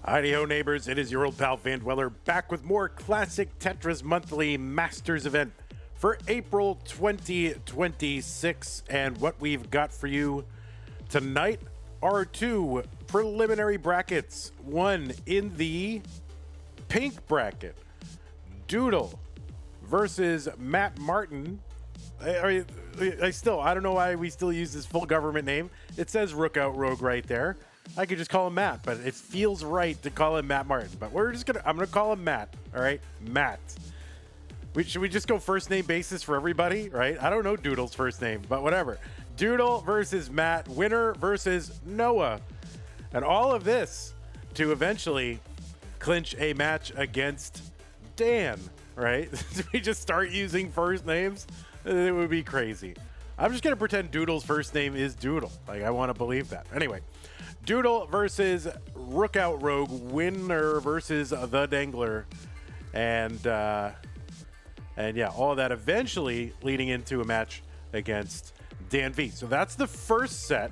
Hi-ho neighbors, it is your old pal Van Dweller back with more classic Tetris monthly Masters event for April 2026. And what we've got for you tonight are two preliminary brackets. One in the pink bracket, Doodle versus Mattm. I don't know why we still use his full government name. It says R1R2 right there. I could just call him Matt, but it feels right to call him Mattm. But I'm gonna call him Matt. All right, Matt. Should we just go first name basis for everybody, right? I don't know Doodle's first name, but whatever. Doodle versus Matt, winner versus Noah, and all of this to eventually clinch a match against Dan. Right? We just start using first names. It would be crazy. I'm just gonna pretend Doodle's first name is Doodle. Like I want to believe that. Anyway. Doodle versus R1R2, winner versus the Dengler, and yeah, all of that eventually leading into a match against Dan V. So that's the first set,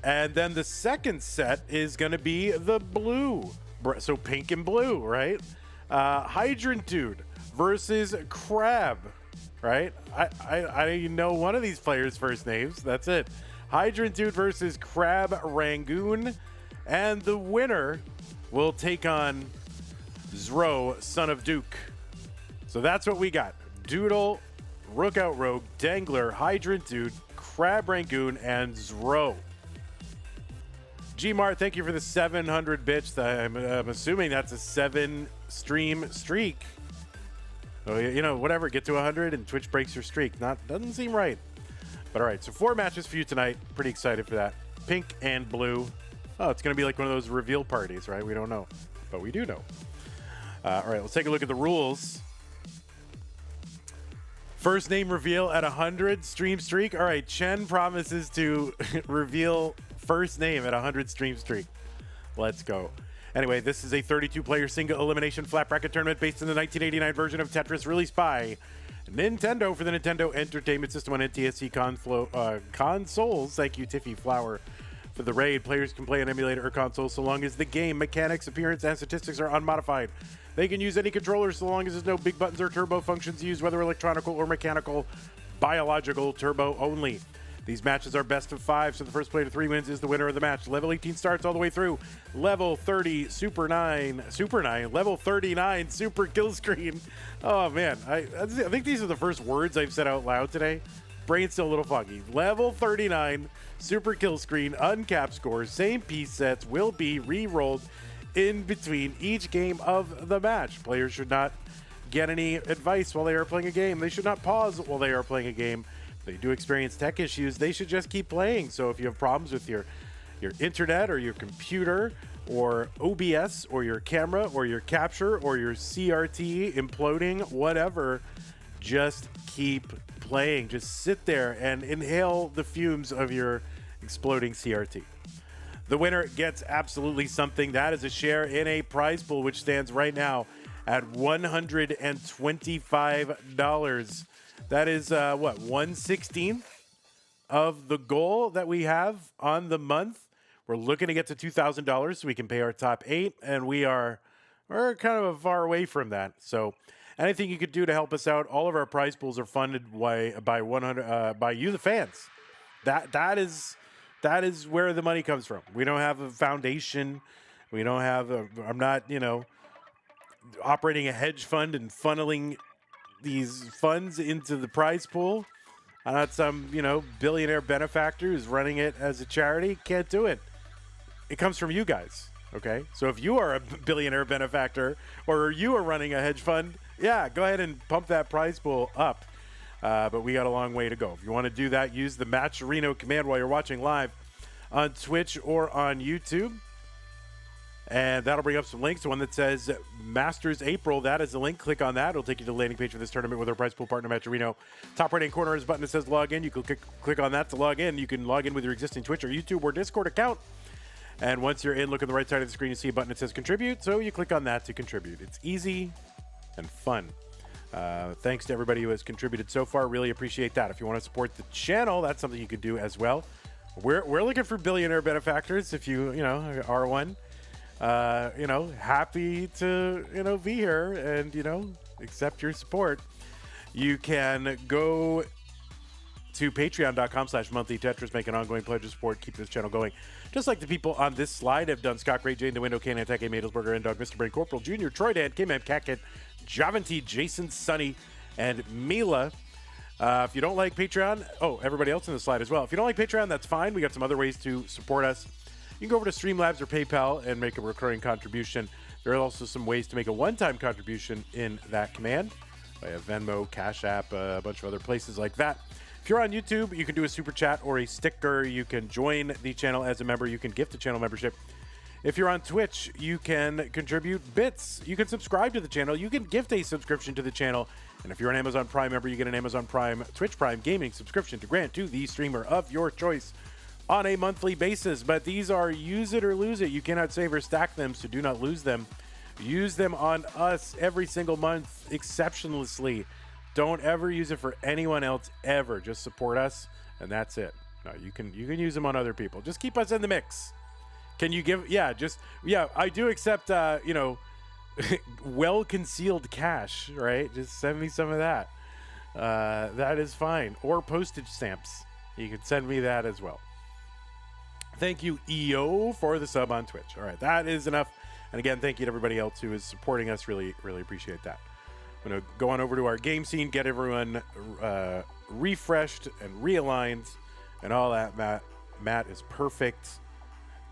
and then the second set is going to be the blue, so pink and blue, right? Hydrant dude versus Crabr, right? I know one of these players' first names. That's it. Hydrant dude versus Crabr Rangoon, and the winner will take on Zro, son of Duke. So that's what we got. Doodle, R1R2, Dengler, Hydrant dude, Crabr Rangoon, and Zro. Gmart, thank you for the 700 bits. I'm assuming that's a 7-stream streak. So, whatever, get to 100 and Twitch breaks your streak. Doesn't seem right. But all right, so 4 matches for you tonight. Pretty excited for that. Pink and blue. Oh, it's going to be like one of those reveal parties, right? We don't know, but we do know. All right, let's take a look at the rules. First name reveal at 100 stream streak. All right, Chen promises to reveal first name at 100 stream streak. Let's go. Anyway, this is a 32-player single elimination flat bracket tournament based on the 1989 version of Tetris released by Nintendo for the Nintendo Entertainment System on NTSC consoles. Thank you, Tiffy Flower, for the raid. Players can play an emulator or console so long as the game mechanics, appearance, and statistics are unmodified. They can use any controller so long as there's no big buttons or turbo functions used, whether electronic or mechanical, biological, turbo only. These matches are best of 5, so the first player to 3 wins is the winner of the match. Level 18 starts all the way through. Level 30, Super 9, level 39, Super Kill Screen. Oh, man. I think these are the first words I've said out loud today. Brain's still a little foggy. Level 39, Super Kill Screen, uncapped scores, same piece sets will be re-rolled in between each game of the match. Players should not get any advice while they are playing a game. They should not pause while they are playing a game. They do experience tech issues, they should just keep playing. So if you have problems with your internet or your computer or OBS or your camera or your capture or your CRT imploding, whatever, just keep playing. Just sit there and inhale the fumes of your exploding CRT. The winner gets absolutely something. That is a share in a prize pool, which stands right now at $125. That is, 1/16 of the goal that we have on the month. We're looking to get to $2,000 so we can pay our top 8, and we're kind of far away from that. So anything you could do to help us out, all of our prize pools are funded by you, the fans. That is where the money comes from. We don't have a foundation. We don't have I'm not, operating a hedge fund and funneling these funds into the prize pool. I'm not some, billionaire benefactor who's running it as a charity. Can't do it. It comes from you guys, okay? So if you are a billionaire benefactor or you are running a hedge fund, yeah, go ahead and pump that prize pool up. But we got a long way to go. If you want to do that, use the Matcherino command while you're watching live on Twitch or on YouTube. And that'll bring up some links. The one that says Masters April, that is the link. Click on that. It'll take you to the landing page for this tournament with our prize pool partner, Matcherino. Top right-hand corner is a button that says log in. You can click on that to log in. You can log in with your existing Twitch or YouTube or Discord account. And once you're in, look on the right side of the screen. You see a button that says contribute. So you click on that to contribute. It's easy and fun. Thanks to everybody who has contributed so far. Really appreciate that. If you want to support the channel, that's something you could do as well. We're looking for billionaire benefactors. If you are one. You know, happy to, you know, be here and, you know, accept your support. You can go to patreon.com/monthly Tetris, make an ongoing pledge of support, keep this channel going. Just like the people on this slide have done: Scott Great, Jane, The Window, Canaan, Tech, Madelsberger, N-Dog, Mr. Brain, Corporal Jr., Troy Dan, Kim M, Kakat, Javanti, Jason, Sunny, and Mila. If you don't like Patreon, everybody else in the slide as well. If you don't like Patreon, that's fine. We got some other ways to support us. You can go over to Streamlabs or PayPal and make a recurring contribution. There are also some ways to make a one-time contribution in that command. I have Venmo, Cash App, a bunch of other places like that. If you're on YouTube, you can do a super chat or a sticker. You can join the channel as a member. You can gift a channel membership. If you're on Twitch, you can contribute bits. You can subscribe to the channel. You can gift a subscription to the channel. And if you're an Amazon Prime member, you get an Amazon Prime, Twitch Prime gaming subscription to grant to the streamer of your choice on a monthly basis. But these are use it or lose it. You cannot save or stack them, so do not lose them. Use them on us every single month exceptionally. Don't ever use it for anyone else ever. Just support us, and that's it. No, you can use them on other people. Just keep us in the mix. Can you give? Yeah, I do accept. You know, well-concealed cash, right? Just send me some of that. That is fine. Or postage stamps. You can send me that as well. Thank you, EO, for the sub on Twitch. All right, that is enough. And again, thank you to everybody else who is supporting us. Really, really appreciate that. I'm going to go on over to our game scene, get everyone refreshed and realigned and all that. Matt is perfect.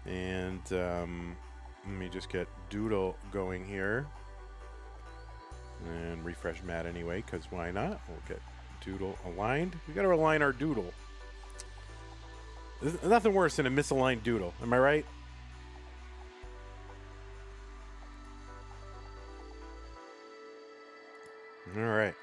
And let me just get Doodle going here. And refresh Matt anyway, because why not? We'll get Doodle aligned. We got to align our Doodle. There's nothing worse than a misaligned Doodle. Am I right? All right.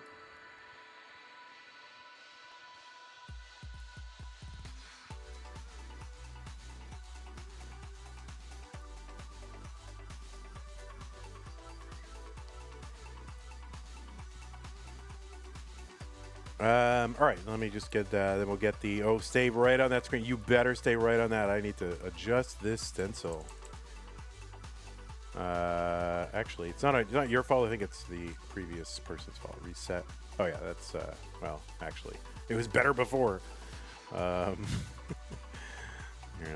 All right, let me just get then we'll get the stay right on that screen. You better stay right on that. I need to adjust this stencil. Actually, it's not your fault. I think it's the previous person's fault. Reset. Oh yeah, that's well, actually, it was better before. Here,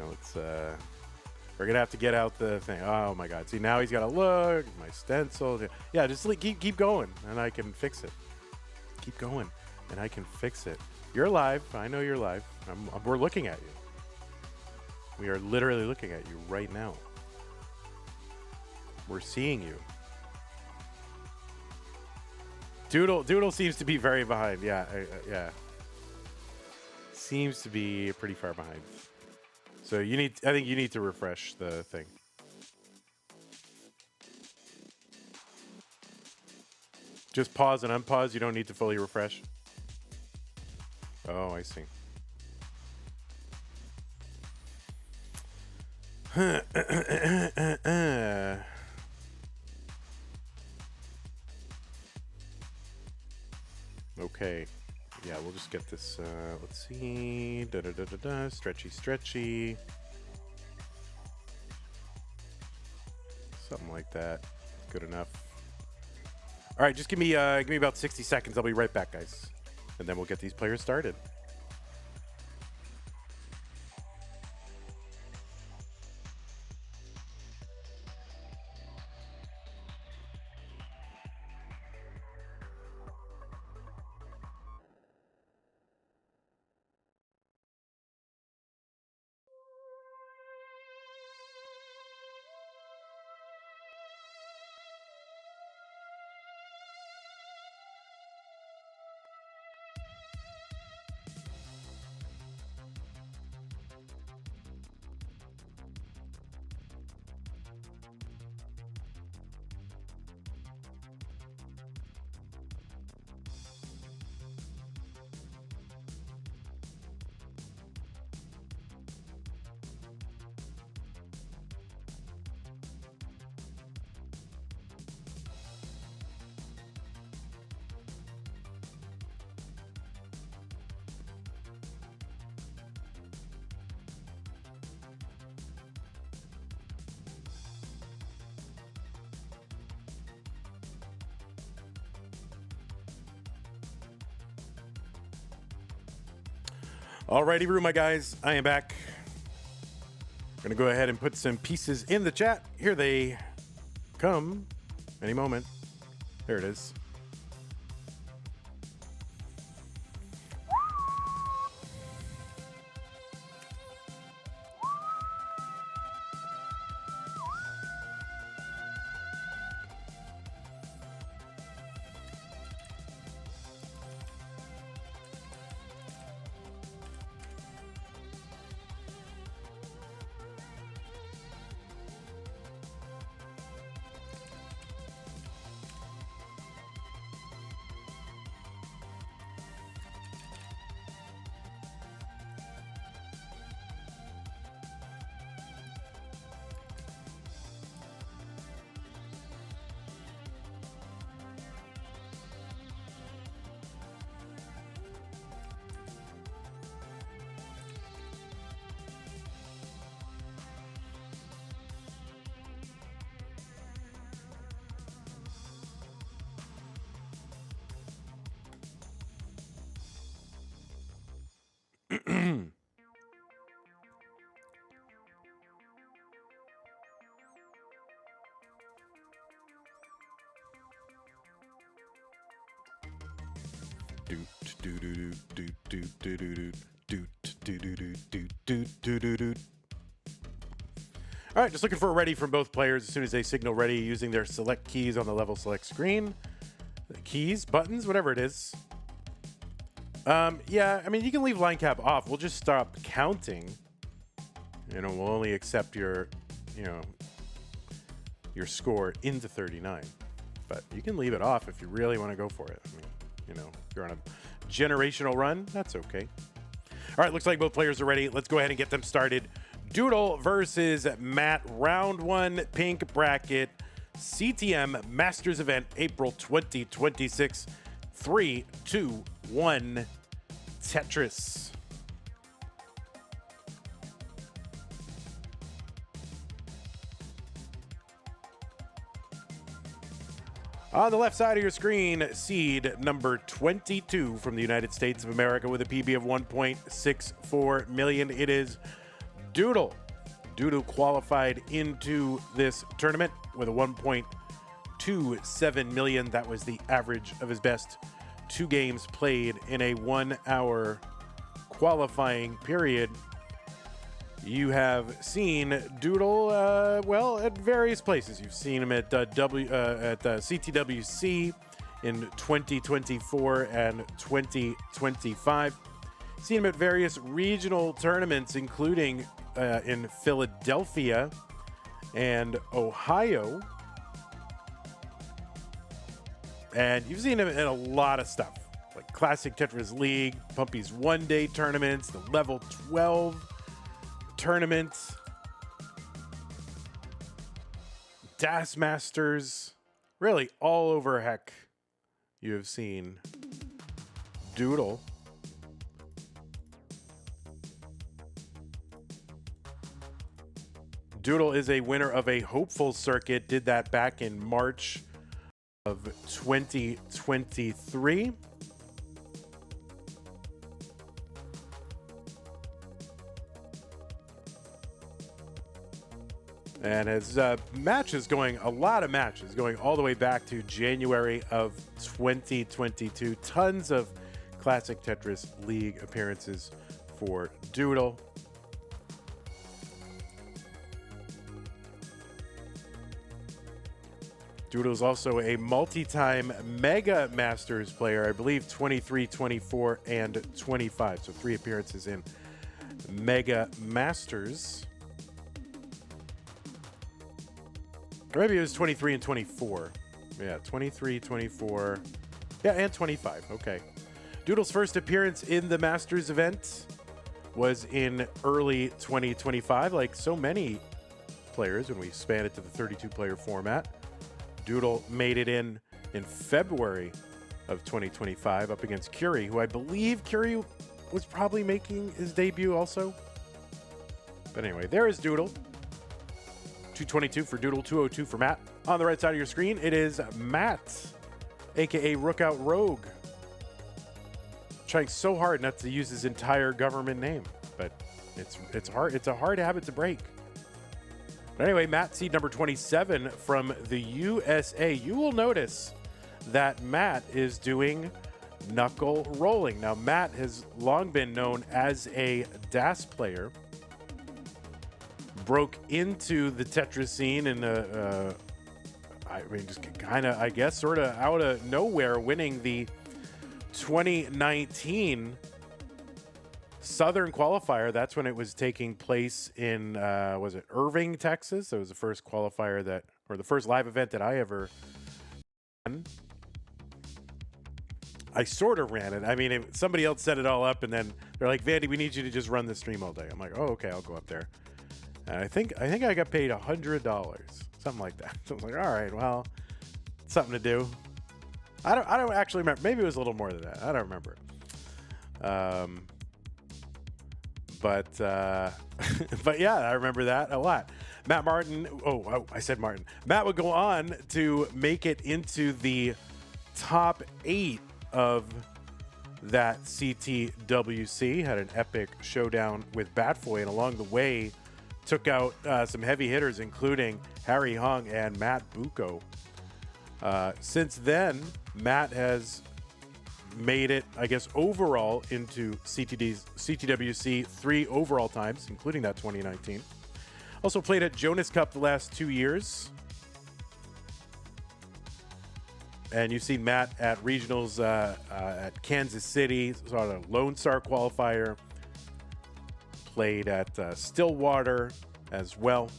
let's we're gonna have to get out the thing. Oh my God! See, now he's got to look my stencil. Yeah, just keep going, and I can fix it. Keep going, and I can fix it. You're live. I know you're live. We're looking at you. We are literally looking at you right now. We're seeing you. Doodle seems to be very behind. Yeah, yeah. Seems to be pretty far behind. So I think you need to refresh the thing. Just pause and unpause. You don't need to fully refresh. Oh, I see. Okay. Yeah, we'll just get this. Let's see. Stretchy. Something like that. Good enough. All right, just give me about 60 seconds. I'll be right back, guys. And then we'll get these players started. Alrighty, Roo, my guys, I am back. I'm gonna go ahead and put some pieces in the chat. Here they come any moment. There it is. All right, just looking for a ready from both players as soon as they signal ready using their select keys on the level select screen. The keys, buttons, whatever it is. Yeah, I mean, you can leave line cap off. We'll just stop counting. You know, we'll only accept your, your score into 39. But you can leave it off if you really want to go for it. I mean, if you're on a generational run, that's okay. All right, looks like both players are ready. Let's go ahead and get them started. Doodle versus Matt, round one, pink bracket, CTM Masters event, April 2026. 3, 2, 1, Tetris. On the left side of your screen, seed number 22 from the United States of America with a PB of 1.64 million. It is Doodle. Doodle qualified into this tournament with a 1.27 million. That was the average of his best 2 games played in a 1-hour qualifying period. You have seen Doodle, well, at various places. You've seen him at CTWC in 2024 and 2025. Seen him at various regional tournaments, including in Philadelphia and Ohio. And you've seen him in a lot of stuff, like Classic Tetris League, Pumpy's one-day tournaments, the Level 12 tournaments, Das Masters, really all over heck. You have seen Doodle. Doodle is a winner of a hopeful circuit, did that back in March of 2023. And his matches going, a lot of matches going all the way back to January of 2022. Tons of Classic Tetris League appearances for Doodle. Doodle is also a multi-time Mega Masters player, I believe 23, 24, and 25. So 3 appearances in Mega Masters. Or maybe it was 23 and 24. Yeah, 23, 24. Yeah, and 25. Okay. Doodle's first appearance in the Masters event was in early 2025. Like so many players, when we span it to the 32-player format. Doodle made it in February of 2025 up against Curie, who I believe Curie was probably making his debut also. But anyway, there is Doodle. 222 for Doodle, 202 for Matt. On the right side of your screen, it is Matt, aka Rookout Rogue. trying so hard not to use his entire government name, but it's hard. It's a hard habit to break. But anyway, Matt, seed number 27 from the USA. You will notice that Matt is doing knuckle rolling. Now, Matt has long been known as a DAS player. Broke into the Tetris scene in just kind of, I guess, sort of out of nowhere, winning the 2019 Southern qualifier. That's when it was taking place in, was it Irving, Texas? It was the first qualifier or the first live event that I ever ran. I sort of ran it. I mean, somebody else set it all up, and then they're like, Vandy, we need you to just run the stream all day. I'm like, oh, okay, I'll go up there. And I think I got paid $100, something like that. So I was like, all right, well, something to do. I don't actually remember. Maybe it was a little more than that. I don't remember. But yeah, I remember that a lot. Matt Martin. Oh, I said Martin. Matt would go on to make it into the top 8 of that CTWC. Had an epic showdown with Batfoy, and along the way took out some heavy hitters, including Harry Hung and Matt Bucco. Since then, Matt has made it, I guess, overall into CTWC 3 overall times, including that 2019. Also played at Jonas Cup the last 2 years. And you've seen Matt at regionals at Kansas City, sort of Lone Star qualifier. Played at Stillwater as well.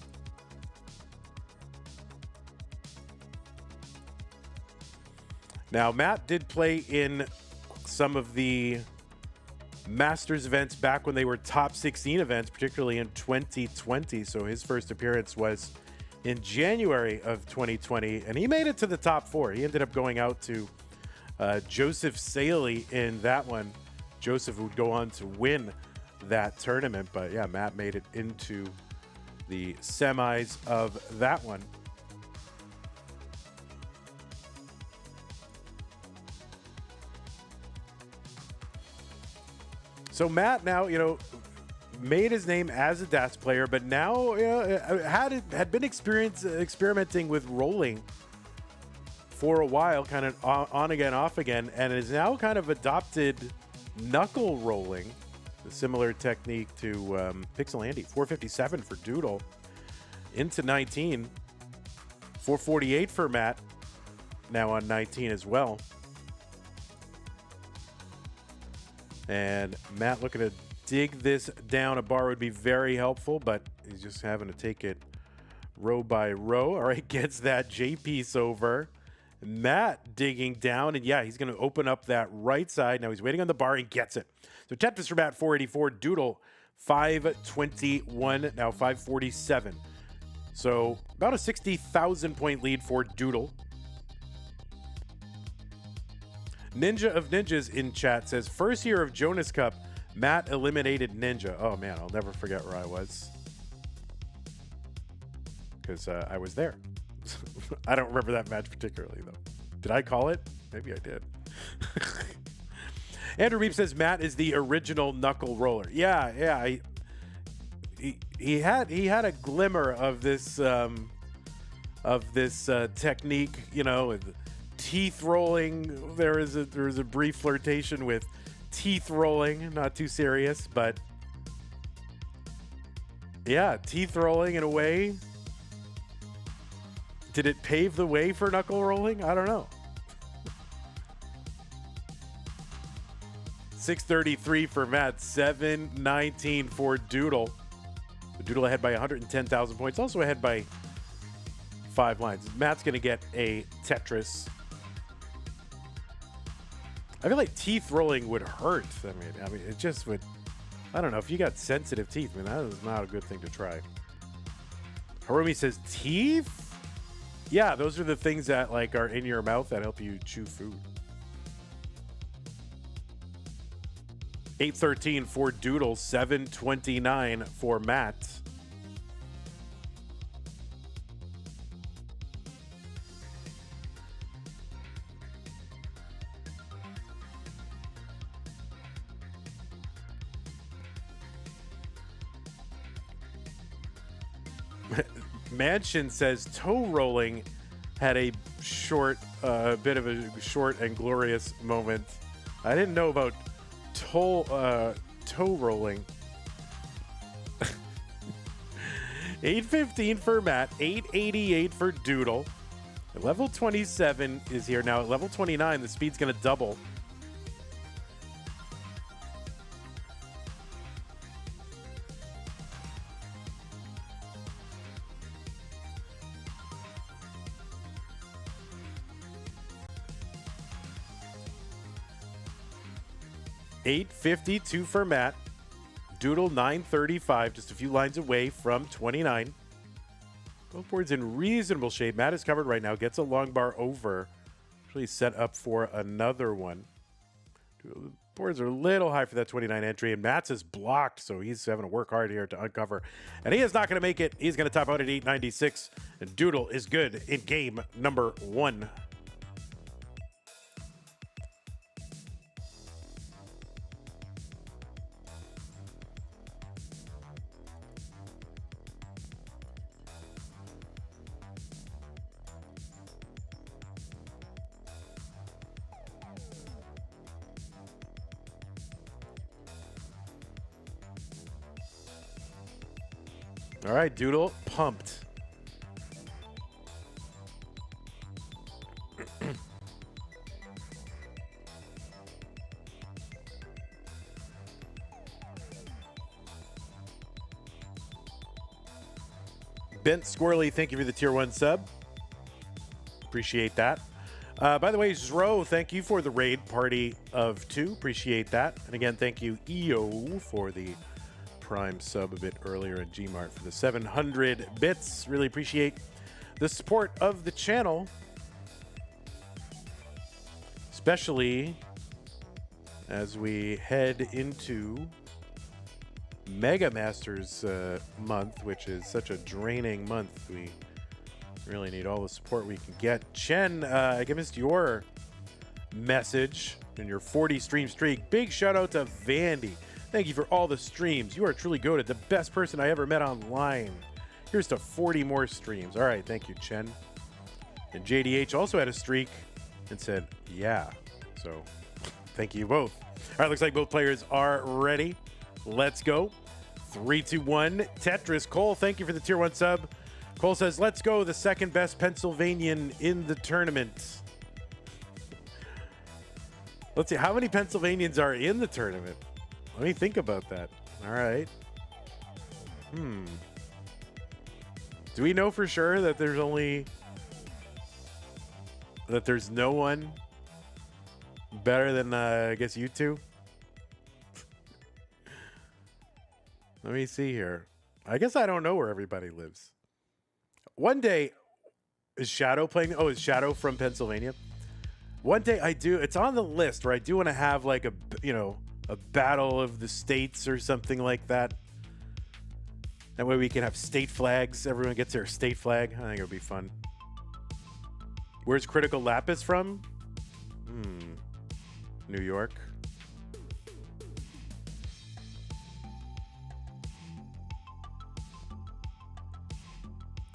Now, Matt did play in some of the Masters events back when they were top 16 events, particularly in 2020. So his first appearance was in January of 2020, and he made it to the top 4. He ended up going out to Joseph Saley in that one. Joseph would go on to win that tournament, but yeah, Matt made it into the semis of that one. So Matt now, made his name as a DAS player, but now had been experimenting with rolling for a while, kind of on again, off again, and is now kind of adopted knuckle rolling, a similar technique to Pixel Andy. 457 for Doodle into 19. 448 for Matt, now on 19 as well. And Matt looking to dig this down a bar would be very helpful, but he's just having to take it row by row. All right, gets that J piece over. Matt digging down, and yeah, he's going to open up that right side. Now he's waiting on the bar and gets it. So Tetris for Matt, 484. Doodle, 521, now 547. So about a 60,000 point lead for Doodle. Ninja of Ninjas in chat says, first year of Jonas Cup, Matt eliminated Ninja. Oh man, I'll never forget where I was. Because I was there. I don't remember that match particularly, though. Did I call it? Maybe I did. Andrew Reep says, Matt is the original knuckle roller. Yeah. He had a glimmer of this technique, with teeth rolling. There was a brief flirtation with teeth rolling, not too serious, but yeah, teeth rolling in a way. Did it pave the way for knuckle rolling? I don't know. 633 for Matt, 719 for Doodle. Doodle ahead by 110,000 points, also ahead by 5 lines. Matt's going to get a Tetris. I feel like teeth rolling would hurt. I mean, it just would. I don't know. If you got sensitive teeth, that is not a good thing to try. Harumi says, teeth? Yeah, those are the things that are in your mouth that help you chew food. 813 for Doodle, 729 for Matt. Mansion says toe rolling had a short, bit of a short and glorious moment. I didn't know about toe rolling. 815 for Matt, 888 for Doodle. Level 27 is here now. At level 29, the speed's going to double. $852 for Matt. Doodle 935, just a few lines away from 29. Both boards in reasonable shape. Matt is covered right now. Gets a long bar over. Actually set up for another one. Boards are a little high for that 29 entry, and Matt's is blocked, so he's having to work hard here to uncover. And he is not going to make it. He's going to top out at 896, and Doodle is good in game number 1. All right, Doodle, pumped. Bent Squirrely, thank you for the tier 1 sub. Appreciate that. By the way, Zro, thank you for the raid party of 2. Appreciate that. And again, thank you, EO, for the Prime sub a bit earlier, and Gmart for the 700 bits. Really appreciate the support of the channel, especially as we head into Mega Masters month, which is such a draining month. We really need all the support we can get. Chen, I missed your message in your 40 stream streak. Big shout out to Vandy. Thank you for all the streams. You are truly goated. The best person I ever met online. Here's to 40 more streams. All right, thank you, Chen. And JDH also had a streak and said, yeah. So thank you both. All right, looks like both players are ready. Let's go. 3, 2, 1. Tetris. Cole, thank you for the tier 1 sub. Cole says, let's go. The second best Pennsylvanian in the tournament. Let's see. How many Pennsylvanians are in the tournament? Let me think about that. All right. Do we know for sure that there's no one better than, I guess, you two? Let me see here. I guess I don't know where everybody lives. One day, is Shadow playing? Oh, is Shadow from Pennsylvania? One day I do. It's on the list where I do want to have like a battle of the states or something like that. That way we can have state flags. Everyone gets their state flag. I think it would be fun. Where's Critical Lapis from? New York.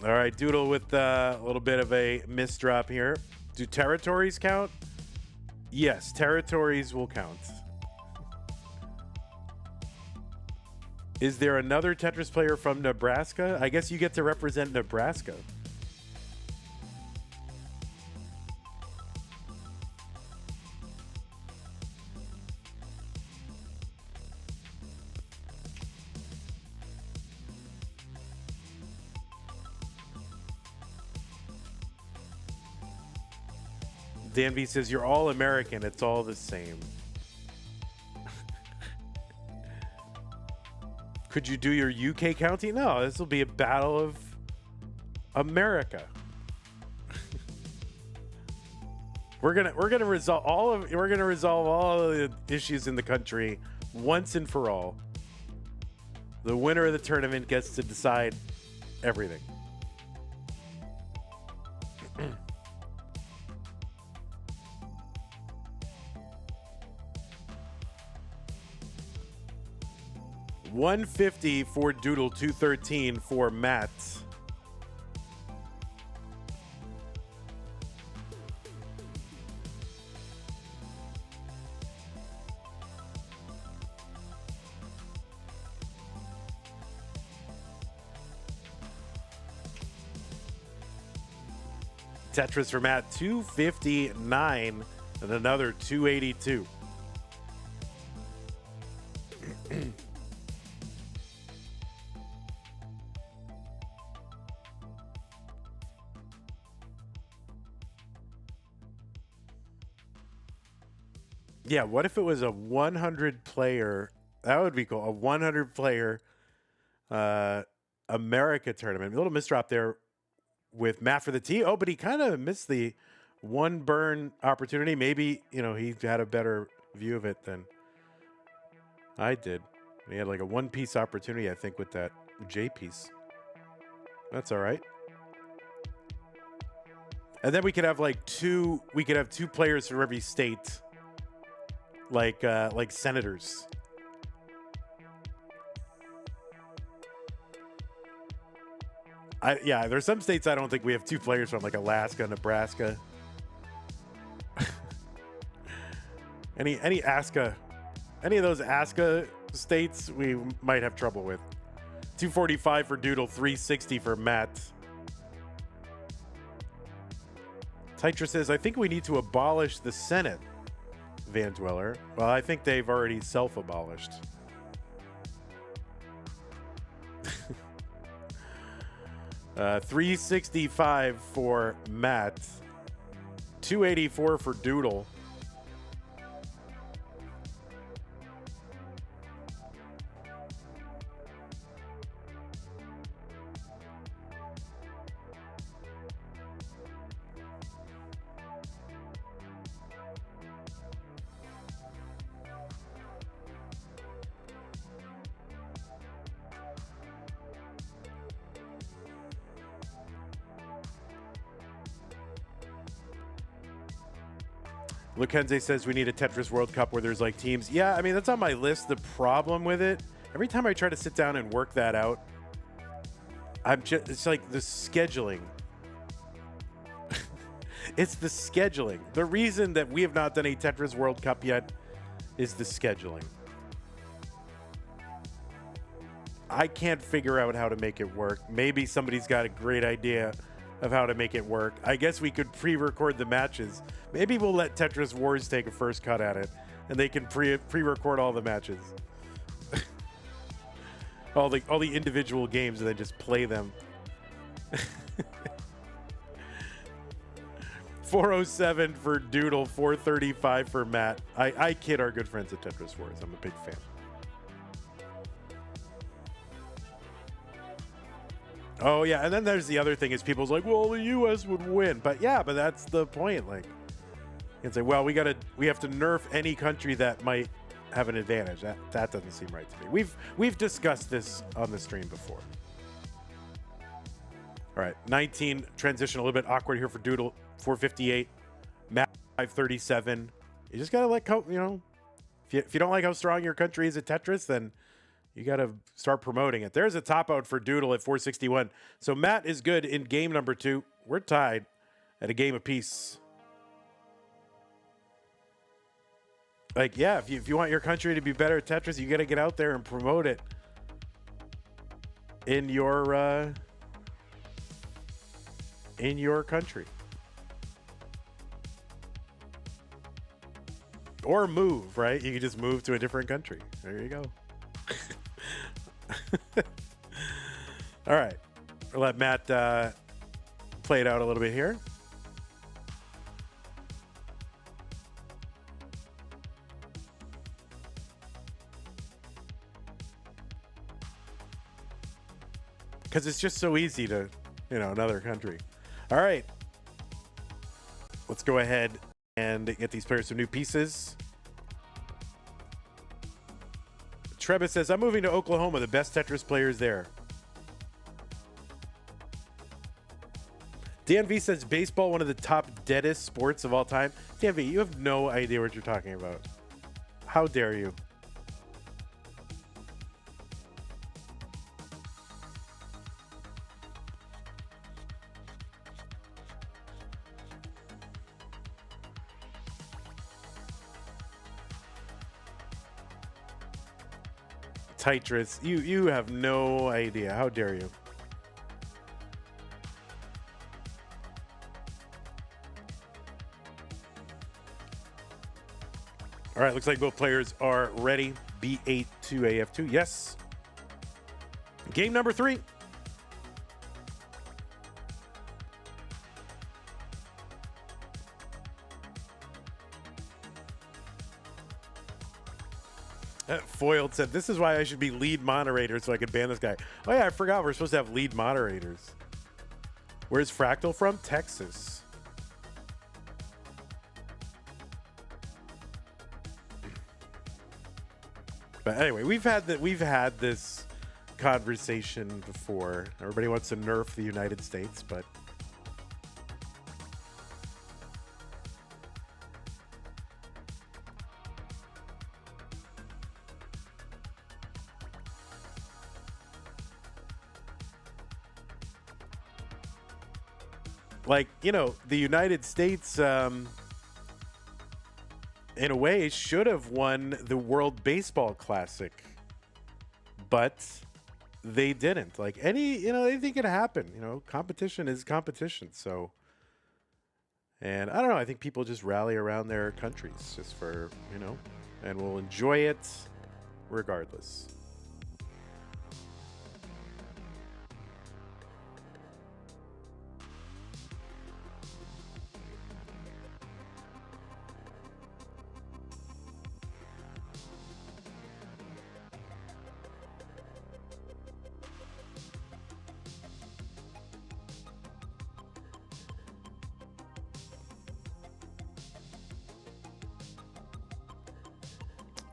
All right, Doodle with a little bit of a misdrop here. Do territories count? Yes, territories will count. Is there another Tetris player from Nebraska? I guess you get to represent Nebraska. Dan V says, you're all American. It's all the same. Could you do your UK county? No, this will be a battle of America. We're gonna resolve all of the issues in the country once and for all. The winner of the tournament gets to decide everything. $150 for Doodle, $213 for Matt. Tetris for Matt, 259, and another 282. Yeah, what if it was a 100 player? That would be cool. A 100 player America tournament. A little misdrop there with Matt for the T. Oh, but he kind of missed the one burn opportunity. Maybe, you know, he had a better view of it than I did. He had like a one-piece opportunity, I think, with that J piece. That's all right. And then we could have like two players from every state, like senators. Yeah, there's some states I don't think we have two players from, like Alaska, Nebraska. any ASCA, any of those ASCA states we might have trouble with. 245 for Doodle, 360 for Matt. Tetris says, I think we need to abolish the Senate, Van Dweller. Well, I think they've already self-abolished. $365 for Matt. $284 for Doodle. Lukenze says we need a Tetris World Cup where there's like teams. Yeah, I mean, that's on my list. The problem with it, every time I try to sit down and work that out, it's like the scheduling. It's the scheduling. The reason that we have not done a Tetris World Cup yet is the scheduling. I can't figure out how to make it work. Maybe somebody's got a great idea of how to make it work. I guess we could pre-record the matches. Maybe we'll let Tetris Wars take a first cut at it, and they can pre-record all the matches, all the individual games, and then just play them. 407 for Doodle, 435 for Matt. I kid our good friends at Tetris Wars. I'm a big fan. Oh yeah, and then there's the other thing is people's like, well, the U.S. would win, but yeah, but that's the point. Like, you can say, well, we have to nerf any country that might have an advantage. That doesn't seem right to me. We've discussed this on the stream before. All right, 19 transition a little bit awkward here for Doodle, 458, Matt 537. You just gotta let go. You know, if you don't like how strong your country is at Tetris, then you got to start promoting it. There's a top out for Doodle at 461. So Matt is good in game number 2. We're tied at a game apiece. Like, yeah, if you want your country to be better at Tetris, you got to get out there and promote it in your country. Or move, right? You can just move to a different country. There you go. All right, we'll let Matt play it out a little bit here. Because it's just so easy to, another country. All right, let's go ahead and get these players some new pieces. Trebus says, I'm moving to Oklahoma, the best Tetris players there. Dan V says, baseball, one of the top deadest sports of all time. Dan V, you have no idea what you're talking about. How dare you? Tetris, you have no idea. How dare you? All right, looks like both players are ready. B8 to AF2. Yes. Game number 3. Foiled said, this is why I should be lead moderator so I could ban this guy. Oh yeah, I forgot we're supposed to have lead moderators. Where's Fractal from? Texas. But anyway, we've had this conversation before. Everybody wants to nerf the United States, but like, you know, the United States, in a way, should have won the World Baseball Classic, but they didn't. Like, anything could happen. You know, competition is competition. So, and I don't know. I think people just rally around their countries just for, you know, and will enjoy it regardless.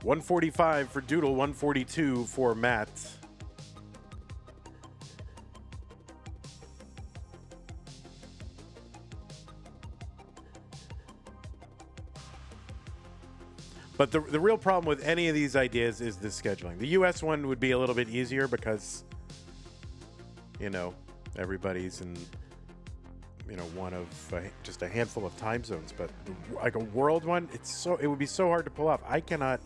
$145 for Doodle, $142 for Matt. But the real problem with any of these ideas is the scheduling. The US one would be a little bit easier because, you know, everybody's in, you know, one of just a handful of time zones. But like a world one, it would be so hard to pull off. I cannot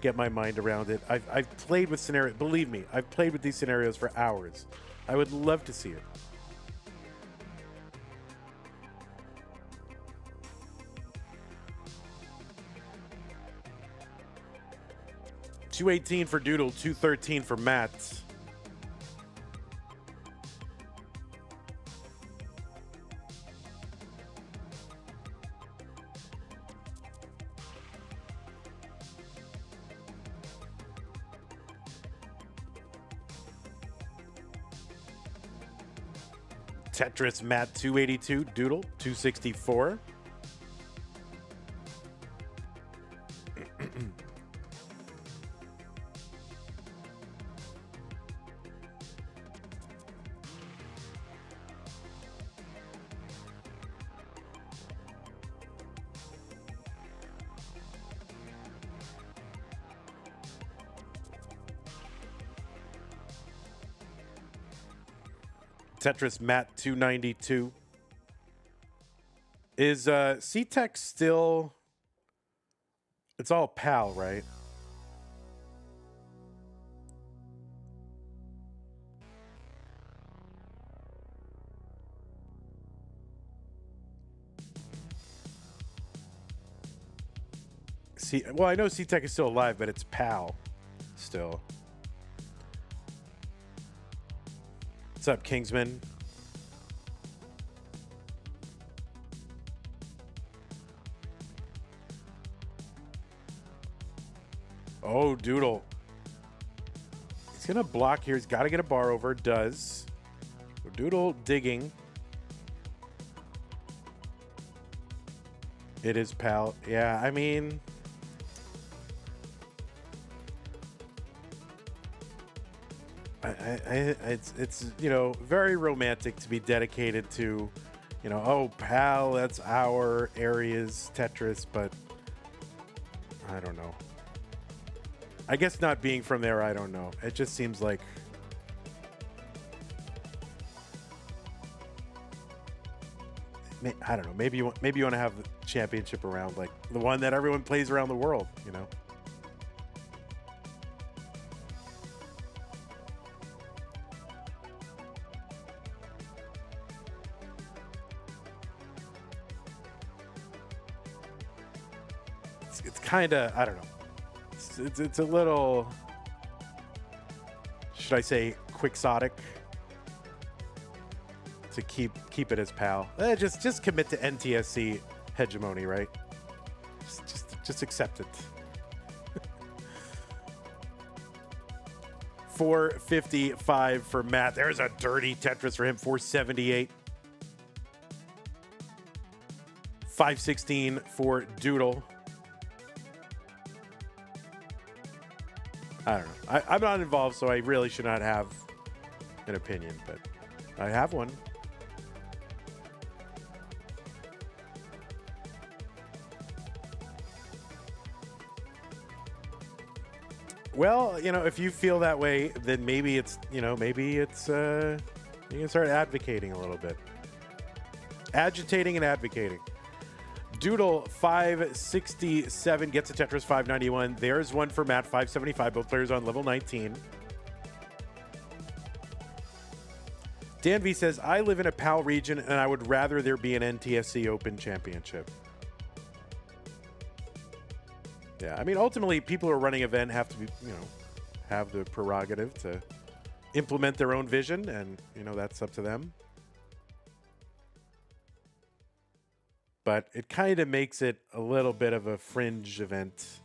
get my mind around it. I've played with scenarios. Believe me, I've played with these scenarios for hours. I would love to see it. $218 for Doodle, $213 for Matt. Tetris, Matt, 282. Doodle, 264. Tetris, Matt, 292. Is C-Tech still... It's all PAL, right? Well, I know C-Tech is still alive, but it's PAL still. What's up, Kingsman? Oh, Doodle. He's going to block here. He's got to get a bar over. Does. Doodle digging. It is PAL. Yeah, I mean... It's you know, very romantic to be dedicated to, you know, oh, PAL, that's our area's Tetris, but I don't know. I guess not being from there, I don't know. It just seems like I don't know. Maybe you want to have the championship around, like the one that everyone plays around the world, you know. it's kind of, I don't know. It's a little, should I say, quixotic to keep it as PAL. Just commit to NTSC hegemony, right? Just accept it. 455 for Matt. There's a dirty Tetris for him. 478. 516 for Doodle. I don't know. I'm not involved, so I really should not have an opinion, but I have one. Well, you know, if you feel that way, then maybe it's, you can start advocating a little bit. Agitating and advocating. Doodle 567 gets a Tetris 591. There's one for Matt 575. Both players on level 19. Dan V says, I live in a PAL region and I would rather there be an NTSC Open Championship. Yeah, I mean, ultimately, people who are running event have to be, have the prerogative to implement their own vision, and, that's up to them. But it kind of makes it a little bit of a fringe event.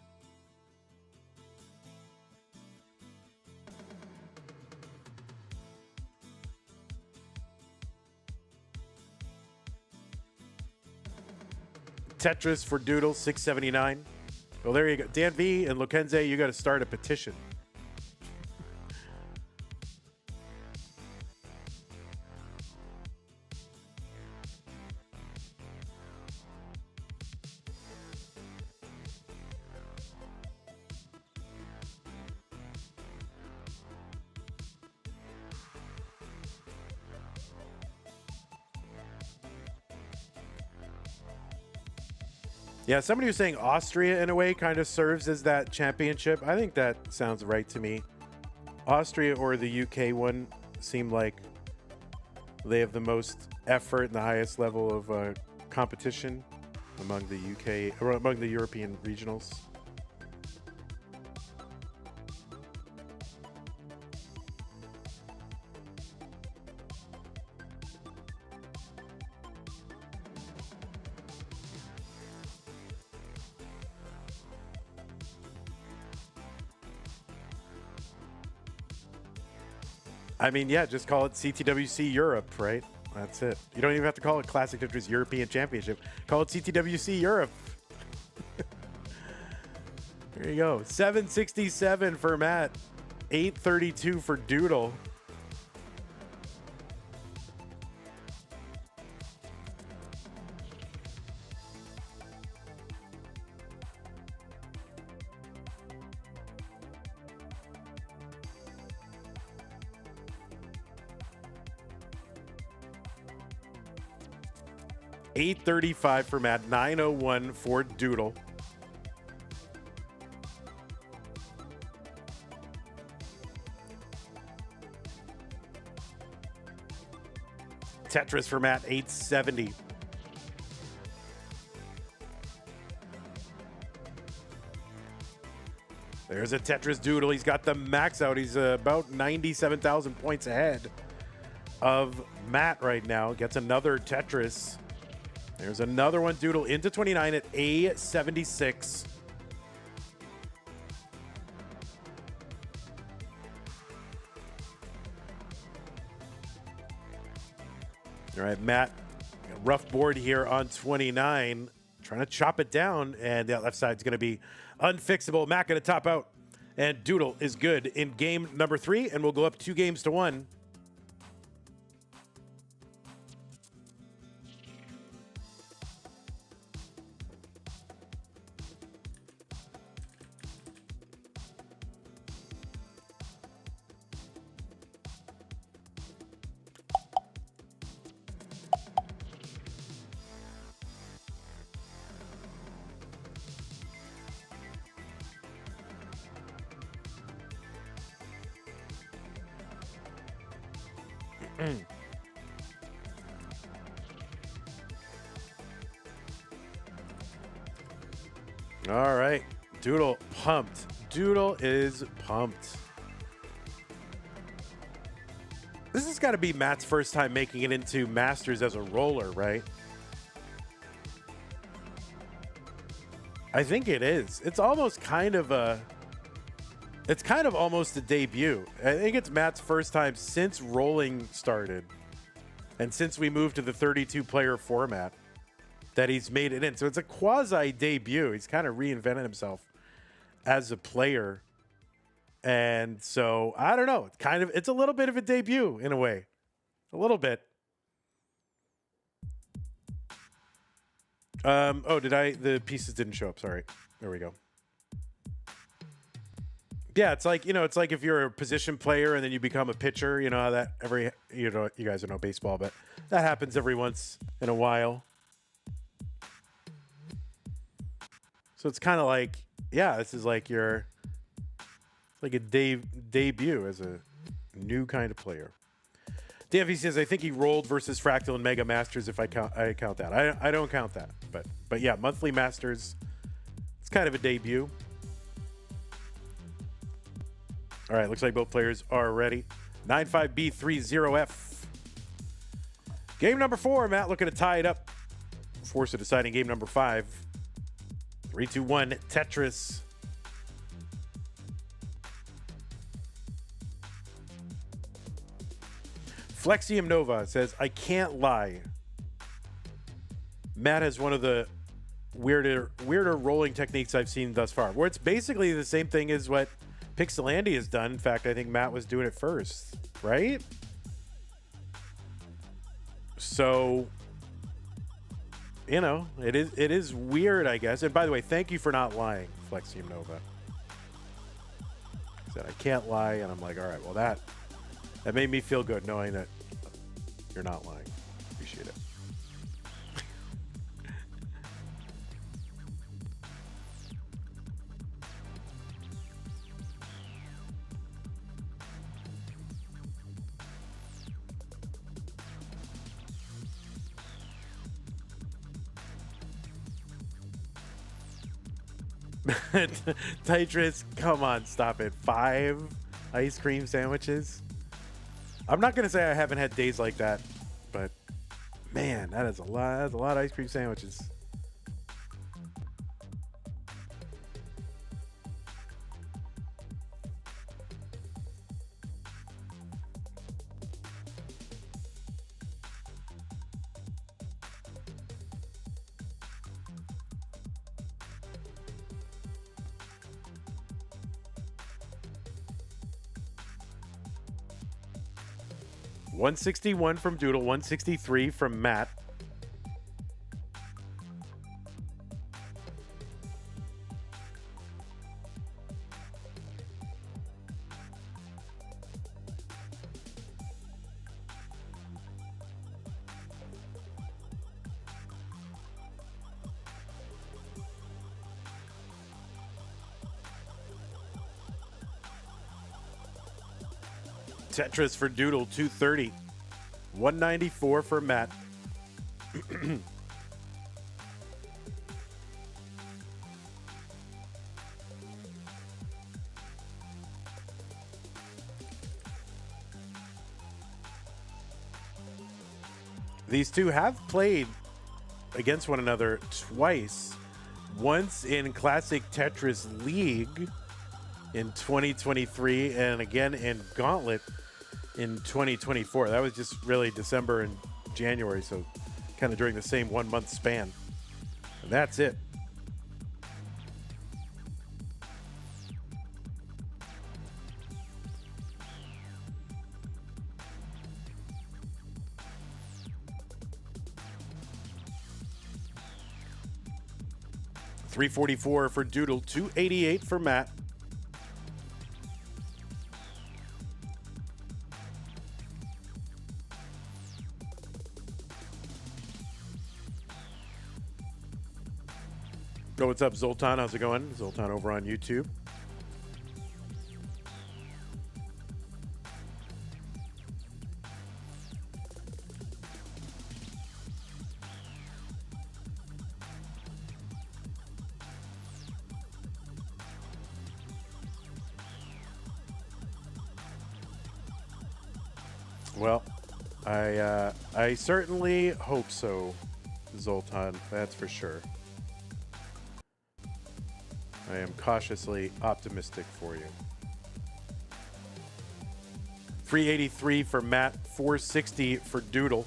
Tetris for Doodle, 679. Well, there you go. Dan V and Lokenze, you got to start a petition. Yeah, somebody was saying Austria, in a way, kind of serves as that championship. I think that sounds right to me. Austria or the UK one seem like they have the most effort and the highest level of competition among the UK, or among the European regionals. I mean, yeah, just call it CTWC Europe, right? That's it. You don't even have to call it Classic Tetris European Championship. Call it CTWC Europe. There you go. 767 for Matt. 832 for Doodle. $835 for Matt, 901 for Doodle. Tetris for Matt, 870. There's a Tetris Doodle. He's got the max out. He's about 97,000 points ahead of Matt right now. Gets another Tetris. There's another one, Doodle, into 29 at A76. All right, Matt, rough board here on 29. Trying to chop it down, and that left side's going to be unfixable. Matt going to top out, and Doodle is good in game number 3, and we'll go up 2 games to 1. All right. Doodle pumped. Doodle is pumped. This has got to be Matt's first time making it into Masters as a roller, right? I think it is. It's almost kind of a... It's kind of almost a debut. I think it's Matt's first time since rolling started and since we moved to the 32-player format that he's made it in. So it's a quasi-debut. He's kind of reinvented himself as a player. And so, I don't know. It's a little bit of a debut in a way. A little bit. The pieces didn't show up. Sorry. There we go. Yeah, it's like, it's like if you're a position player and then you become a pitcher, how that you guys don't know baseball, but that happens every once in a while. So it's kind of like, yeah, this is like like a debut as a new kind of player. DFE says, I think he rolled versus Fractal and Mega Masters if I count that. I don't count that, but yeah, monthly Masters, it's kind of a debut. All right, looks like both players are ready. 95B30F. Game number 4, Matt looking to tie it up. Force of deciding game number 5. 3, 2, 1, Tetris. Flexium Nova says, I can't lie. Matt has one of the weirder rolling techniques I've seen thus far, where it's basically the same thing as what Pixelandy has done. In fact, I think Matt was doing it first, right? So, it is weird, I guess. And by the way, thank you for not lying, Flexium Nova. He said, I can't lie, and I'm like, all right, well, that made me feel good knowing that you're not lying. Appreciate it. Tetris, come on, stop it. 5 ice cream sandwiches. I'm not going to say I haven't had days like that, but man, that is a lot. That's a lot of ice cream sandwiches. $161 from Doodle, $163 from Matt. Tetris for Doodle, 230. 194 for Matt. These two have played against one another twice. Once in Classic Tetris League in 2023 and again in Gauntlet in 2024. That was just really December and January, so kind of during the same 1 month span. And that's it. $344 for Doodle, $288 for Matt. Oh, what's up, Zoltan? How's it going? Zoltan over on YouTube. Well, I certainly hope so, Zoltan. That's for sure. I am cautiously optimistic for you. 383 for Matt, 460 for Doodle.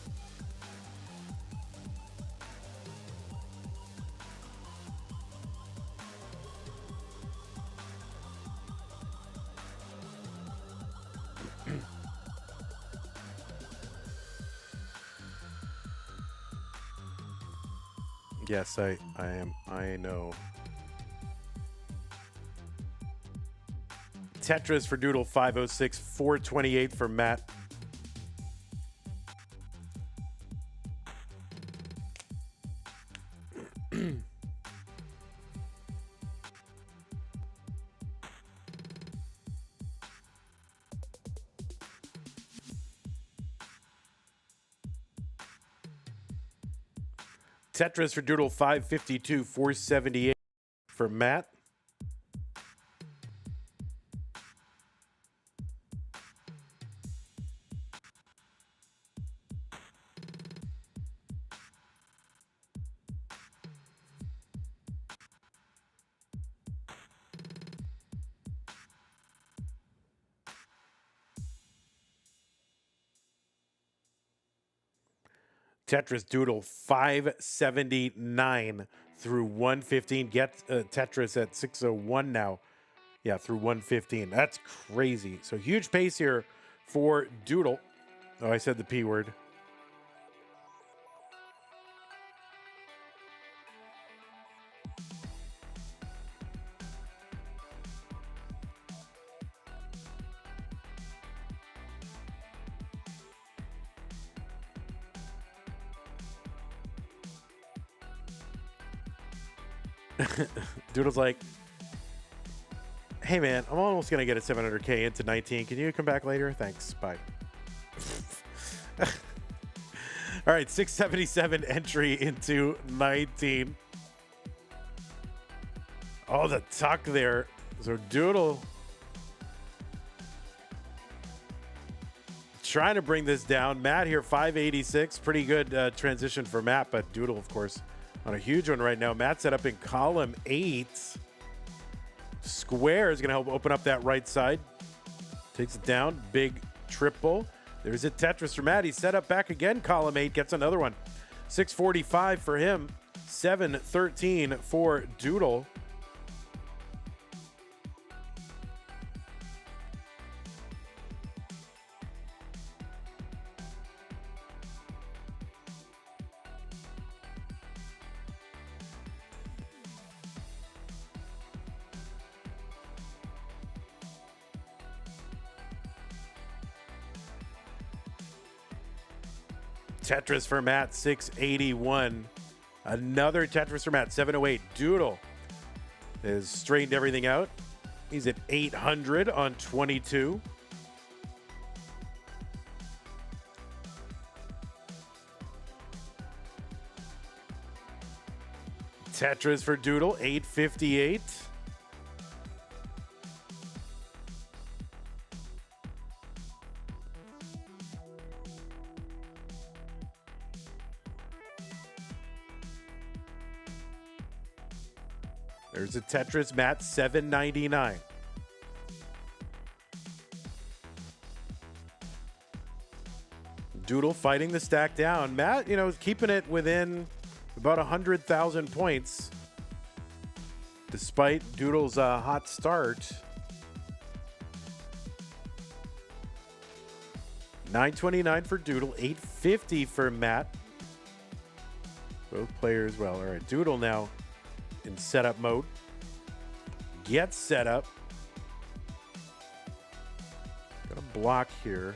Yes, I am. I know. Tetris for Doodle, 506, 428 for Matt. Tetris for Doodle, 552, 478 for Matt. Tetris Doodle 579 through 115. Get Tetris at 601 now. Yeah, through 115. That's crazy. So huge pace here for Doodle. Oh, I said the P word. Doodle's like, hey man, I'm almost gonna get a 700K into 19. Can you come back later? Thanks. Bye. All right, 677 entry into 19. Oh, the tuck there. So Doodle trying to bring this down. Matt here, 586. Pretty good transition for Matt, but Doodle, of course, on a huge one right now. Matt set up in column 8. Square is going to help open up that right side. Takes it down. Big triple. There's a Tetris for Matt. He's set up back again. Column 8 gets another one. 645 for him. 713 for Doodle. Tetris for Matt, 681. Another Tetris for Matt, 708. Doodle has straightened everything out. He's at 800 on 22. Tetris for Doodle, 858. There's a Tetris, Matt, 799. Doodle fighting the stack down. Matt, you know, keeping it within about 100,000 points, despite Doodle's hot start. 929 for Doodle, 850 for Matt. Both players well. All right, Doodle now in setup mode. Gets set up. Got a block here.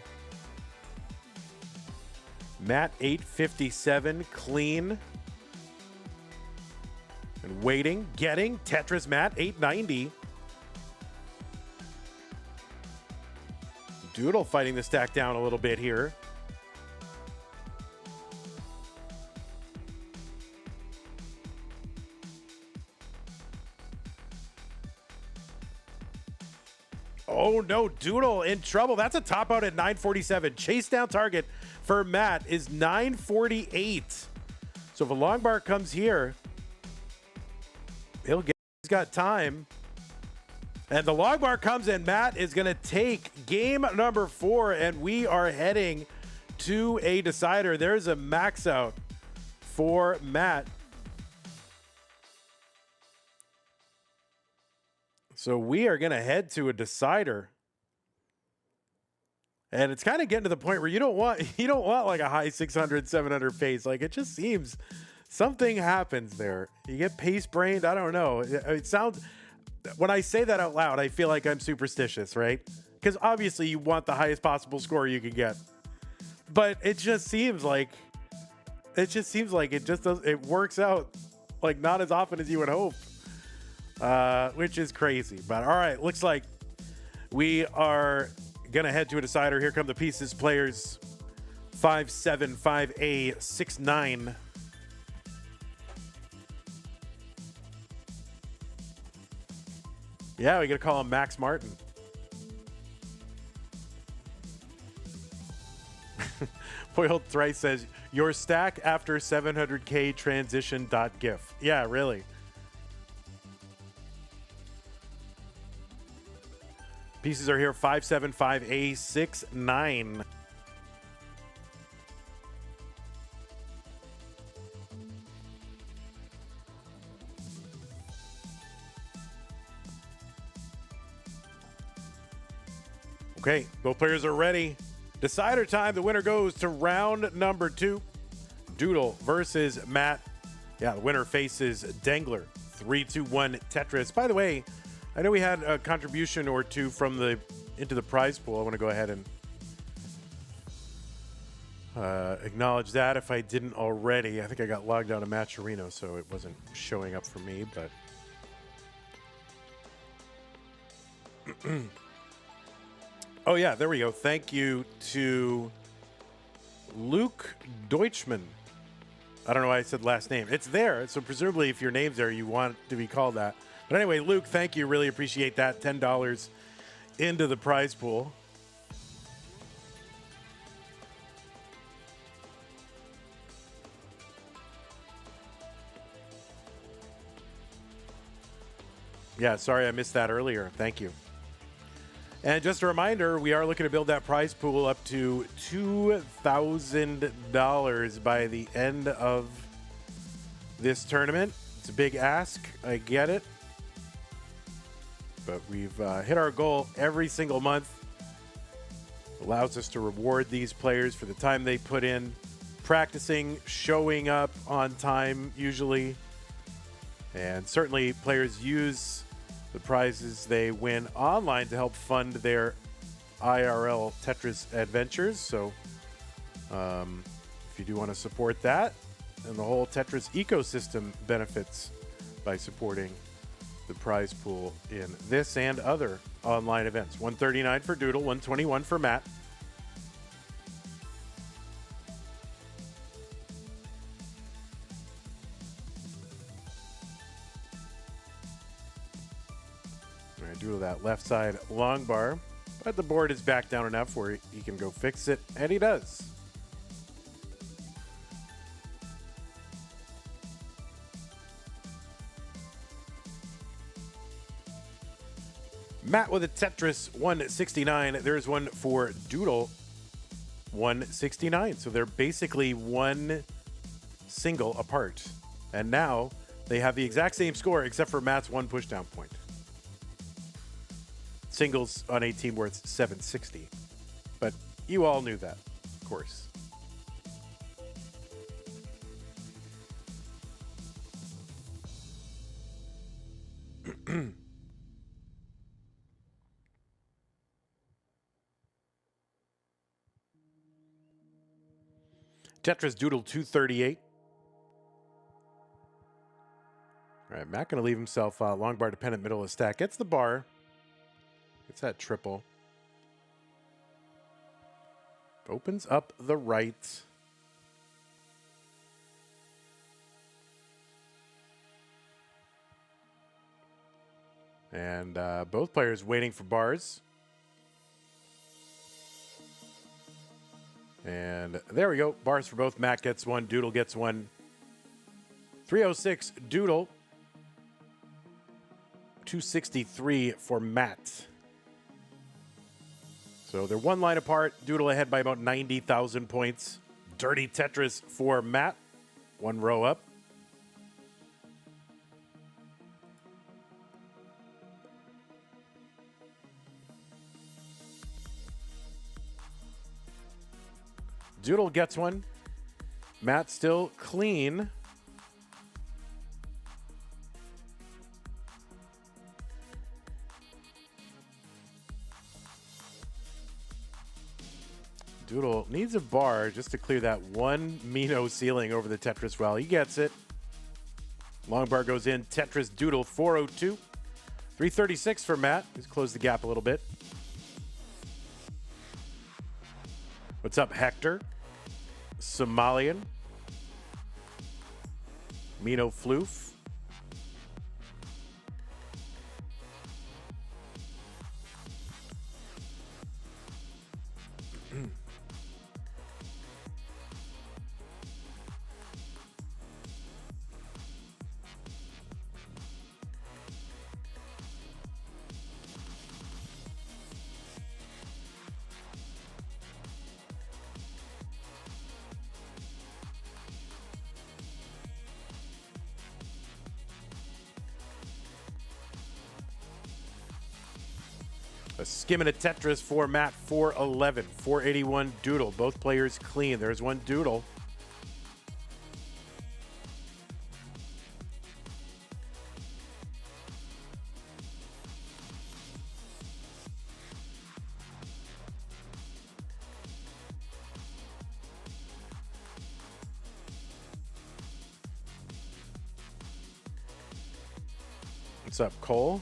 Matt, 857, clean. And waiting, getting. Tetris Matt, 890. Doodle fighting the stack down a little bit here. Oh no, Doodle in trouble. That's a top out at 947. Chase down target for Matt is 948. So if a long bar comes here, he's got time. And the long bar comes and Matt is going to take game number 4, and we are heading to a decider. There's a max out for Matt. So we are going to head to a decider. And it's kind of getting to the point where you don't want like a high 600, 700 pace. Like, it just seems something happens there. You get pace brained. I don't know. It sounds, when I say that out loud, I feel like I'm superstitious, right? Because obviously you want the highest possible score you can get. But it just seems like it just does, it works out like not as often as you would hope. Which is crazy. But all right, looks like we are gonna head to a decider. Here come the pieces, players. 5-7, 5A, 6-9. Yeah, we gotta call him Max Martin. Foiled Thrice says, your stack after 700K transition.gif. Yeah, really. Pieces are here, 5-7, 5A, 6-9. Okay, both players are ready. Decider time. The winner goes to round number 2. Doodle versus Matt. Yeah, the winner faces Dengler. 3-2-1 Tetris. By the way, I know we had a contribution or two from into the prize pool. I want to go ahead and acknowledge that if I didn't already. I think I got logged out of Mattm, so it wasn't showing up for me, but oh yeah, there we go. Thank you to Luke Deutschman. I don't know why I said last name. It's there, so presumably if your name's there, you want to be called that. But anyway, Luke, thank you. Really appreciate that. $10 into the prize pool. Yeah, sorry I missed that earlier. Thank you. And just a reminder, we are looking to build that prize pool up to $2,000 by the end of this tournament. It's a big ask. I get it. But we've hit our goal every single month. Allows us to reward these players for the time they put in, practicing, showing up on time usually. And certainly players use the prizes they win online to help fund their IRL Tetris adventures. So if you do want to support that, and the whole Tetris ecosystem benefits by supporting the prize pool in this and other online events. 139 for Doodle, 121 for Matt. All right, Doodle that left side long bar, but the board is back down enough where he can go fix it, and he does. Matt with a Tetris 169. There's one for Doodle 169. So they're basically one single apart. And now they have the exact same score except for Matt's one pushdown point. Singles on a team where it's 760. But you all knew that, of course. Tetris Doodle 238. All right, Matt going to leave himself long bar dependent middle of the stack. Gets the bar. Gets that triple. Opens up the right. And both players waiting for bars. And there we go. Bars for both. Matt gets one. Doodle gets one. 306 Doodle. 263 for Matt. So they're one line apart. Doodle ahead by about 90,000 points. Dirty Tetris for Matt. One row up. Doodle gets one. Matt still clean. Doodle needs a bar just to clear that one Mino ceiling over the Tetris well. He gets it. Long bar goes in. Tetris Doodle 402. 336 for Matt. He's closed the gap a little bit. What's up, Hector? Somalian. Mino Floof. A skimming a Tetris for Matt, 411. 481 Doodle. Both players clean. There's one Doodle. What's up, Cole?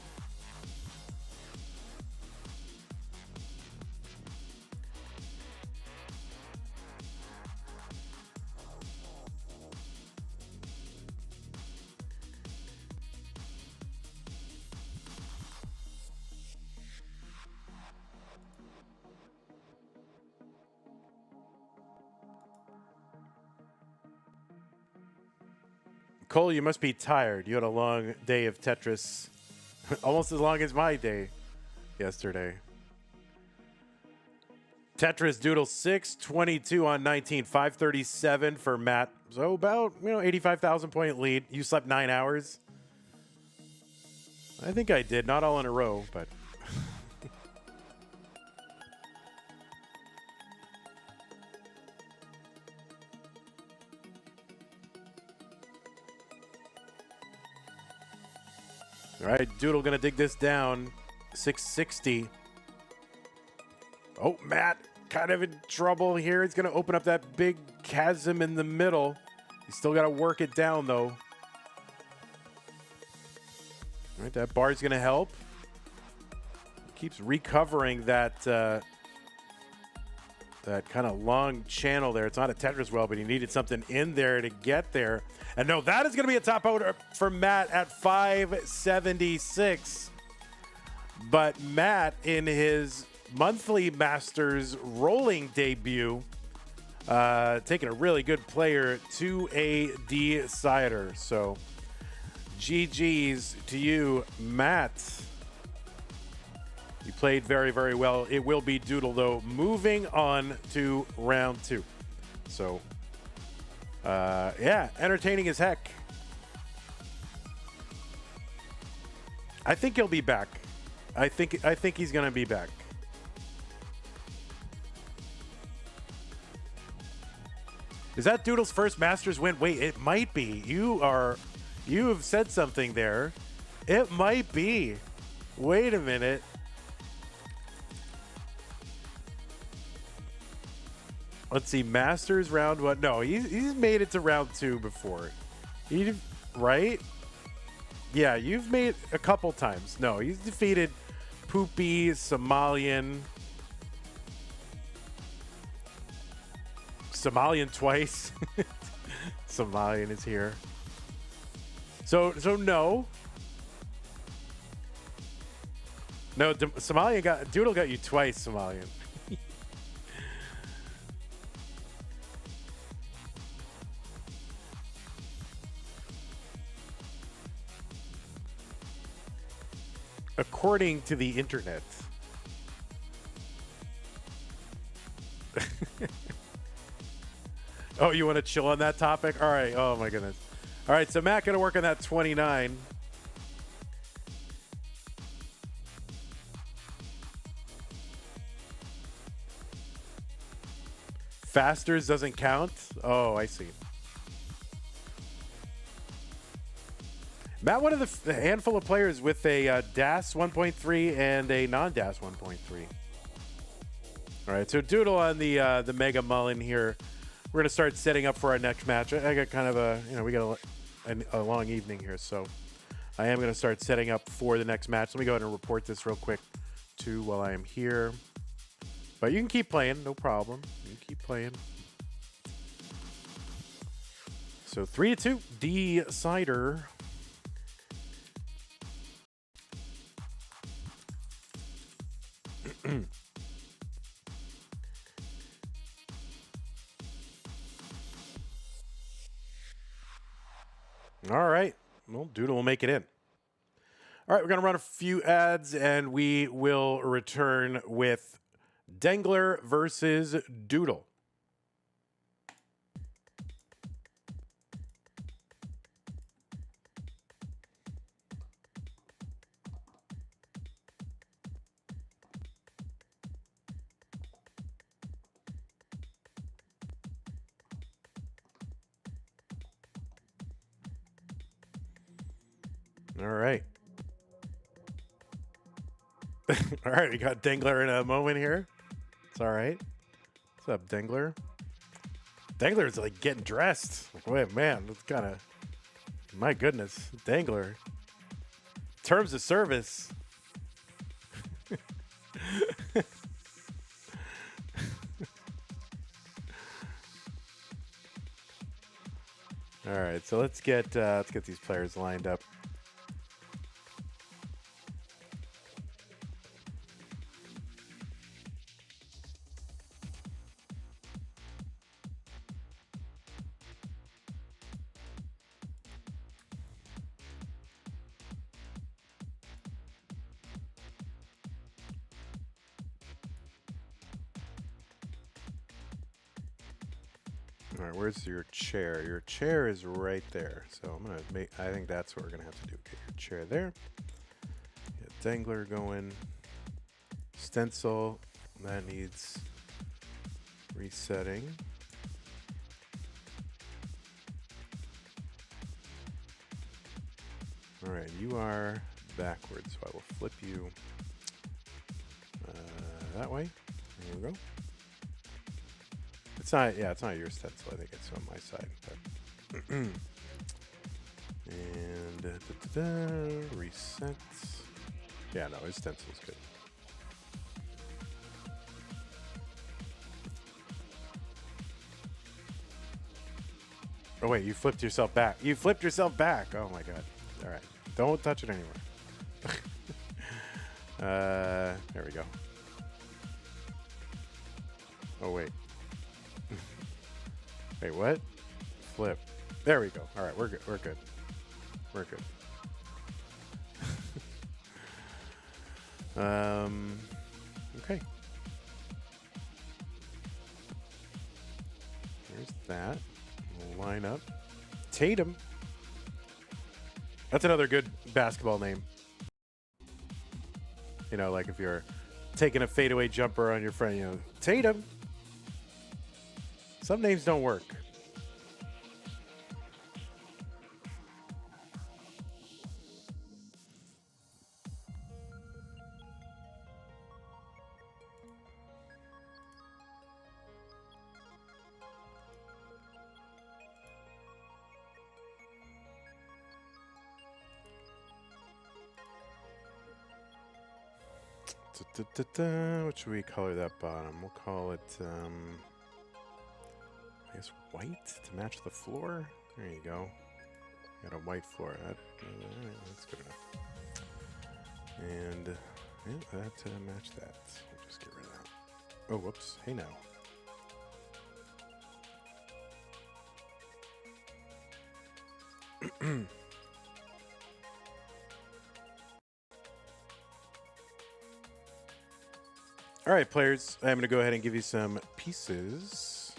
Cole, you must be tired. You had a long day of Tetris. Almost as long as my day yesterday. Tetris Doodle 622 on 19. 537 for Matt. So about, 85,000 point lead. You slept 9 hours. I think I did. Not all in a row, but... All right, Doodle gonna dig this down. 660. Oh, Matt kind of in trouble here. He's gonna open up that big chasm in the middle. He's still gotta work it down though. All right, that bar's gonna help. Keeps recovering that that kind of long channel there. It's not a Tetris well, but he needed something in there to get there. And no, that is going to be a top out for Matt at 576. But Matt, in his monthly Masters rolling debut, taking a really good player to a decider. So, GG's to you, Matt. You played very, very well. It will be Doodle, though, moving on to round 2. So, yeah, entertaining as heck. I think he'll be back. I think he's going to be back. Is that Doodle's first Masters win? Wait, it might be. You have said something there. It might be. Wait a minute. Let's see, Masters round 1. No, he's made it to round 2 before. Right? Yeah, you've made a couple times. No, he's defeated Poopy, Somalian twice. Somalian is here. So no. No, Doodle got you twice, Somalian. according to the internet. Oh, you want to chill on that topic? All right. Oh, my goodness. All right, so Matt going to work on that 29. Fasters doesn't count? Oh, I see. Matt, one of the handful of players with a DAS 1.3 and a non-DAS 1.3. All right, so Doodle on the Mega Mullen here. We're going to start setting up for our next match. I got kind of a, we got a long evening here, so I am going to start setting up for the next match. Let me go ahead and report this real quick, too, while I am here. But you can keep playing, no problem. You can keep playing. So 3-2, decider. All right. Well, Doodle will make it in. All right, we're going to run a few ads, and we will return with Dengler versus Doodle. All right. All right, we got Dengler in a moment here. It's all right. What's up, Dengler? Dengler's like getting dressed. Like, wait, man, that's kind of, my goodness, Dengler. Terms of service. All right, so let's get these players lined up. All right, where's your chair? Your chair is right there. So I'm gonna make. I think that's what we're gonna have to do. Get your chair there. Get Dengler going. Stencil that needs resetting. All right, you are backwards, so I will flip you that way. There we go. It's not, yeah, it's not your stencil. I think it's on my side. But and reset. Yeah, no, his stencil's good. Oh wait, you flipped yourself back. You flipped yourself back. Oh my god. All right, don't touch it anymore. There we go. Oh wait. Wait, what? Flip. There we go. All right, we're good. We're good. We're good. Okay. There's that. We'll line up. Tatum. That's another good basketball name. You know, like if you're taking a fadeaway jumper on your friend, you know, Tatum. Some names don't work. What should we color that bottom? We'll call it, I guess white to match the floor. There you go. Got a white floor. That's good enough. And yeah, that match that. We'll just get rid of that. Oh, whoops. Hey now. All right, players, I'm going to go ahead and give you some pieces.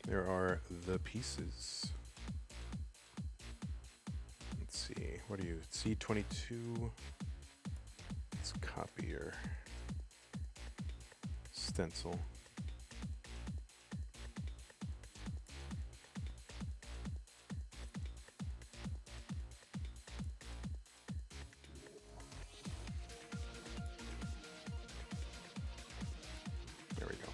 There are the pieces. Let's see. What are you? C22. Let's copy your stencil. There we go.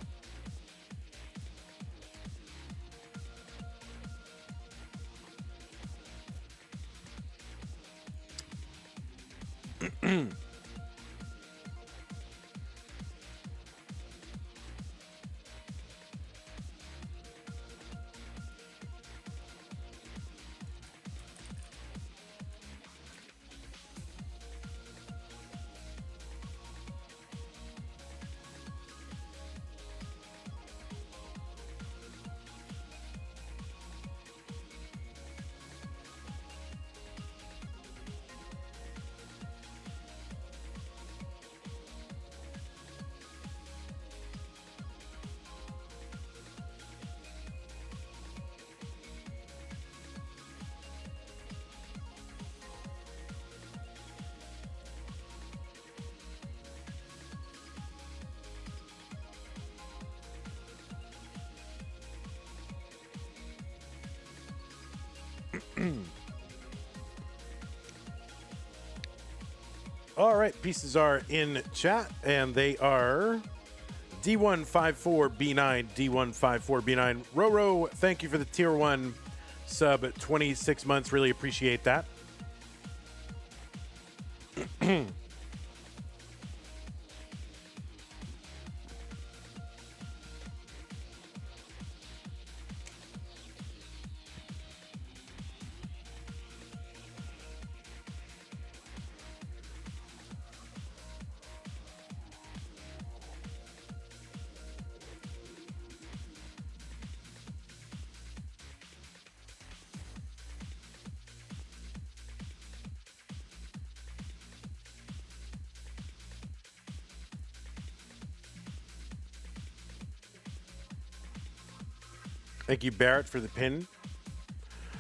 All right, pieces are in chat, and they are D154B9, D154B9. Roro, thank you for the tier 1 sub, 26 months. Really appreciate that. Thank you, Barrett, for the pin.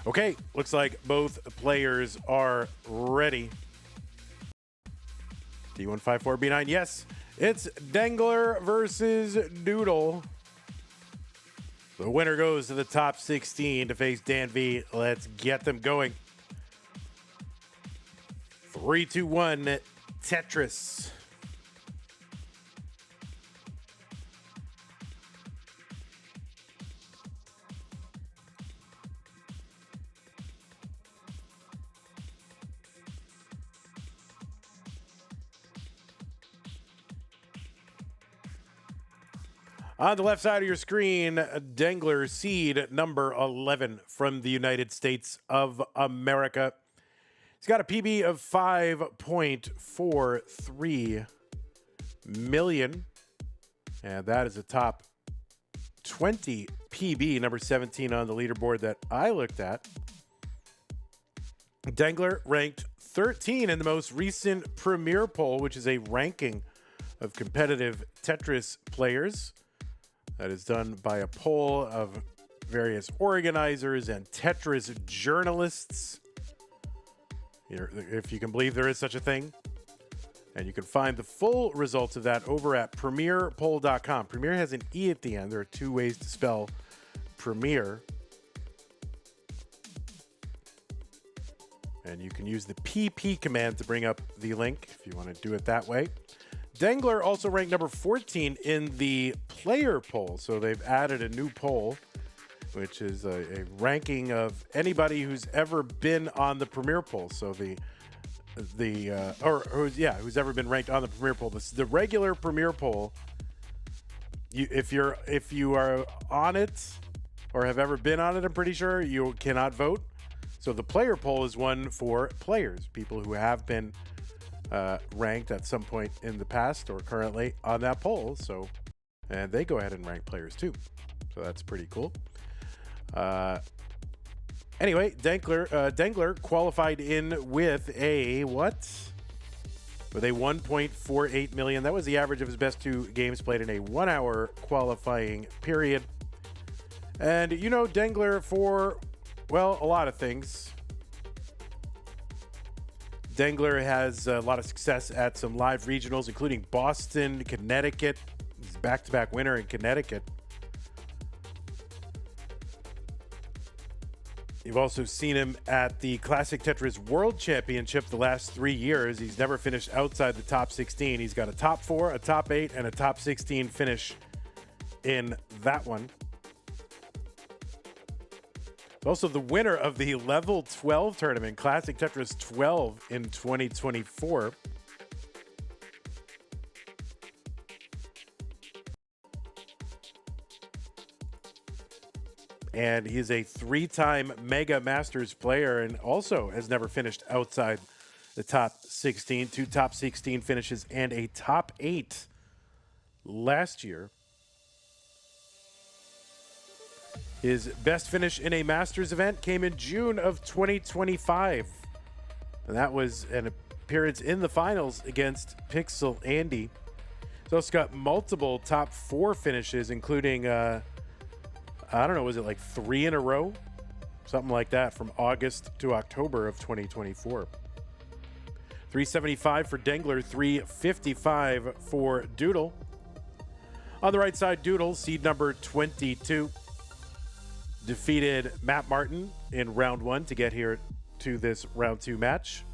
Okay, looks like both players are ready. D154B9, yes, it's Dengler versus Doodle. The winner goes to the top 16 to face Dan V. Let's get them going. 3, 2, 1, Tetris. On the left side of your screen, Dengler, seed number 11 from the United States of America. He's got a PB of 5.43 million. And that is a top 20 PB, number 17 on the leaderboard that I looked at. Dengler ranked 13 in the most recent Premier poll, which is a ranking of competitive Tetris players. That is done by a poll of various organizers and Tetris journalists, if you can believe there is such a thing. And you can find the full results of that over at premierpoll.com. Premier has an E at the end. There are 2 ways to spell Premier. And you can use the PP command to bring up the link if you want to do it that way. Dengler also ranked number 14 in the player poll. So they've added a new poll, which is a ranking of anybody who's ever been on the Premier poll. So who's ever been ranked on the Premier poll. This is the regular Premier poll. If you are on it or have ever been on it, I'm pretty sure you cannot vote. So the player poll is one for players, people who have been ranked at some point in the past or currently on that poll. So, and they go ahead and rank players too. So that's pretty cool. Anyway, Dengler qualified in with a what? With a 1.48 million. That was the average of his best 2 games played in a 1-hour qualifying period. And you know Dengler for, well, a lot of things. Dengler has a lot of success at some live regionals, including Boston, Connecticut. He's back-to-back winner in Connecticut. You've also seen him at the Classic Tetris World Championship the last 3 years. He's never finished outside the top 16. He's got a top 4, a top 8, and a top 16 finish in that one. He's also the winner of the Level 12 tournament, Classic Tetris 12 in 2024. And he's a 3-time Mega Masters player and also has never finished outside the top 16. 2 top 16 finishes and a top 8 last year. His best finish in a Masters event came in June of 2025. And that was an appearance in the finals against Pixel Andy. He's also got multiple top 4 finishes, including I don't know, was it like 3 in a row? Something like that from August to October of 2024. 375 for Dengler, 355 for Doodle. On the right side, Doodle, seed number 22, defeated Mattm in round 1 to get here to this round 2 match.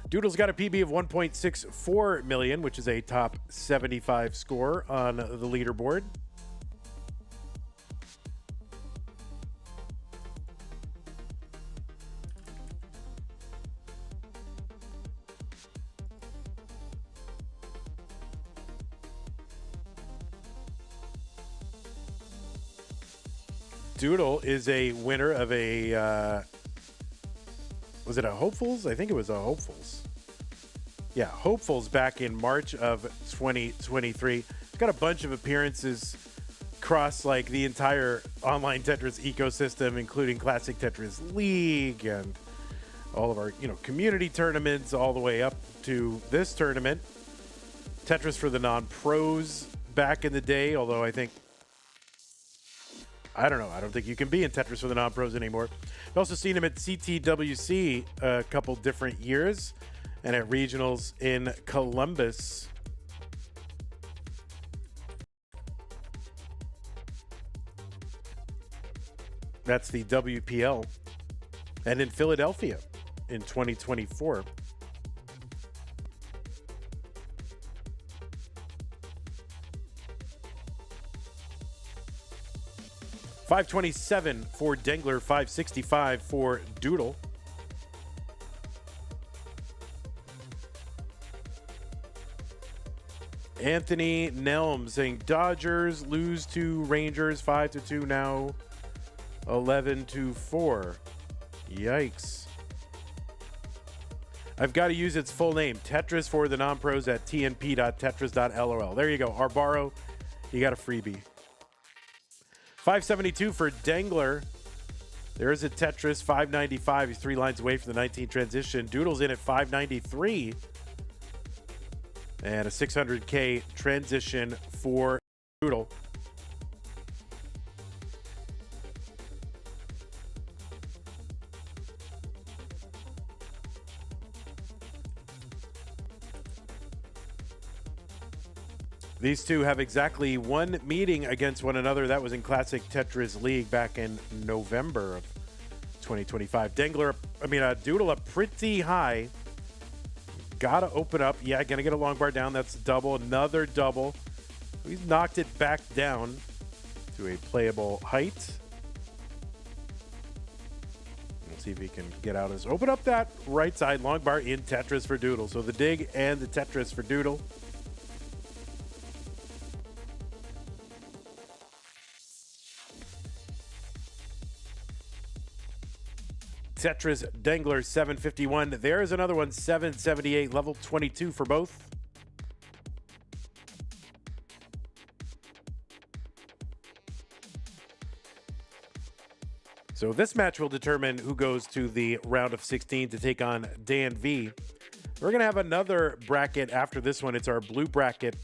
Doodle's got a PB of 1.64 million, which is a top 75 score on the leaderboard. Doodle is a winner of a, was it a Hopefuls? I think it was a Hopefuls. Yeah, Hopefuls back in March of 2023. He's got a bunch of appearances across like the entire online Tetris ecosystem, including Classic Tetris League and all of our, community tournaments all the way up to this tournament. Tetris for the non-pros back in the day, although I don't know. I don't think you can be in Tetris for the non-pros anymore. I've also seen him at CTWC a couple different years and at regionals in Columbus. That's the WPL. And in Philadelphia in 2024. $527 for Dengler, $565 for Doodle. Anthony Nelm saying Dodgers lose to Rangers 5-2 now, 11-4. Yikes. I've got to use its full name, Tetris for the non-pros at tnp.tetris.lol. There you go, Arbaro, you got a freebie. 572 for Dengler. There's a Tetris, 595. He's 3 lines away from the 19 transition. Doodle's in at 593. And a 600K transition for Doodle. These two have exactly 1 meeting against one another. That was in Classic Tetris League back in November of 2025. Doodle up pretty high. Gotta open up. Yeah, gonna get a long bar down. That's a double, another double. He's knocked it back down to a playable height. Let's see if he can get out of this. Open up that right side long bar in Tetris for Doodle. So the dig and the Tetris for Doodle. Tetris Dengler 751. There's another one, 778, level 22 for both. So this match will determine who goes to the round of 16 to take on Dan V. We're going to have another bracket after this one. It's our blue bracket.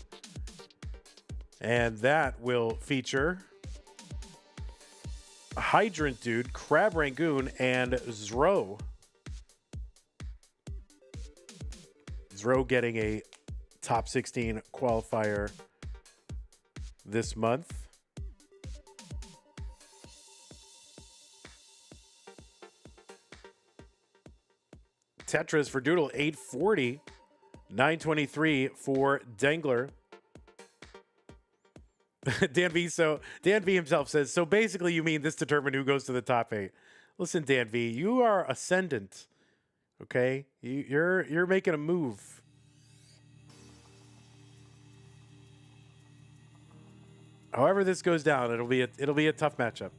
And that will feature Hydrant Dude, Crab Rangoon, and Zro. Zro getting a top 16 qualifier this month. Tetris for Doodle, 840. 923 for Dengler. Dan V himself says, so basically you mean this determined who goes to the top 8. Listen, Dan V, you are ascendant. Okay? You're making a move. However this goes down, it'll be a tough matchup.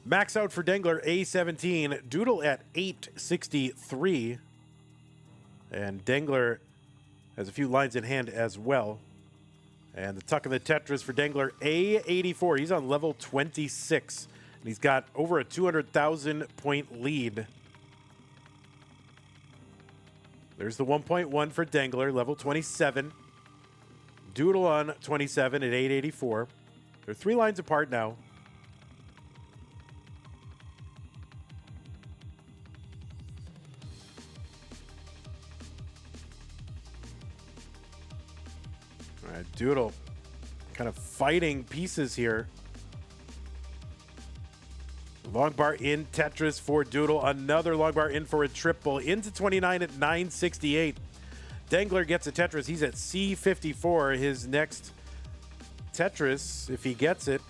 Max out for Dengler, A17. Doodle at 863. And Dengler has a few lines in hand as well. And the tuck of the Tetris for Dengler, A84. He's on level 26. And he's got over a 200,000 point lead. There's the 1.1 for Dengler, level 27. Doodle on 27 at 884. They're 3 lines apart now. All right, Doodle kind of fighting pieces here. Long bar in Tetris for Doodle. Another long bar in for a triple. Into 29 at 968. Dengler gets a Tetris. He's at C54. His next Tetris, if he gets it,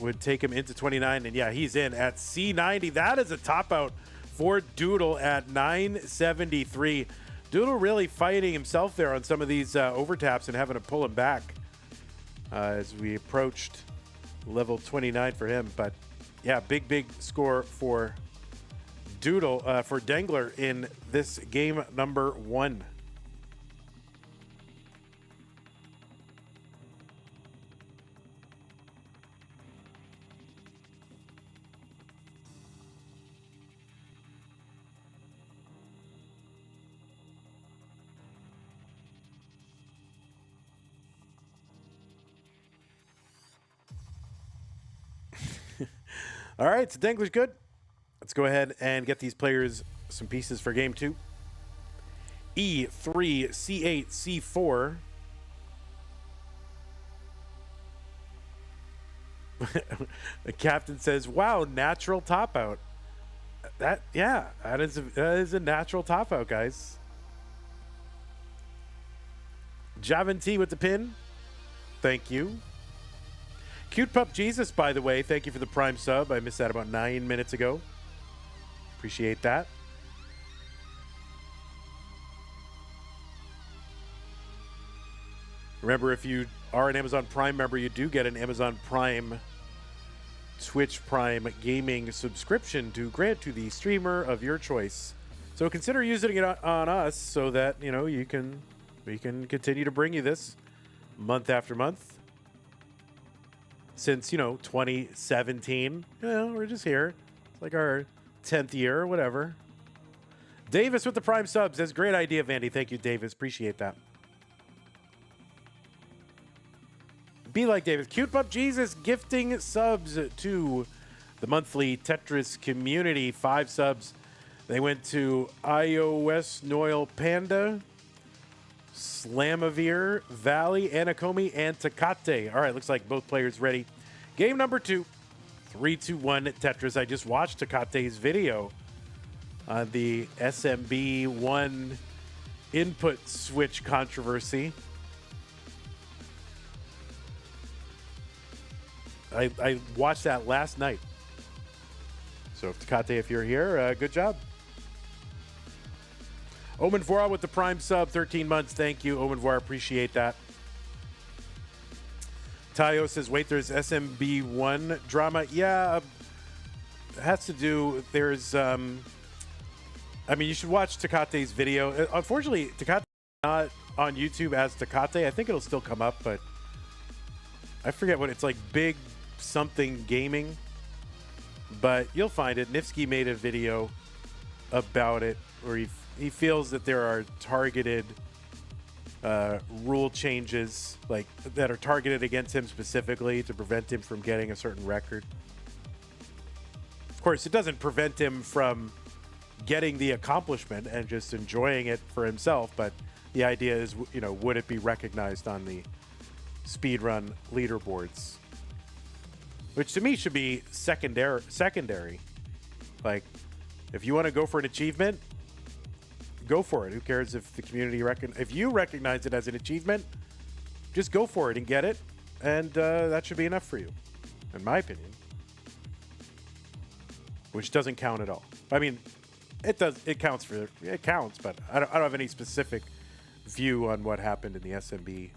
would take him into 29. And yeah, he's in at C90. That is a top out for Doodle at 973. Doodle really fighting himself there on some of these overtaps and having to pull him back as we approached level 29 for him. But yeah, big score for Doodle, for Dengler in this game number 1. All right, so Dengler's good. Let's go ahead and get these players some pieces for game 2. E3, C8, C4. The captain says, wow, natural top out. That is a natural top out, guys. Javin T with the pin. Thank you. Cute Pup Jesus, by the way, thank you for the Prime sub. I missed that about 9 minutes ago. Appreciate that. Remember, if you are an Amazon Prime member, you do get an Amazon Prime, Twitch Prime gaming subscription to grant to the streamer of your choice. So consider using it on us so that, you know, we can continue to bring you this month after month. Since, 2017, we're just here. It's like our 10th year or whatever. Davis with the Prime subs. That's a great idea, Vandy. Thank you, Davis. Appreciate that. Be like Davis. Cute Pup Jesus gifting subs to the monthly Tetris community. 5 subs. They went to iOS Noel Panda, Slamavir, Valley, Anakomi, and Tecate. All right, looks like both players ready. Game number 2, 3-2-1 Tetris. I just watched Tecate's video on the SMB1 input switch controversy. I watched that last night. So, Tecate, if you're here, good job. Omen Vora with the Prime sub, 13 months. Thank you, Omen Vora. Appreciate that. Tayo says, wait, there's SMB1 drama. Yeah, it has to do, there's, you should watch Tecate's video. Unfortunately, Tecate's not on YouTube as Tecate. I think it'll still come up, but I forget what it's like, Big Something Gaming, but you'll find it. Nifsky made a video about it where he feels that there are targeted rule changes, like that are targeted against him specifically to prevent him from getting a certain record. Of course, it doesn't prevent him from getting the accomplishment and just enjoying it for himself, but the idea is, you know, would it be recognized on the speedrun leaderboards? Which to me should be secondary. Like, if you want to go for an achievement, go for it. Who cares if the community if you recognize it as an achievement, just go for it and get it, and that should be enough for you, in my opinion. Which doesn't count at all. I mean, it does. It counts, but I don't have any specific view on what happened in the SMB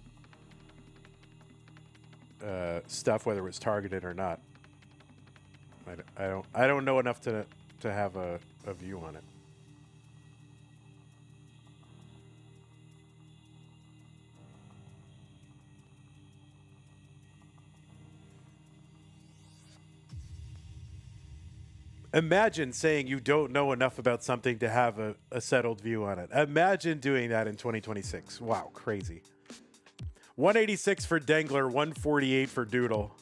stuff, whether it was targeted or not. I don't know enough to have a view on it. Imagine saying you don't know enough about something to have a settled view on it. Imagine doing that in 2026. Wow, crazy. 186 for Dengler, 148 for Doodle.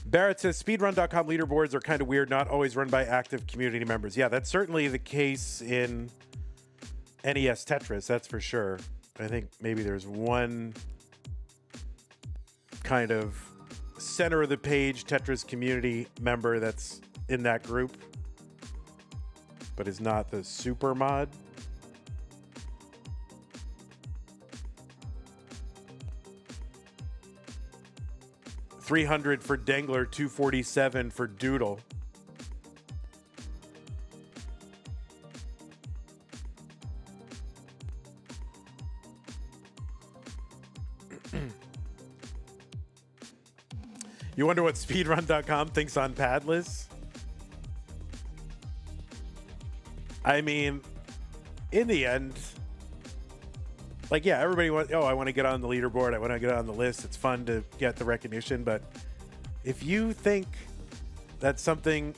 Barrett says speedrun.com leaderboards are kind of weird, not always run by active community members. Yeah, that's certainly the case in NES Tetris, that's for sure. I think maybe there's one kind of center of the page Tetris community member that's in that group, but is not the super mod. $300 for Dengler, $247 for Doodle. You wonder what speedrun.com thinks on Padless? I mean, in the end, like, yeah, everybody wants, I want to get on the leaderboard. I want to get on the list. It's fun to get the recognition. But if you think that something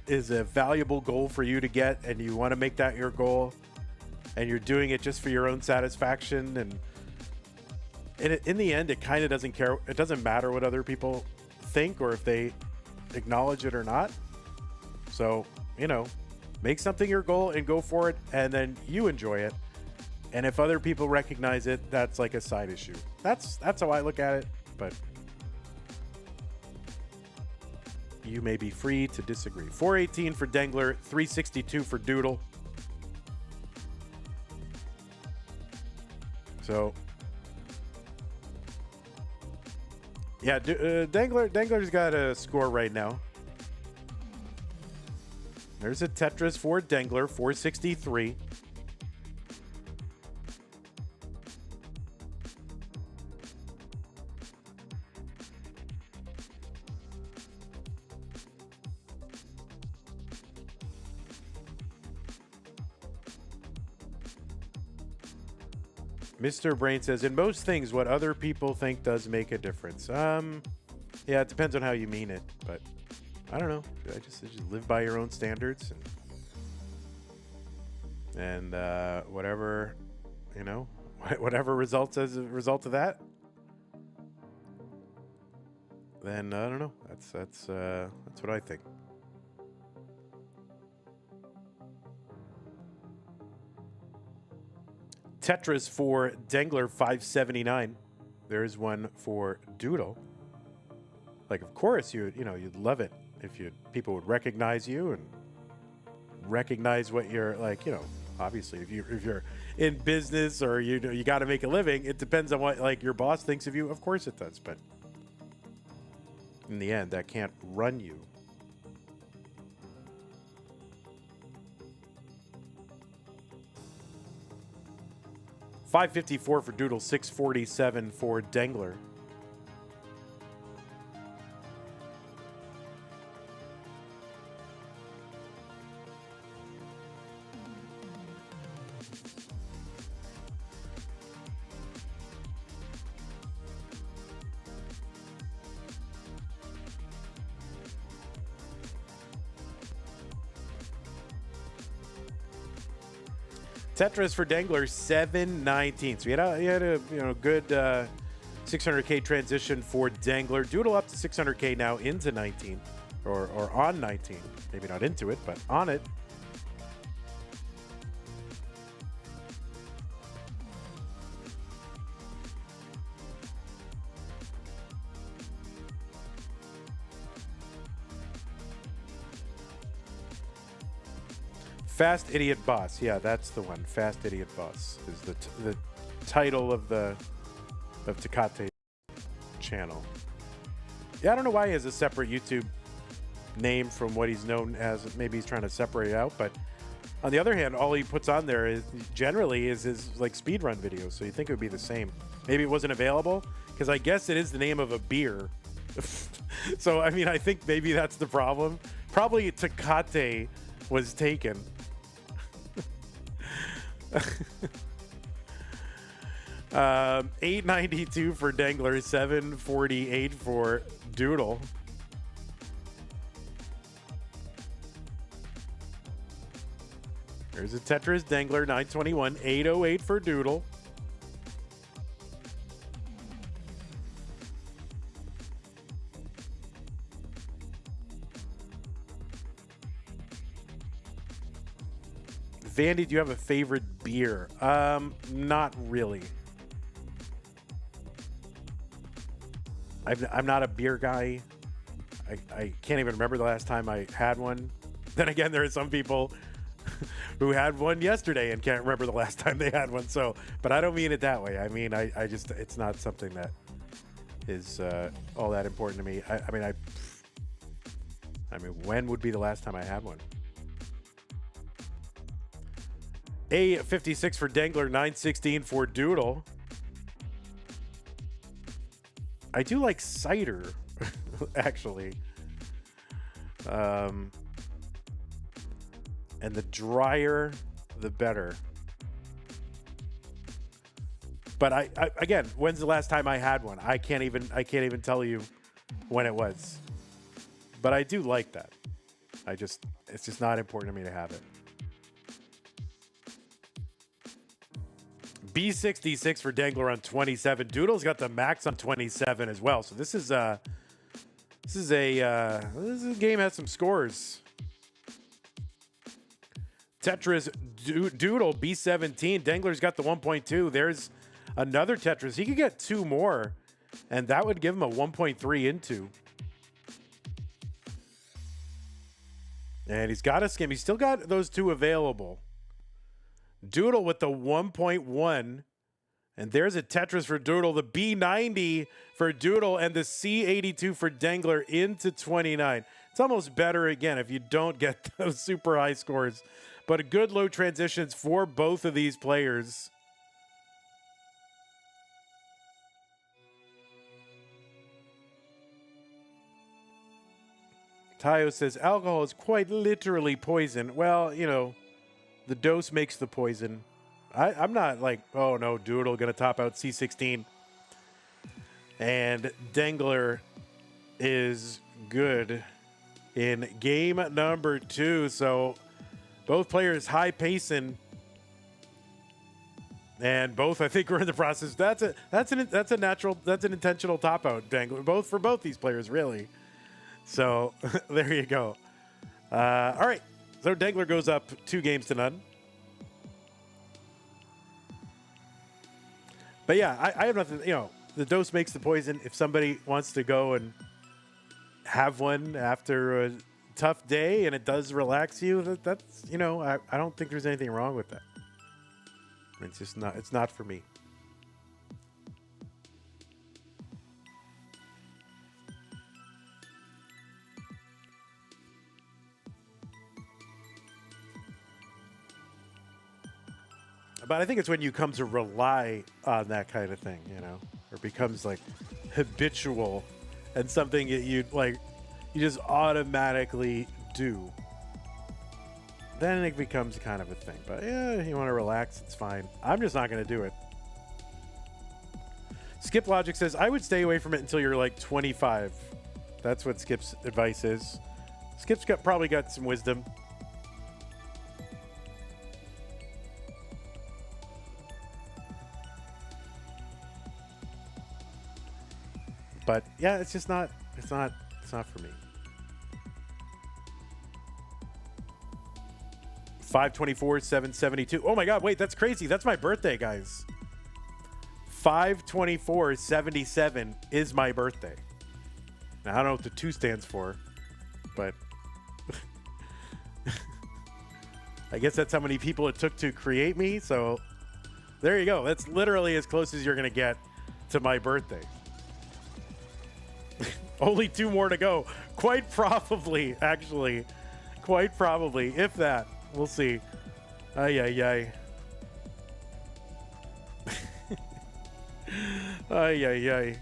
is a valuable goal for you to get and you want to make that your goal and you're doing it just for your own satisfaction, and in the end, it kind of doesn't care. It doesn't matter what other people think or if they acknowledge it or not. So, make something your goal and go for it, and then you enjoy it. And if other people recognize it, that's like a side issue. That's how I look at it, but you may be free to disagree. 418 for Dengler, 362 for Doodle. So, yeah, Dengler's got a score right now. There's a Tetris for Dengler, 463. Mr. Brain says, in most things, what other people think does make a difference. Yeah, it depends on how you mean it, but I don't know. I just live by your own standards, and whatever, whatever results as a result of that, then I don't know. That's what I think. Tetris for Dengler, 579. There's one for Doodle. Like, of course, you'd love it if people would recognize you and recognize what you're like. Obviously, if you're in business or you got to make a living, it depends on what your boss thinks of you. Of course, it does, but in the end, that can't run you. $554 for Doodle, $647 for Dengler. Tetris for Dengler, 719. So he had a good 600K transition for Dengler. Doodle up to 600K now into 19, or on 19. Maybe not into it, but on it. Fast Idiot Boss. Yeah, that's the one. Fast Idiot Boss is the title of Tecate channel. Yeah, I don't know why he has a separate YouTube name from what he's known as. Maybe he's trying to separate it out, but on the other hand, all he puts on there is generally is his like speedrun videos. So you think it would be the same. Maybe it wasn't available because I guess it is the name of a beer. So I mean, I think maybe that's the problem. Probably Tecate was taken. 892 for Dengler, 748 for Doodle. There's a Tetris Dengler, 921, 808 for Doodle. Vandy, do you have a favorite beer? Not really. I'm not a beer guy. I can't even remember the last time I had one. Then again, there are some people who had one yesterday and can't remember the last time they had one. So, but I don't mean it that way. I mean, I just, it's not something that is all that important to me. I mean, when would be the last time I had one? A56 for Dengler, 916 for Doodle. I do like cider, actually. And the drier, the better. But I again, when's the last time I had one? I can't even tell you when it was. But I do like that. It's just not important to me to have it. B66 for Dengler on 27. Doodle's got the max on 27 as well. So this is a game has some scores. Tetris Doodle B17. Dengler's got the 1.2. There's another Tetris. He could get two more, and that would give him a 1.3 into. And he's got a skim. He's still got those two available. Doodle with the 1.1. And there's a Tetris for Doodle, the B90 for Doodle, and the C82 for Dengler into 29. It's almost better, again, if you don't get those super high scores. But good low transitions for both of these players. Tayo says, alcohol is quite literally poison. Well, you know, the dose makes the poison. I'm not like, oh no, Doodle going to top out C16. And Dengler is good in game number 2. So both players high pacing. And both, I think, are in the process. That's an intentional top out, Dengler. For both these players, really. So there you go. All right. So Dengler goes up 2-0. But yeah, I have nothing, you know, the dose makes the poison. If somebody wants to go and have one after a tough day and it does relax you, that's, you know, I don't think there's anything wrong with that. It's just not, it's not for me. But I think it's when you come to rely on that kind of thing, you know, or becomes like habitual and something that you just automatically do. Then it becomes kind of a thing. But yeah, you want to relax, it's fine. I'm just not going to do it. Skip Logic says, I would stay away from it until you're like 25. That's what Skip's advice is. Skip's probably got some wisdom. But yeah, it's just not. It's not for me. 524, 772. Oh my God! Wait, that's crazy. That's my birthday, guys. 524, 77 is my birthday. Now I don't know what the 2 stands for, but I guess that's how many people it took to create me. So there you go. That's literally as close as you're gonna get to my birthday. Only 2 more to go. Quite probably, actually. Quite probably, if that. We'll see. Ay, ay, ay. Ay, ay, ay.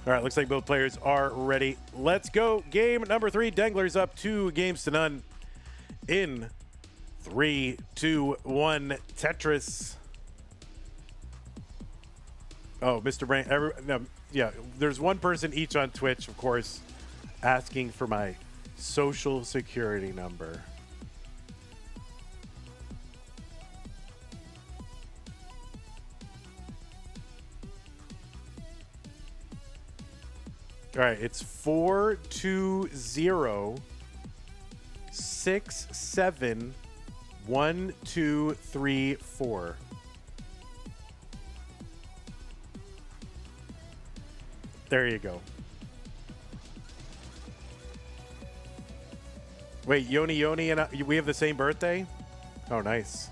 All right, looks like both players are ready. Let's go. Game number 3. Dengler's up 2-0 in 3, 2, 1. Tetris. Oh, Mr. Brain. No, yeah, there's one person each on Twitch, of course, asking for my social security number. All right, it's 420671234. There you go. Wait, Yoni and we have the same birthday? Oh, nice.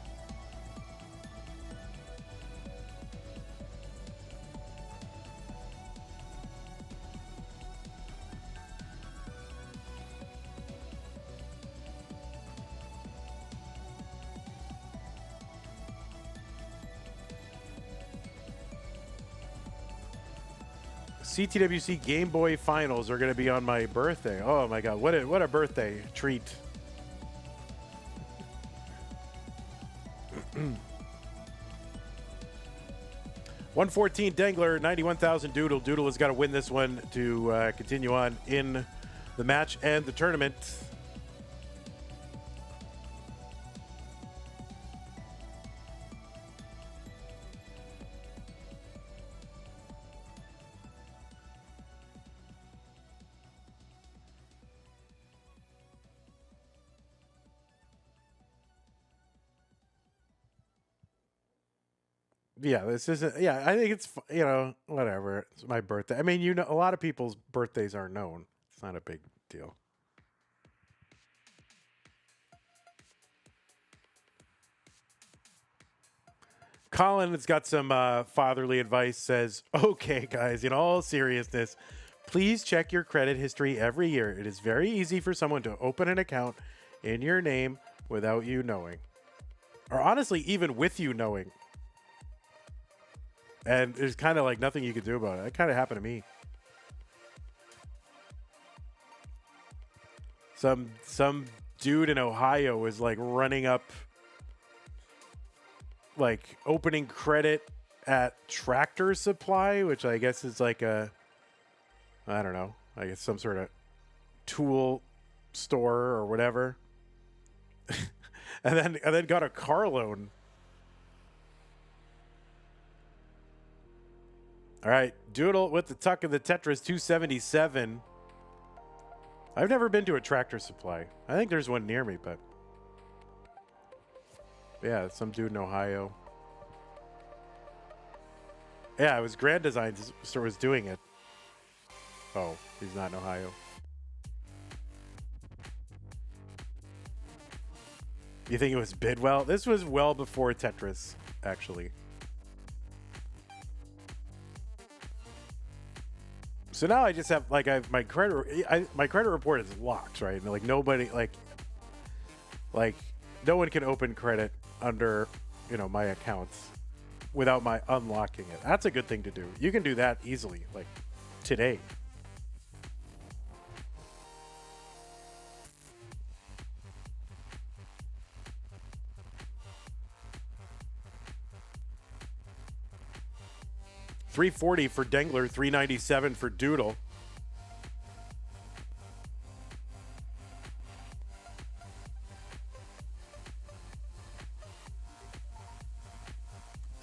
CTWC Game Boy Finals are going to be on my birthday. Oh my God, what a birthday treat. $114 Dengler, 91,000 Doodle. Doodle has got to win this one to continue on in the match and the tournament. Yeah, this isn't. Yeah, I think it's, whatever. It's my birthday. I mean, a lot of people's birthdays are known. It's not a big deal. Colin has got some fatherly advice. Says, okay, guys, in all seriousness, please check your credit history every year. It is very easy for someone to open an account in your name without you knowing. Or honestly, even with you knowing. And there's kind of like nothing you could do about it. That kind of happened to me. Some dude in Ohio was like running up, like opening credit at Tractor Supply, which I guess is like I don't know, I guess some sort of tool store or whatever. and then got a car loan. All right, Doodle with the tuck of the Tetris, 277. I've never been to a Tractor Supply. I think there's one near me, but yeah, some dude in Ohio. Yeah, it was Grand Design store was doing it. Oh, he's not in Ohio. You think it was Bidwell? This was well before Tetris, actually. So now I just have like my credit report is locked, right? And like nobody like no one can open credit under my accounts without my unlocking it. That's a good thing to do. You can do that easily, like today. $340 for Dengler, $397 for Doodle.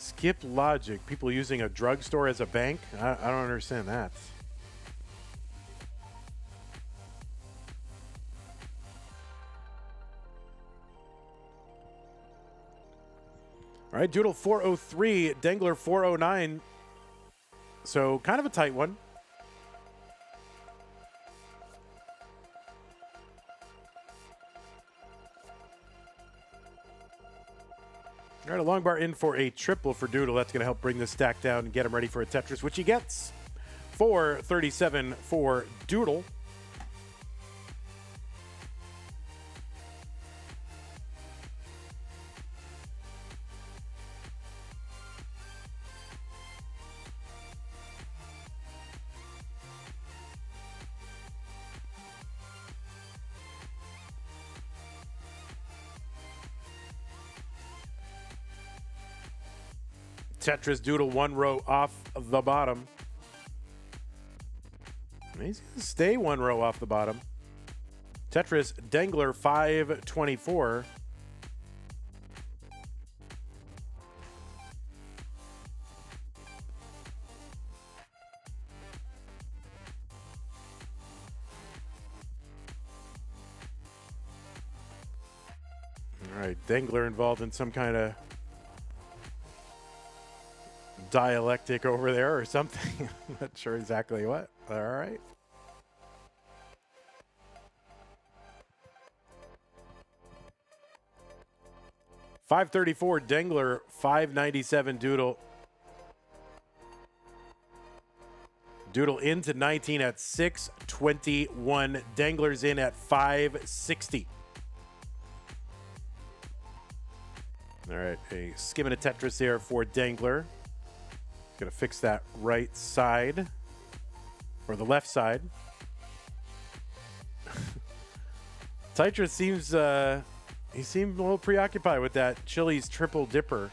Skip logic. People using a drugstore as a bank? I don't understand that. All right, Doodle 403, Dengler 409. So kind of a tight one. All right, a long bar in for a triple for Doodle. That's going to help bring this stack down and get him ready for a Tetris, which he gets. 437 for Doodle. Tetris Doodle 1 row off the bottom. He's going to stay 1 row off the bottom. Tetris Dengler 524. All right, Dengler involved in some kind of dialectic over there or something. I'm not sure exactly what. All right. $534 Dengler, $597 Doodle. Doodle into 19 at $621. Dengler's in at $560. All right, a skimming a Tetris here for Dengler. Gonna fix that right side, or the left side. Tetris seems, he seemed a little preoccupied with that Chili's triple dipper.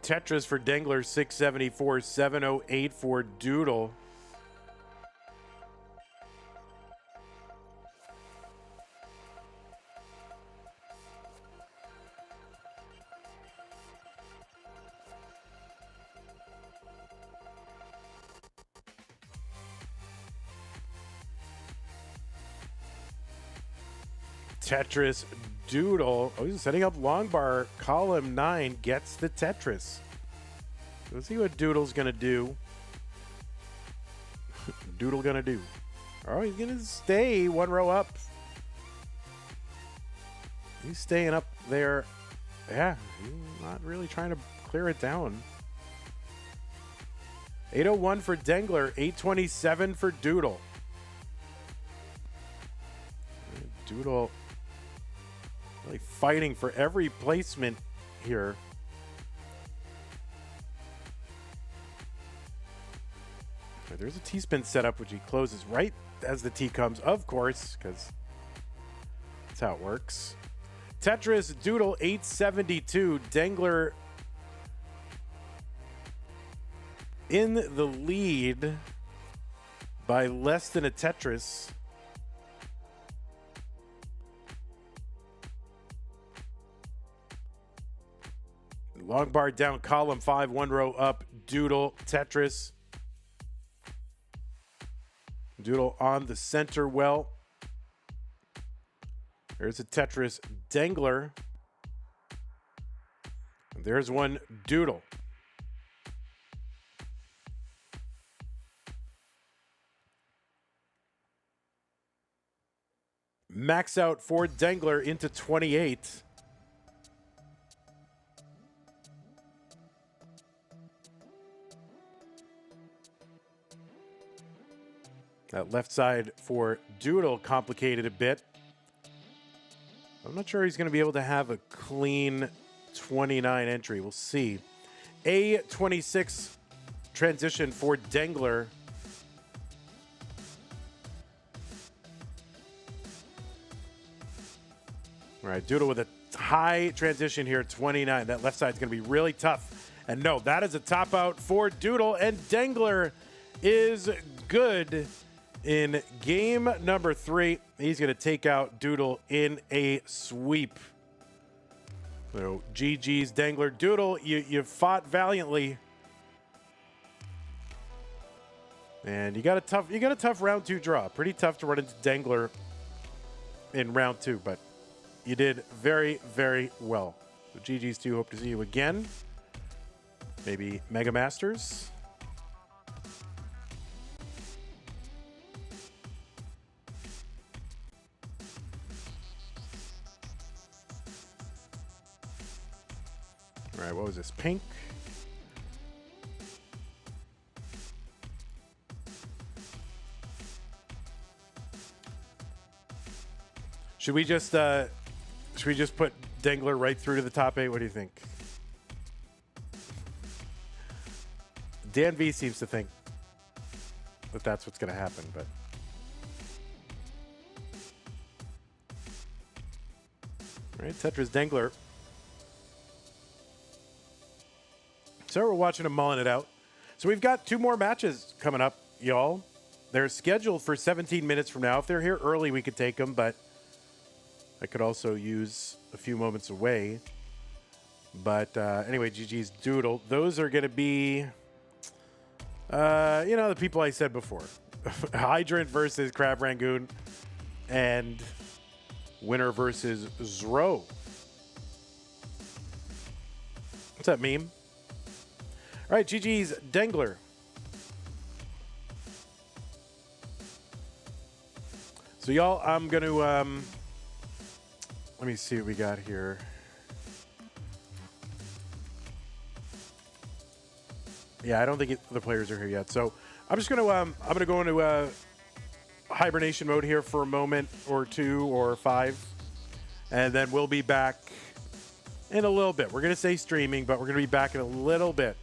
Tetris for Dengler, 674, 708 for Doodle. Tetris Doodle. Oh, he's setting up long bar. Column 9 gets the Tetris. Let's see what Doodle's going to do. Doodle going to do. Oh, he's going to stay 1 row up. He's staying up there. Yeah, he's not really trying to clear it down. 801 for Dengler, 827 for Doodle. Doodle really fighting for every placement here. There's a T-spin setup, which he closes right as the T comes, of course, because that's how it works. Tetris Doodle 872. Dengler in the lead by less than a Tetris. Long bar down, column 5, 1 row up, Doodle, Tetris. Doodle on the center well. There's a Tetris Dengler. And there's one Doodle. Max out for Dengler into 28. That left side for Doodle complicated a bit. I'm not sure he's going to be able to have a clean 29 entry. We'll see. A26 transition for Dengler. All right, Doodle with a high transition here, 29. That left side's going to be really tough. And no, that is a top out for Doodle, and Dengler is good in game number 3. He's going to take out Doodle in a sweep. So GG's Dengler. Doodle, you fought valiantly. And you got a tough round 2 draw. Pretty tough to run into Dengler in round 2, but you did very, very well. So GG's 2, hope to see you again. Maybe Mega Masters. All right, what was this? Pink. Should we just put Dengler right through to the top 8? What do you think? Dan V seems to think that that's what's going to happen, but all right, Tetris Dengler. So we're watching him mulling it out. So we've got 2 more matches coming up, y'all. They're scheduled for 17 minutes from now. If they're here early, we could take them, but I could also use a few moments away. But anyway, GG's Doodle. Those are going to be, the people I said before. Hydrant versus Crab Rangoon, and winner versus Zro. What's up, meme? All right, GG's Dengler. So y'all, I'm going to, let me see what we got here. Yeah, I don't think the players are here yet. So I'm just going to, I'm going to go into hibernation mode here for a moment or 2 or 5. And then we'll be back in a little bit. We're going to say streaming, but we're going to be back in a little bit.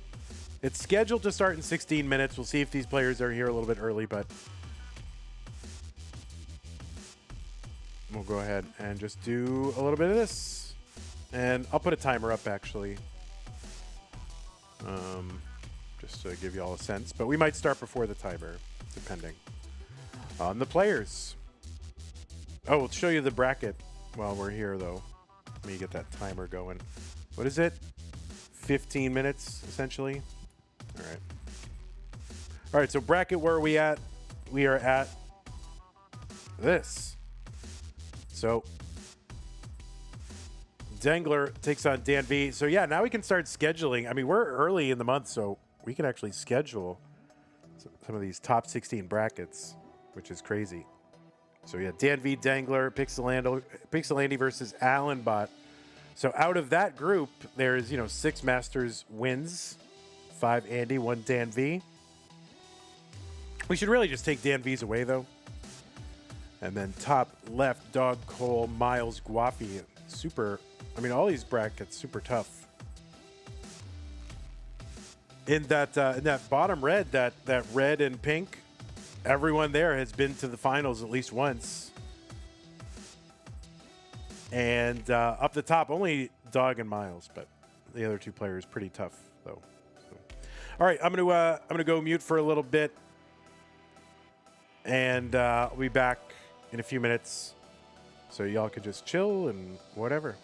It's scheduled to start in 16 minutes. We'll see if these players are here a little bit early, but we'll go ahead and just do a little bit of this. And I'll put a timer up, actually, just to give you all a sense. But we might start before the timer, depending on the players. Oh, we'll show you the bracket while we're here, though. Let me get that timer going. What is it? 15 minutes, essentially. All right. All right, so bracket, where are we at? We are at this. So Dengler takes on Dan V. So yeah, now we can start scheduling. I mean, we're early in the month, so we can actually schedule some of these top 16 brackets, which is crazy. So yeah, Dan V, Dengler, Pixelandy versus Allenbot. So out of that group, there's 6 Masters wins, 5 Andy, 1 Dan V. We should really just take Dan V's away, though. And then top left, Dog Cole, Miles, Guafi. Super, I mean, all these brackets, super tough. In that bottom red, that red and pink, everyone there has been to the finals at least once. And up the top, only Dog and Miles, but the other 2 players pretty tough, though. So. All right, I'm gonna go mute for a little bit, and I'll be back in a few minutes, so y'all can just chill and whatever.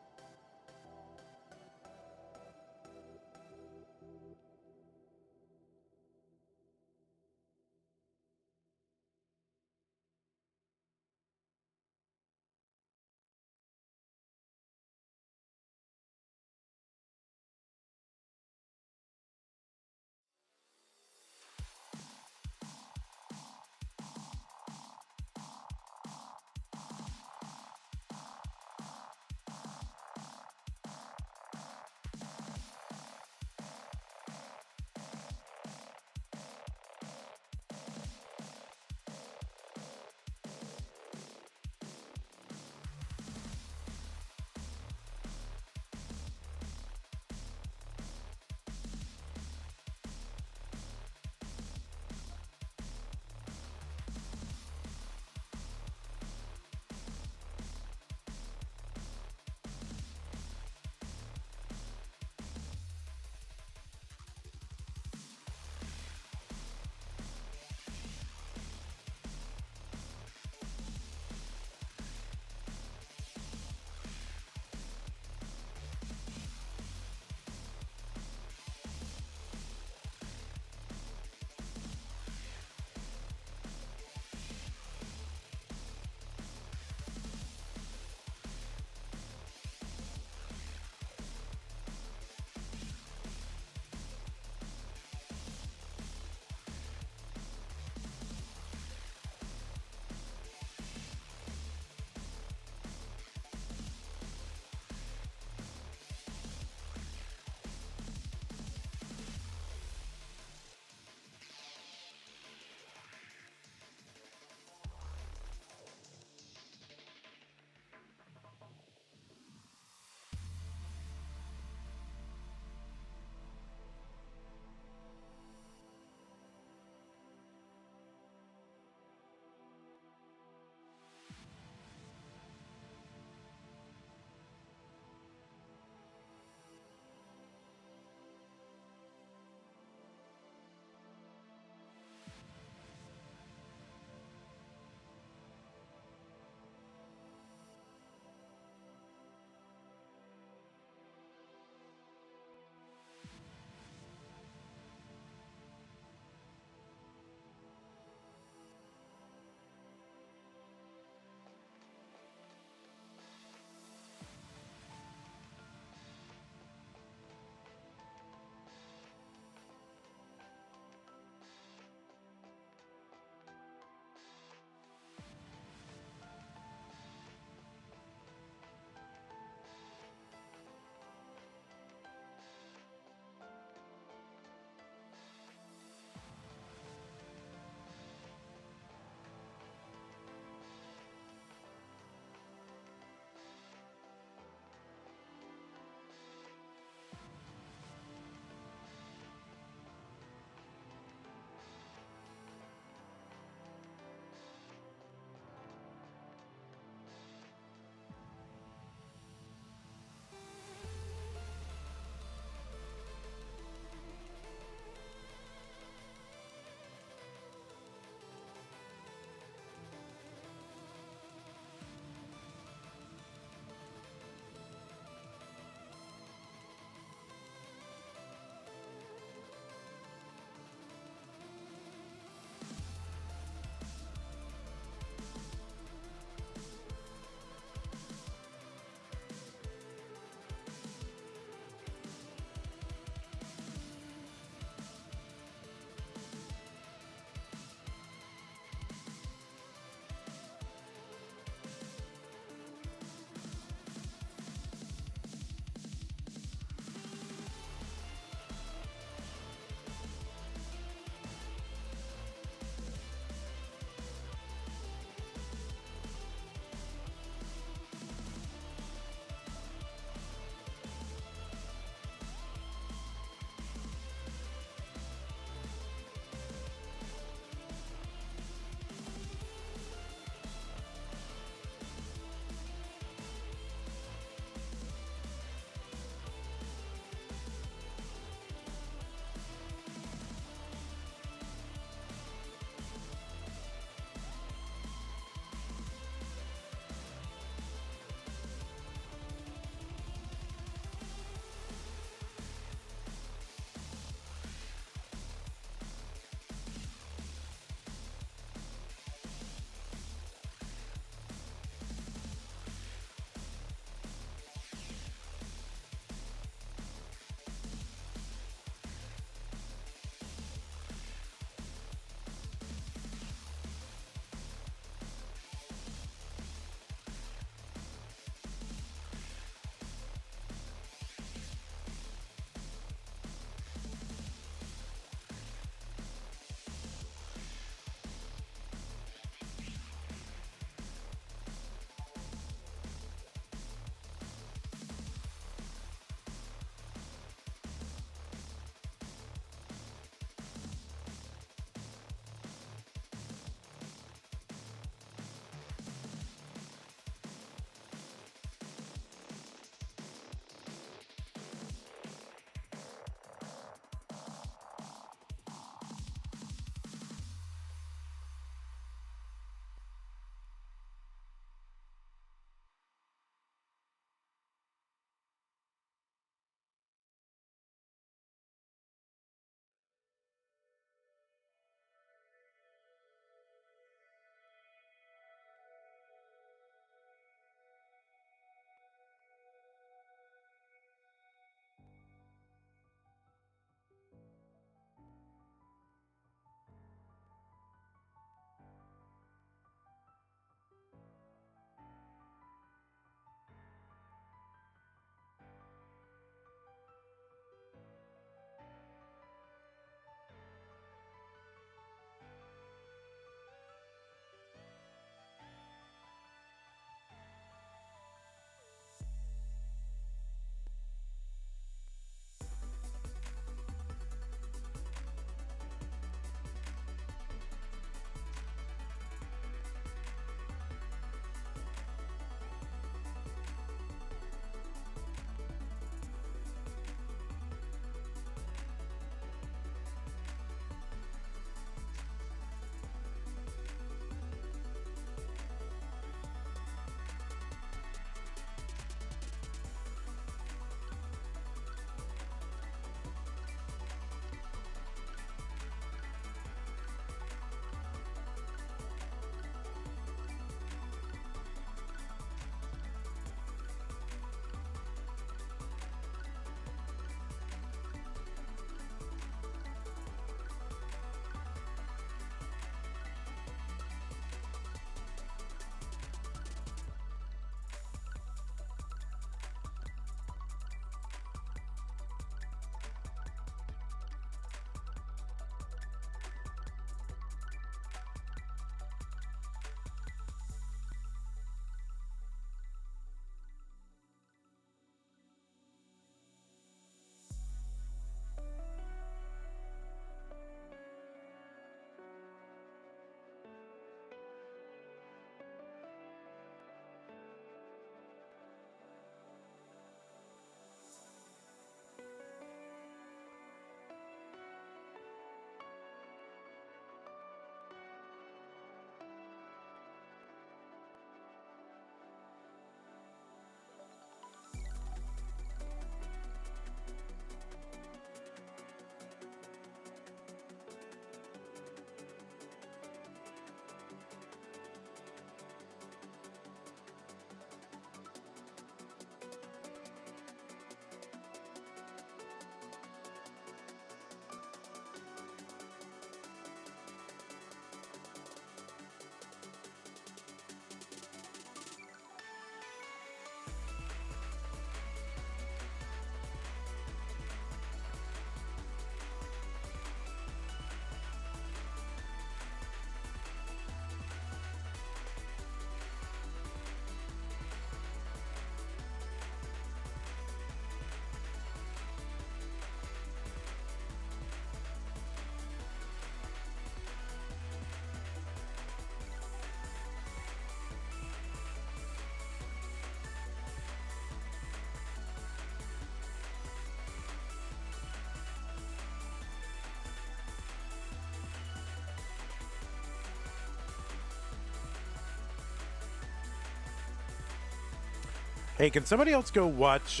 Hey, can somebody else go watch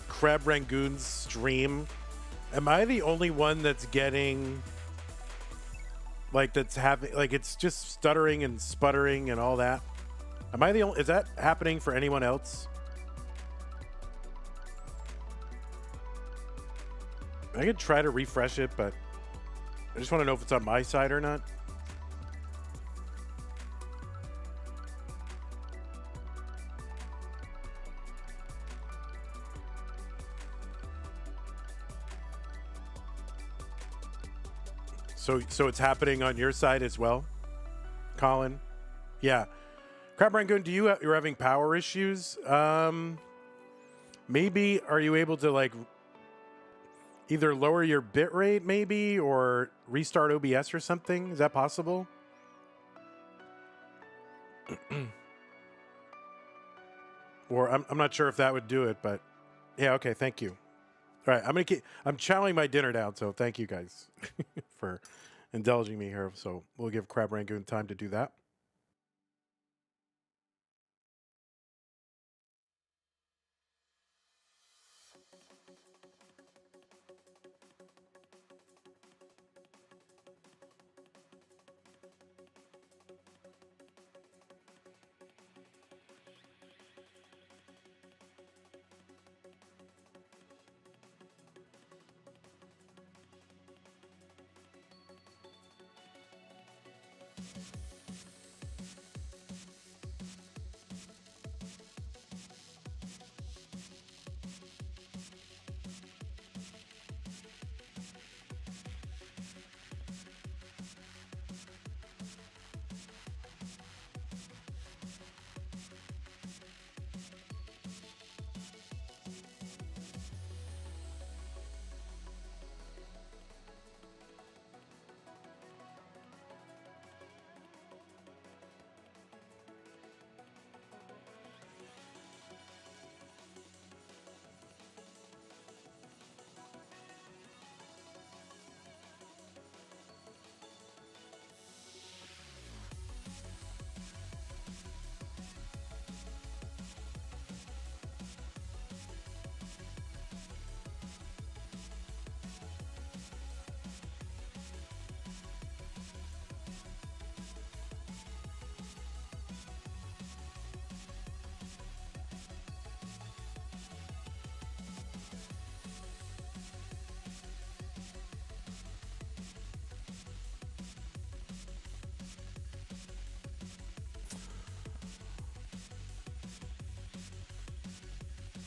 Crab Rangoon's stream? Am I the only one that's getting like that's having like it's just stuttering and sputtering and all that? Am I the only? Is that happening for anyone else? I could try to refresh it, but I just want to know if it's on my side or not. So it's happening on your side as well, Colin? Yeah. Crab Rangoon, you're having power issues? Maybe are you able to like either lower your bit rate maybe or restart OBS or something? Is that possible? Or I'm not sure if that would do it, but yeah, okay, thank you. All right, I'm chowing my dinner down, so thank you guys for indulging me here. So we'll give Crab Rangoon time to do that.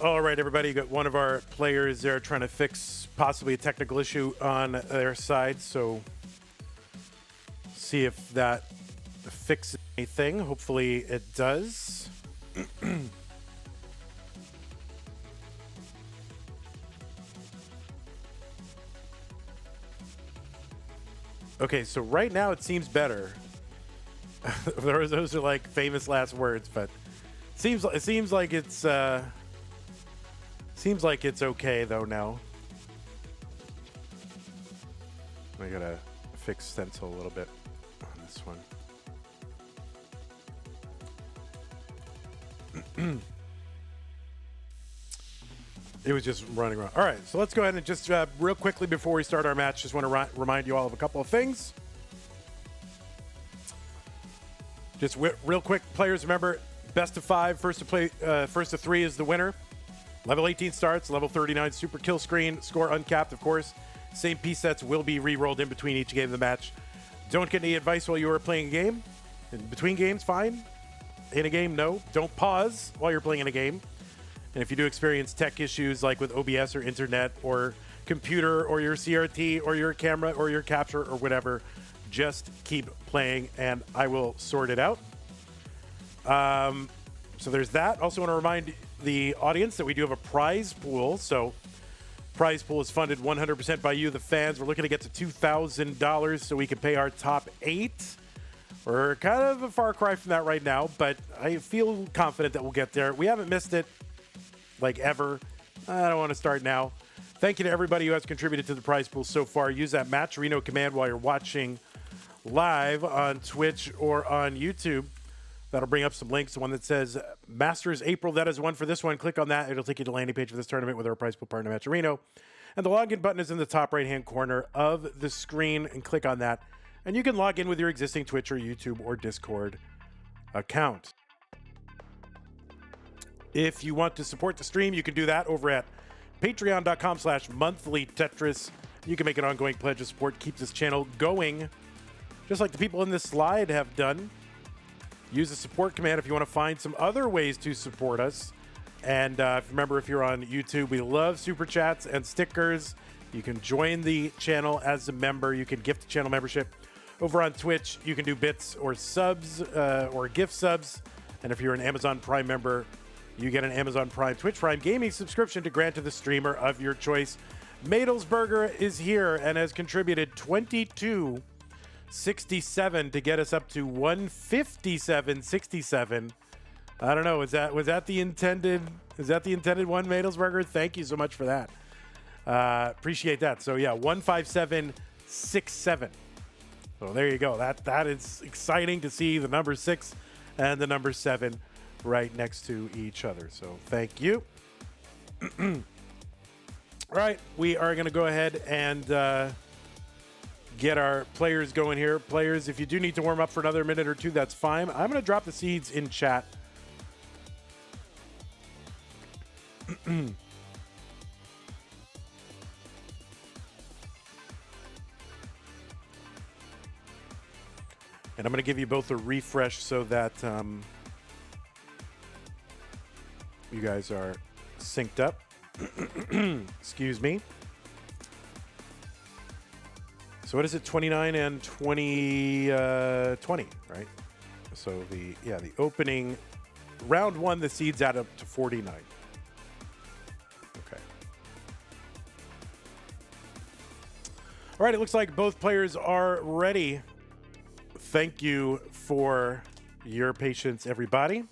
All right, everybody. Got one of our players there trying to fix possibly a technical issue on their side. So see if that fixes anything. Hopefully it does. Okay, so right now it seems better. Those are like famous last words, but it seems like it's okay though now. I gotta fix stencil a little bit on this one. It was just running around. All right, so let's go ahead and just real quickly before we start our match, just want to remind you all of a couple of things. Just real quick, players, remember, best of 5, first to 3 is the winner. Level 18 starts, level 39 super kill screen, score uncapped, of course. Same piece sets will be re-rolled in between each game of the match. Don't get any advice while you are playing a game. In between games, fine. In a game, no. Don't pause while you're playing in a game. And if you do experience tech issues like with OBS or internet or computer or your CRT or your camera or your capture or whatever, just keep playing and I will sort it out. So there's that. Also want to remind the audience that we do have a prize pool. So prize pool is funded 100% by you, the fans. We're looking to get to $2,000 so we can pay our top 8. We're kind of a far cry from that right now, but I feel confident that we'll get there. We haven't missed it like ever. I don't want to start now. Thank you to everybody who has contributed to the prize pool so far. Use that Matcherino command while you're watching live on Twitch or on YouTube. That'll bring up some links. The one that says Masters April, that is one for this one. Click on that. It'll take you to the landing page for this tournament with our prize pool partner, Mattm. And the login button is in the top right-hand corner of the screen, and click on that. And you can log in with your existing Twitch or YouTube or Discord account. If you want to support the stream, you can do that over at patreon.com/monthlytetris. You can make an ongoing pledge of support, keep this channel going, just like the people in this slide have done. Use the support command if you want to find some other ways to support us. And remember, if you're on YouTube, we love super chats and stickers. You can join the channel as a member. You can gift the channel membership. Over on Twitch, you can do bits or subs or gift subs. And if you're an Amazon Prime member, you get an Amazon Prime Twitch Prime gaming subscription to grant to the streamer of your choice. Madelsberger is here and has contributed $22.67 to get us up to $157.67. I don't know. Was that the intended? Is that the intended one, Madelsberger? Thank you so much for that. Appreciate that. So yeah, 157.67. So there you go. That is exciting to see the number 6 and the number 7 right next to each other. So thank you. All right, we are going to go ahead and get our players going here. Players, if you do need to warm up for another minute or two, that's fine. I'm going to drop the seeds in chat. And I'm going to give you both a refresh so that you guys are synced up. Excuse me. So what is it? 29 and 20, 20, right? So the opening round 1, the seeds add up to 49. Okay. All right, it looks like both players are ready. Thank you for your patience, everybody.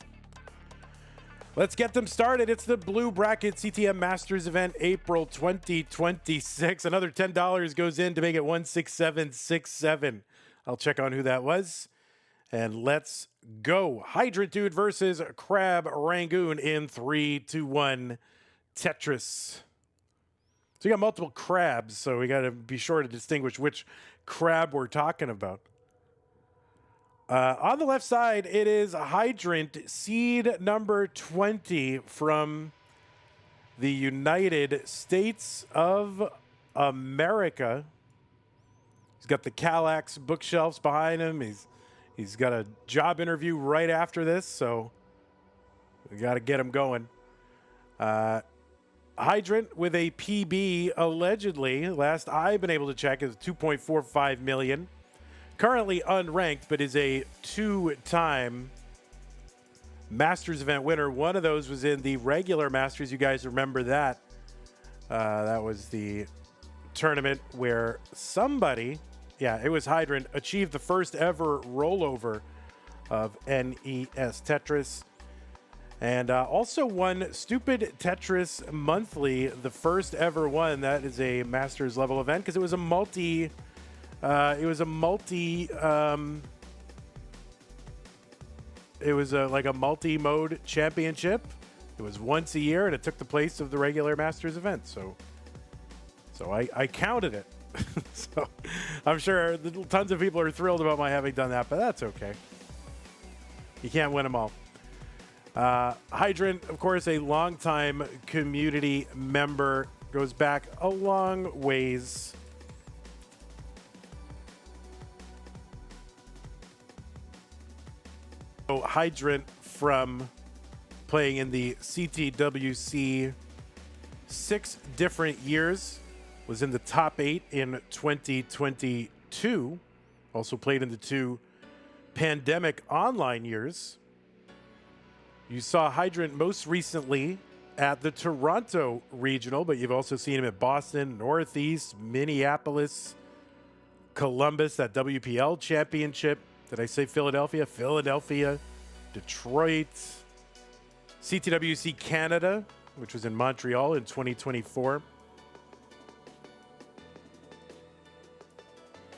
Let's get them started. It's the Blue Bracket CTM Masters event, April 2026. Another $10 goes in to make it 167.67. I'll check on who that was. And let's go. Hydrant Dude versus Crab Rangoon in 3, 2, 1. Tetris. So we got multiple crabs, so we got to be sure to distinguish which crab we're talking about. On the left side, it is Hydrant, seed number 20 from the United States of America. He's got the Kallax bookshelves behind him. He's got a job interview right after this, so we got to get him going. Hydrant with a PB, allegedly, last I've been able to check, is 2.45 million. Currently unranked, but is a 2-time Masters event winner. One of those was in the regular Masters. You guys remember that. That was the tournament where somebody, yeah, it was Hydrant, achieved the first ever rollover of NES Tetris. And also won Stupid Tetris Monthly, the first ever one. That is a Masters level event because it was a multi... like a multi-mode championship. It was once a year, and it took the place of the regular Masters event. So I counted it. So I'm sure tons of people are thrilled about my having done that, but that's okay. You can't win them all. Hydrant, of course, a longtime community member, goes back a long ways. Hydrant, from playing in the CTWC 6 different years, was in the top 8 in 2022. Also played in the 2 pandemic online years. You saw Hydrant most recently at the Toronto Regional, but you've also seen him at Boston, Northeast, Minneapolis, Columbus, that WPL championship. Did I say Philadelphia? Philadelphia, Detroit, CTWC Canada, which was in Montreal in 2024.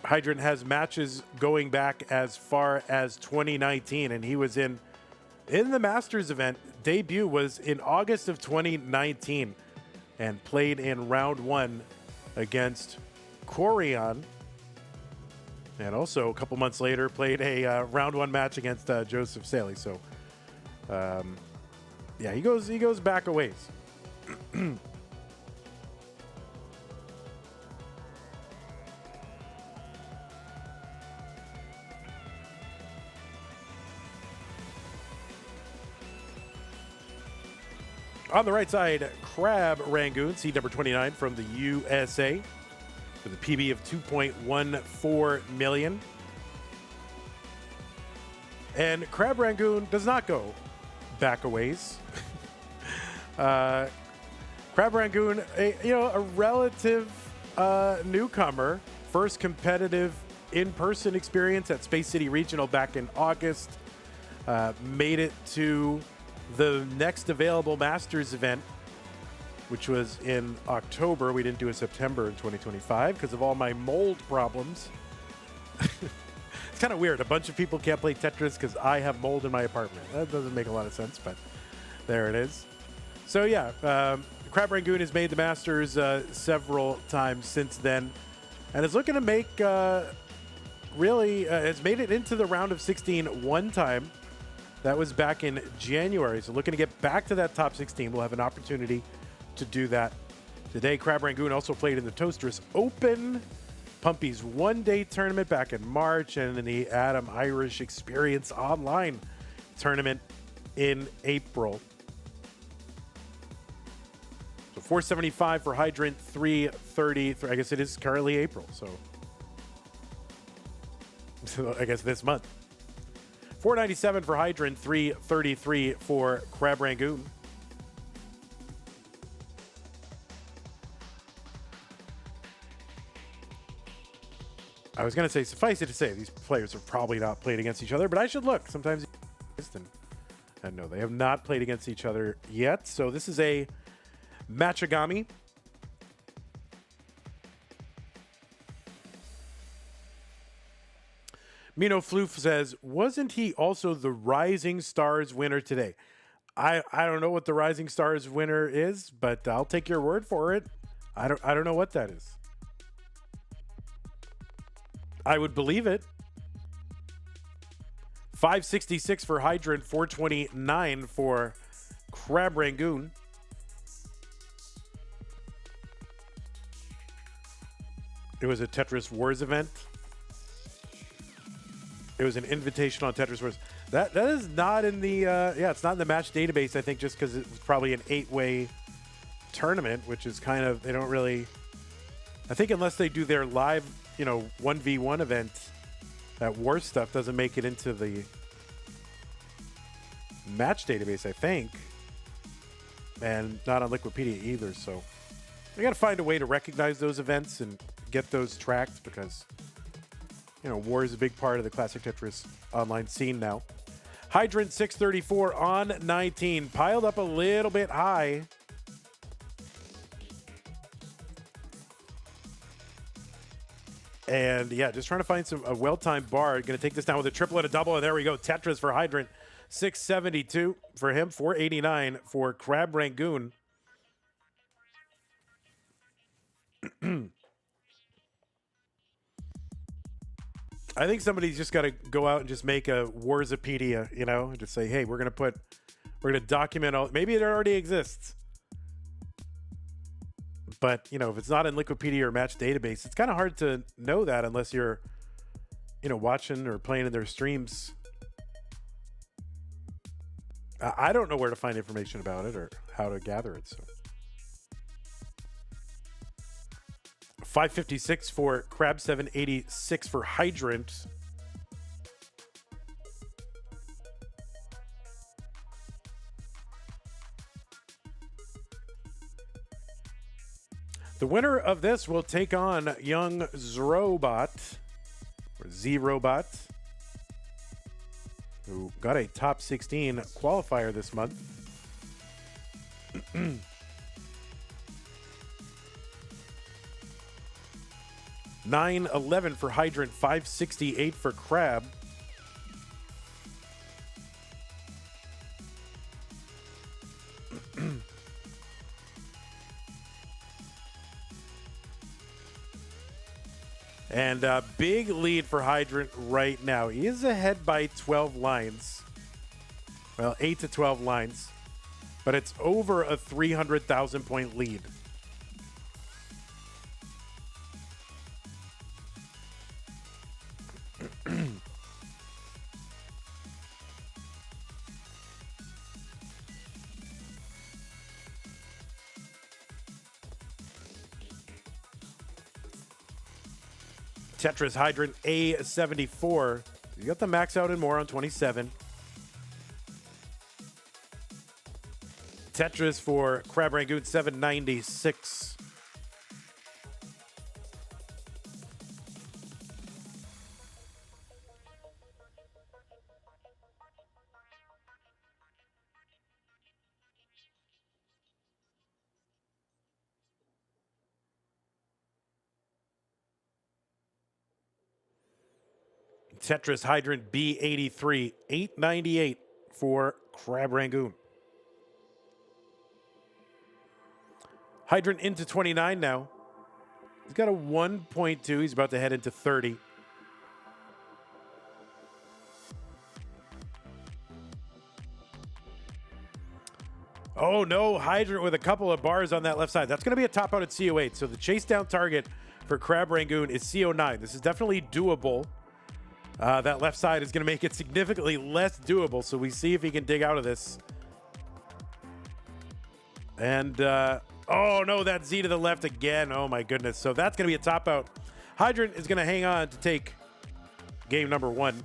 Hydrant has matches going back as far as 2019, and he was in the Masters event. Debut was in August of 2019 and played in round 1 against Corian. And also a couple months later played a round 1 match against Joseph Saley. So yeah, he goes back a ways. On the right side, Crabr Rangoon, seed number 29 from the USA, with a PB of 2.14 million. And Crabr Rangoon does not go back a ways. Crabr Rangoon, a relative newcomer, first competitive in-person experience at Space City Regional back in August. Made it to the next available Masters event, which was in October. We didn't do a September in 2025 because of all my mold problems. It's kind of weird. A bunch of people can't play Tetris because I have mold in my apartment. That doesn't make a lot of sense, but there it is. So yeah, Crabr Rangoon has made the Masters several times since then, and is looking to make has made it into the round of 16 one time. That was back in January. So looking to get back to that top 16. We'll have an opportunity to do that today. Crabr Rangoon also played in the Toasters Open, Pumpy's one-day tournament back in March, and in the Adam Irish Experience Online tournament in April. So 475 for Hydrant, 330. I guess it is currently April, so I guess this month. 497 for Hydrant, 333 for Crabr Rangoon. I was going to say, suffice it to say, these players have probably not played against each other, but I should look. Sometimes, and no, they have not played against each other yet. So this is a Matchagami. Mino Floof says, wasn't he also the Rising Stars winner today? I don't know what the Rising Stars winner is, but I'll take your word for it. I don't know what that is. I would believe it. 566 for Hydrant, 429 for Crabr Rangoon. It was a Tetris Wars event. It was an invitation on Tetris Wars. That is not in the it's not in the match database, I think, just because it was probably an 8-way tournament, which is kind of, they don't really, I think unless they do their live 1v1 event, that war stuff doesn't make it into the match database, I think, and not on Liquipedia either. So we got to find a way to recognize those events and get those tracked, because war is a big part of the classic Tetris online scene now. Hydrant 634 on 19, piled up a little bit high. And yeah, just trying to find a well-timed bar. Going to take this down with a triple and a double, and there we go. Tetris for Hydrant, 672 for him, 489 for Crabr Rangoon. I think somebody's just got to go out and just make a Warsapedia, and just say, hey, we're going to document all, maybe it already exists. But, if it's not in Liquipedia or match database, it's kind of hard to know that unless you're, watching or playing in their streams. I don't know where to find information about it or how to gather it. So 556 for Crabr, 786 for Hydrant. The winner of this will take on young Zrobot, or Z-Robot, who got a top 16 qualifier this month. 911 for Hydrant, 568 for Crabr. And a big lead for Hydrant right now. He is ahead by 12 lines. Well, 8 to 12 lines. But it's over a 300,000 point lead. Tetris Hydrant A74. You got the max out and more on 27. Tetris for Crabr Rangoon 796. Tetris Hydrant B83, 898 for Crabr Rangoon. Hydrant into 29 now. He's got a 1.2. He's about to head into 30. Oh, no. Hydrant with a couple of bars on that left side. That's going to be a top out at CO8. So the chase down target for Crabr Rangoon is CO9. This is definitely doable. That left side is going to make it significantly less doable. So we see if he can dig out of this. And, oh, no, that Z to the left again. Oh, my goodness. So that's going to be a top out. Hydrant is going to hang on to take game number 1.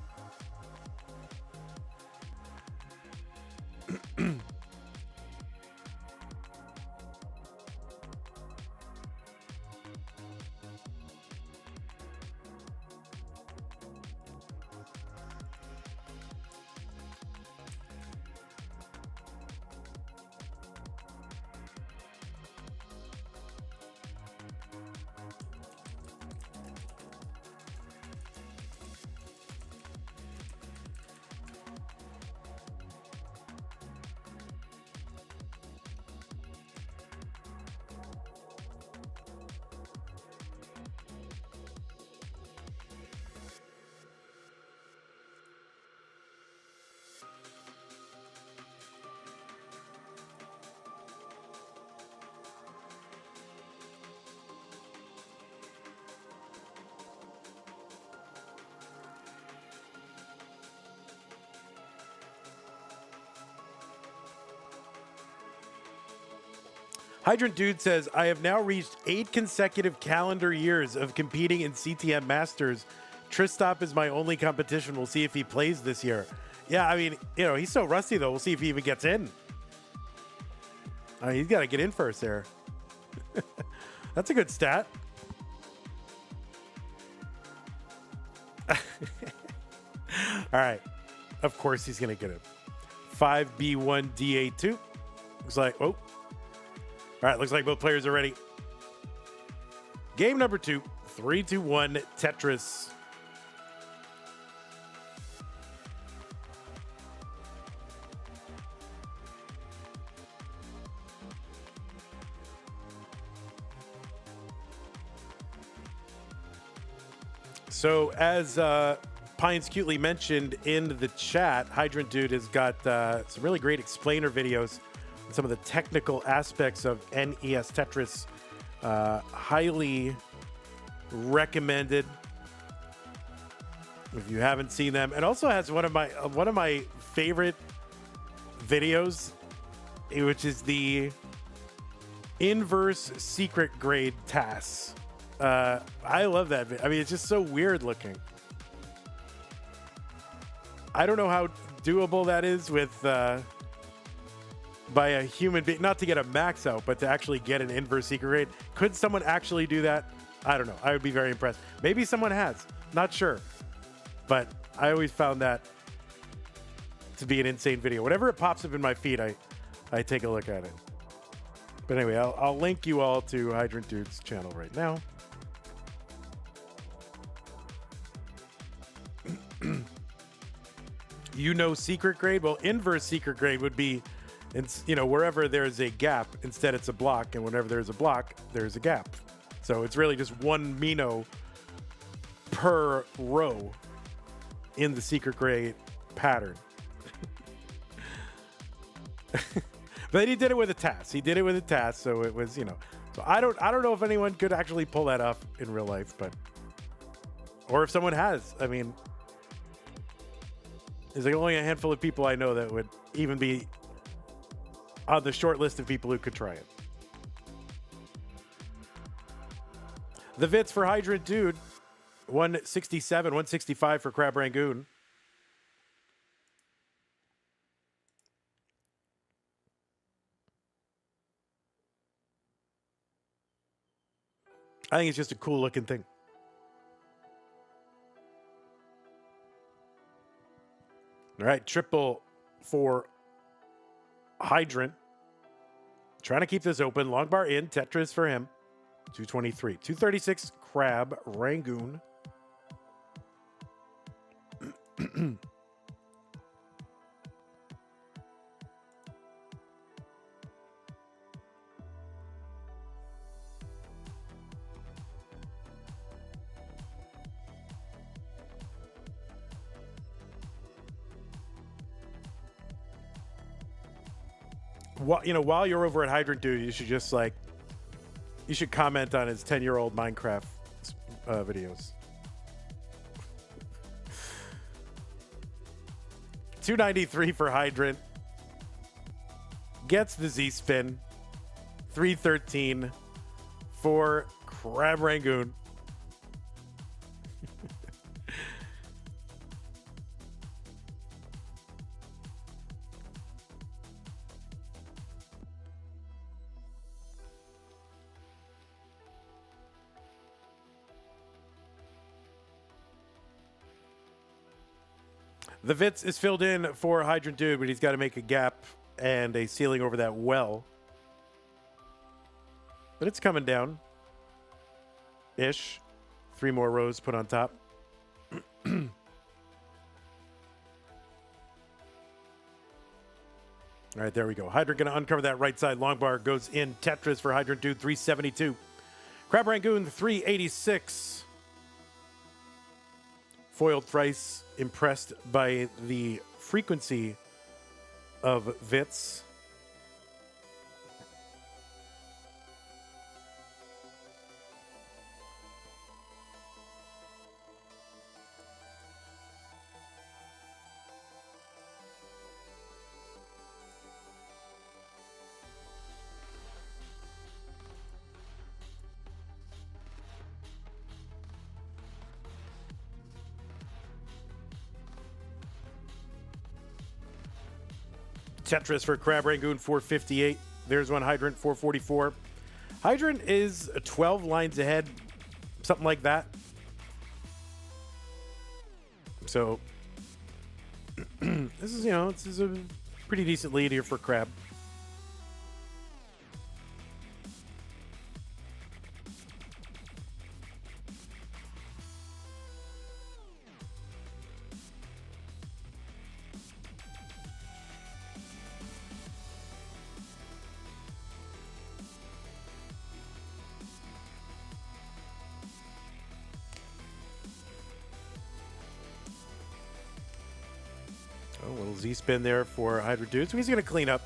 Hydrant Dude says, I have now reached 8 consecutive calendar years of competing in CTM Masters. Tristop is my only competition. We'll see if he plays this year. Yeah, I mean, you know, he's so rusty, though. We'll see if he even gets in. He's got to get in first there. That's a good stat. All right. Of course he's going to get it. 5B1DA2. Looks like, oh. All right, looks like both players are ready. Game number 2, 3-2-1 Tetris. So as Pines Cutely mentioned in the chat, Hydrant Dude has got some really great explainer videos on some of the technical aspects of NES Tetris. Highly recommended if you haven't seen them. And also has one of my favorite videos, which is the inverse secret grade TAS. I love that. I mean, it's just so weird looking. I don't know how doable that is with by a human being, not to get a max out, but to actually get an inverse secret grade. Could someone actually do that? I don't know. I would be very impressed. Maybe someone has. Not sure. But I always found that to be an insane video. Whenever it pops up in my feed, I take a look at it. But anyway, I'll link you all to Hydrant Dude's channel right now. You know secret grade? Well, inverse secret grade would be, wherever there's a gap, instead it's a block, and whenever there's a block, there's a gap. So it's really just one Mino per row in the secret grade pattern. But he did it with a task. So it was, So I don't know if anyone could actually pull that off in real life, or if someone has. I mean, there's like only a handful of people I know that would even be on the short list of people who could try it. The Vits for Hydrant Dude, 167, 165 for Crab Rangoon. I think it's just a cool looking thing. All right, triple for Hydrant. Trying to keep this open. Long bar in. Tetris for him. 223. 236 Crab Rangoon. While you're over at Hydrant Dude, you should just you should comment on his 10-year-old Minecraft videos. 293 for Hydrant. Gets the Z spin. 313 for Crab Rangoon. The Vits is filled in for Hydrant Dude, but he's got to make a gap and a ceiling over that well. But it's coming down. Ish. 3 more rows put on top. All right, there we go. Hydrant going to uncover that right side. Long bar goes in. Tetris for Hydrant Dude, 372. Crab Rangoon, 386. Foiled thrice. Impressed by the frequency of Vits. Tetris for Crab Rangoon, 458. There's one Hydrant, 444. Hydrant is 12 lines ahead, something like that. So this is a pretty decent lead here for Crab. A little Z-spin there for Hydrant Dude. So he's going to clean up.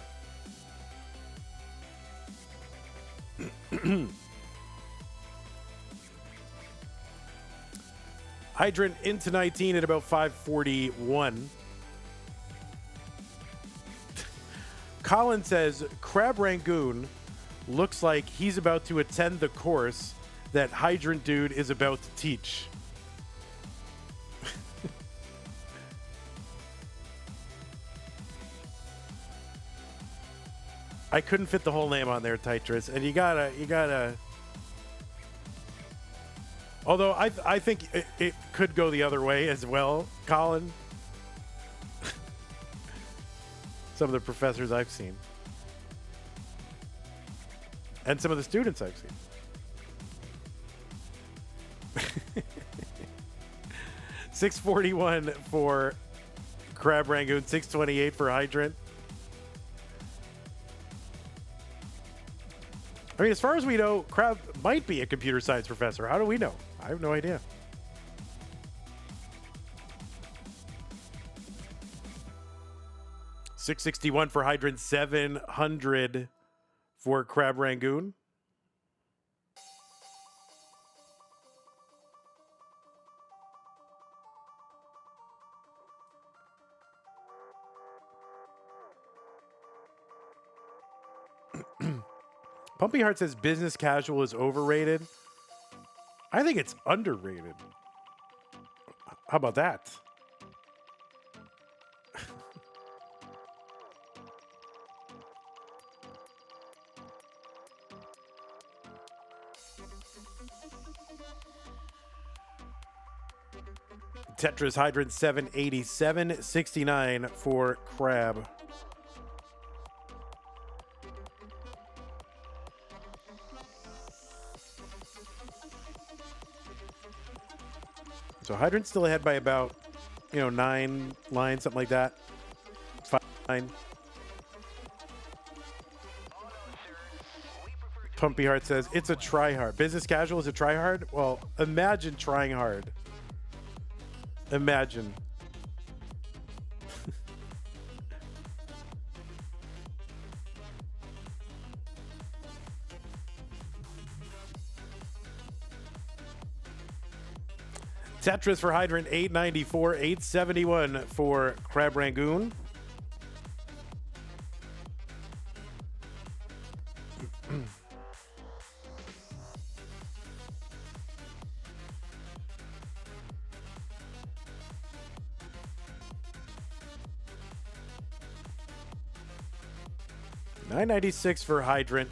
Hydrant into 19 at about 541. Colin says, Crab Rangoon looks like he's about to attend the course that Hydrant Dude is about to teach. I couldn't fit the whole name on there, Tetris, and you gotta. Although I think it could go the other way as well, Colin. Some of the professors I've seen, and some of the students I've seen. 641 for Crab Rangoon, 628 for Hydrant. I mean, as far as we know, Crab might be a computer science professor. How do we know? I have no idea. $661 for Hydrant, 700 for Crab Rangoon. Pumpy Heart says business casual is overrated. I think it's underrated. How about that? Tetris Hydrant 787, 69 for Crab. So Hydrant's still ahead by about, 9 lines, something like that. 5, 9. Pumpy Heart says, it's a try hard. Business casual is a try hard? Well, imagine trying hard. Imagine. Tetris for Hydrant, 894, 871 for Crab Rangoon. $996 for Hydrant.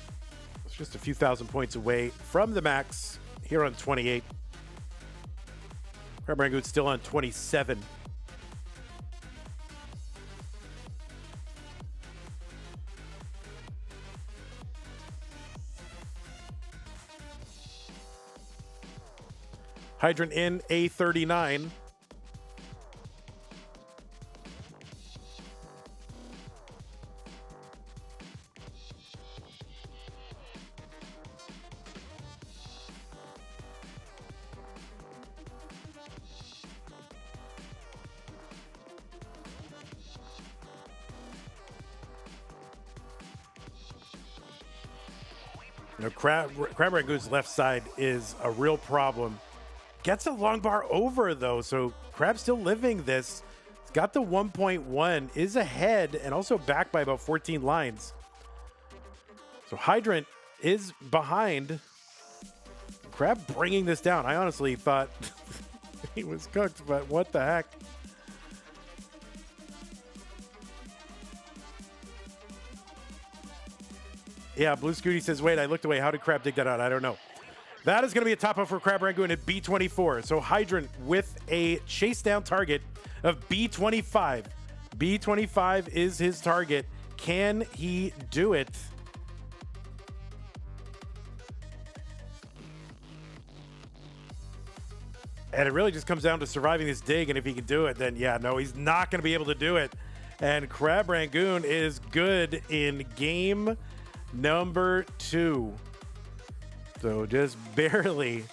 It's just a few thousand points away from the max here on 28. Crab Rangoon's still on 27. Hydrant in A39. Crab Rangoon's left side is a real problem. Gets a long bar over, though, so Crab's still living this. It's got the 1.1, is ahead, and also back by about 14 lines. So Hydrant is behind. Crab bringing this down. I honestly thought he was cooked, but what the heck? Yeah, Blue Scooty says, wait, I looked away. How did Crab dig that out? I don't know. That is going to be a top up for Crab Rangoon at B24. So Hydrant with a chase down target of B25. B25 is his target. Can he do it? And it really just comes down to surviving this dig. And if he can do it, then yeah, no, he's not going to be able to do it. And Crab Rangoon is good in game number 2. So just barely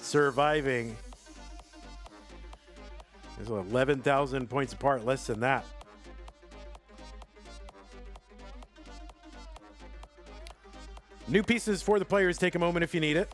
surviving. There's 11,000 points apart, less than that. New pieces for the players. Take a moment if you need it.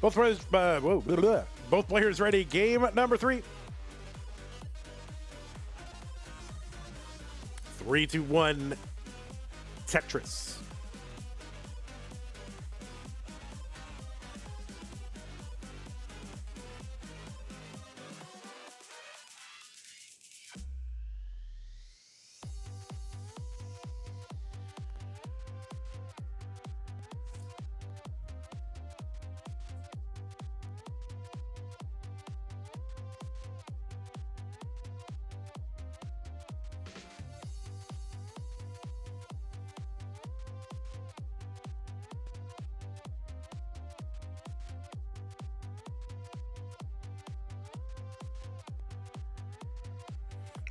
Both players, both players ready. Game number 3. 3, 2, 1. Tetris.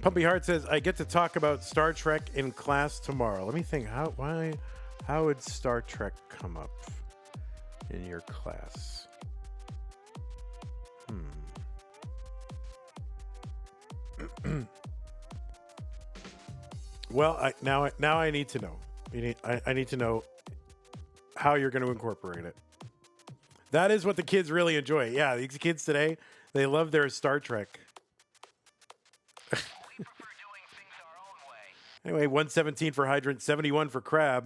Pumpy Heart says, I get to talk about Star Trek in class tomorrow. Let me think. How would Star Trek come up in your class? Well, now I need to know. I need to know how you're going to incorporate it. That is what the kids really enjoy. Yeah, these kids today, they love their Star Trek. Anyway, 117 for Hydrant, 71 for Crabr.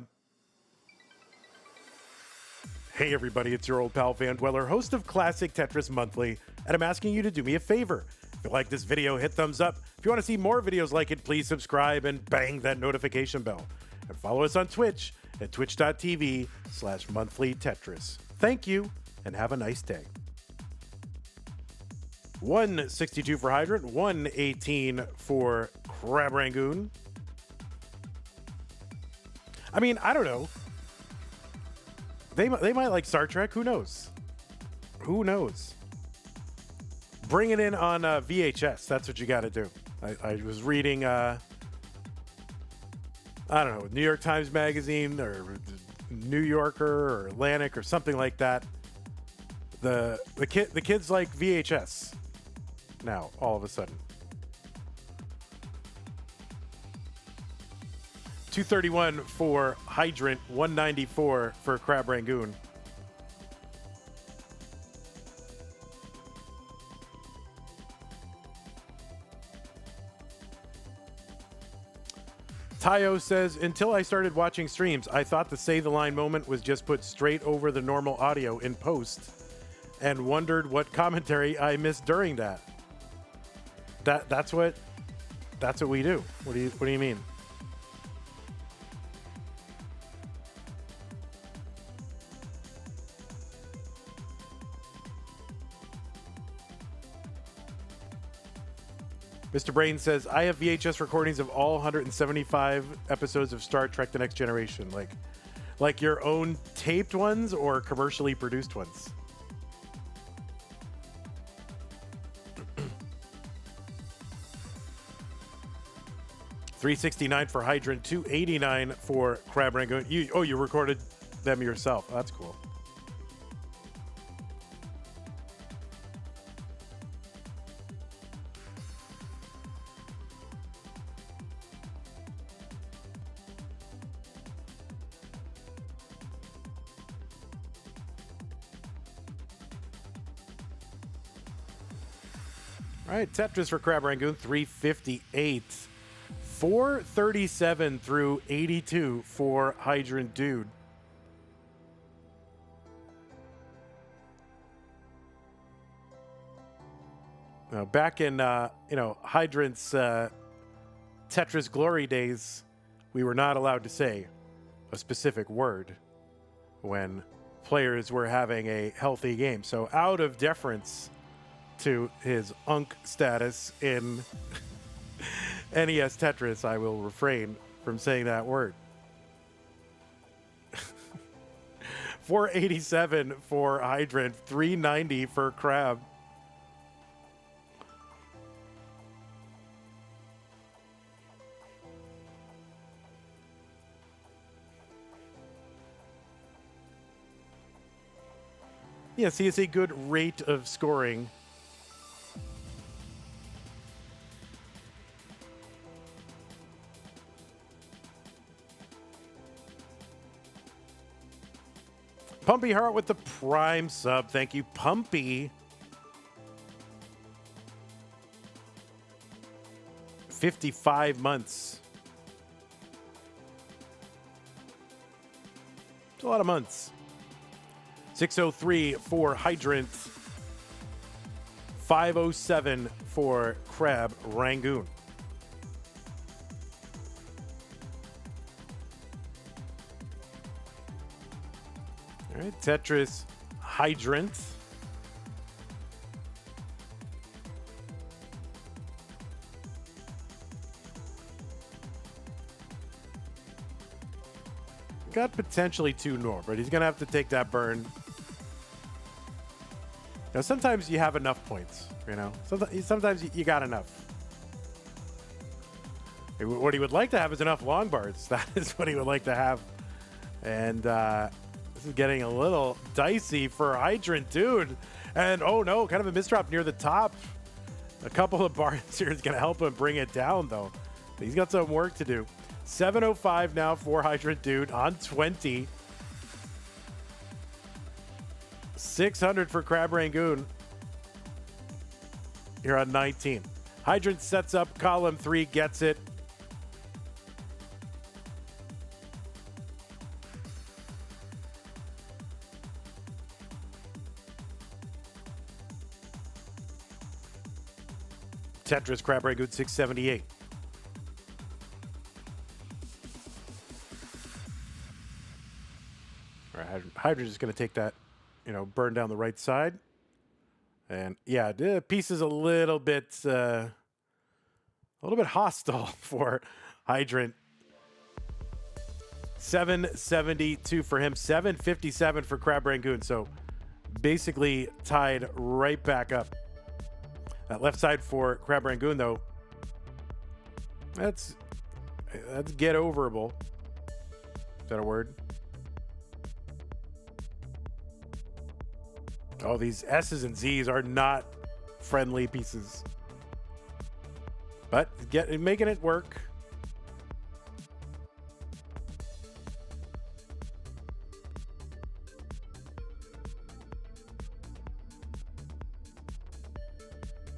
Hey everybody, it's your old pal Van Dweller, host of Classic Tetris Monthly, and I'm asking you to do me a favor. If you like this video, hit thumbs up. If you want to see more videos like it, please subscribe and bang that notification bell. And follow us on Twitch at twitch.tv/monthlytetris. Thank you, and have a nice day. 162 for Hydrant, 118 for Crabr. I mean, I don't know. They might like Star Trek. Who knows? Who knows? Bring it in on VHS. That's what you got to do. I was reading, I don't know, New York Times Magazine or New Yorker or Atlantic or something like that. The kids like VHS now, all of a sudden. 231 for Hydrant, 194 for Crabr. Tayo says, until I started watching streams, I thought the say the line moment was just put straight over the normal audio in post and wondered what commentary I missed during that. That's what we do. What do you mean? Mr. Brain says, I have VHS recordings of all 175 episodes of Star Trek The Next Generation. Like your own taped ones or commercially produced ones? $369 for Hydrant, $289 for Crabr. You recorded them yourself. Oh, that's cool. All right, Tetris for Crabr, 358. 437 through 82 for Hydrant Dude. Now, back in Hydrant's Tetris glory days, we were not allowed to say a specific word when players were having a healthy game. So out of deference to his unk status in NES Tetris, I will refrain from saying that word. 487 for Hydrant, 390 for Crabr. Yes, he has a good rate of scoring. Pumpy Heart with the Prime sub. Thank you, Pumpy. 55 months. It's a lot of months. 603 for Hydrant. 507 for Crab Rangoon. All right, Tetris Hydrant. Got potentially 2 more, but he's going to have to take that burn. Now, sometimes you have enough points, you know. Sometimes you got enough. What he would like to have is enough long bars. That is what he would like to have. And this is getting a little dicey for Hydrant, dude. And, oh, no, kind of a misdrop near the top. A couple of bars here is going to help him bring it down, though. But he's got some work to do. 705 now for Hydrant, dude, on 20. 600 for Crab Rangoon here on 19. Hydrant sets up column 3, gets it. Tetris, Crab Rangoon, 678. All right, Hydrant is going to take that, you know, burn down the right side. And yeah, the piece is a little bit hostile for Hydrant. 772 for him, 757 for Crab Rangoon. So basically tied right back up. That left side for Crab Rangoon, though, that's get overable. Is that a word? Oh, these S's and Z's are not friendly pieces. But making it work.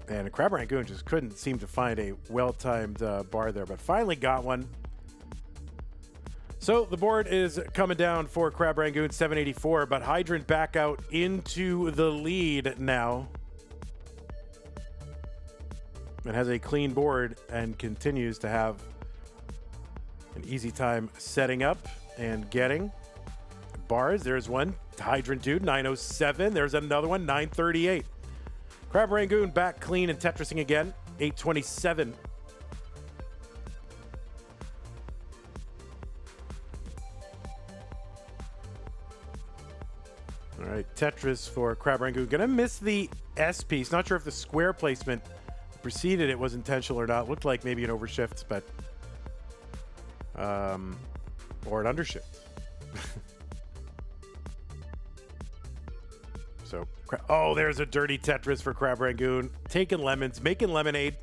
And Crab Rangoon just couldn't seem to find a well-timed bar there, but finally got one. So the board is coming down for Crab Rangoon, 784, but Hydrant back out into the lead now. And has a clean board and continues to have an easy time setting up and getting bars. There's one, Hydrant dude, 907. There's another one, 938. Crab Rangoon back clean and Tetrising again, 827. All right, Tetris for Crab Rangoon. Gonna miss the S piece. Not sure if the square placement preceded it was intentional or not. Looked like maybe an overshift, but or an undershift. So, oh, there's a dirty Tetris for Crab Rangoon. Taking lemons, making lemonade.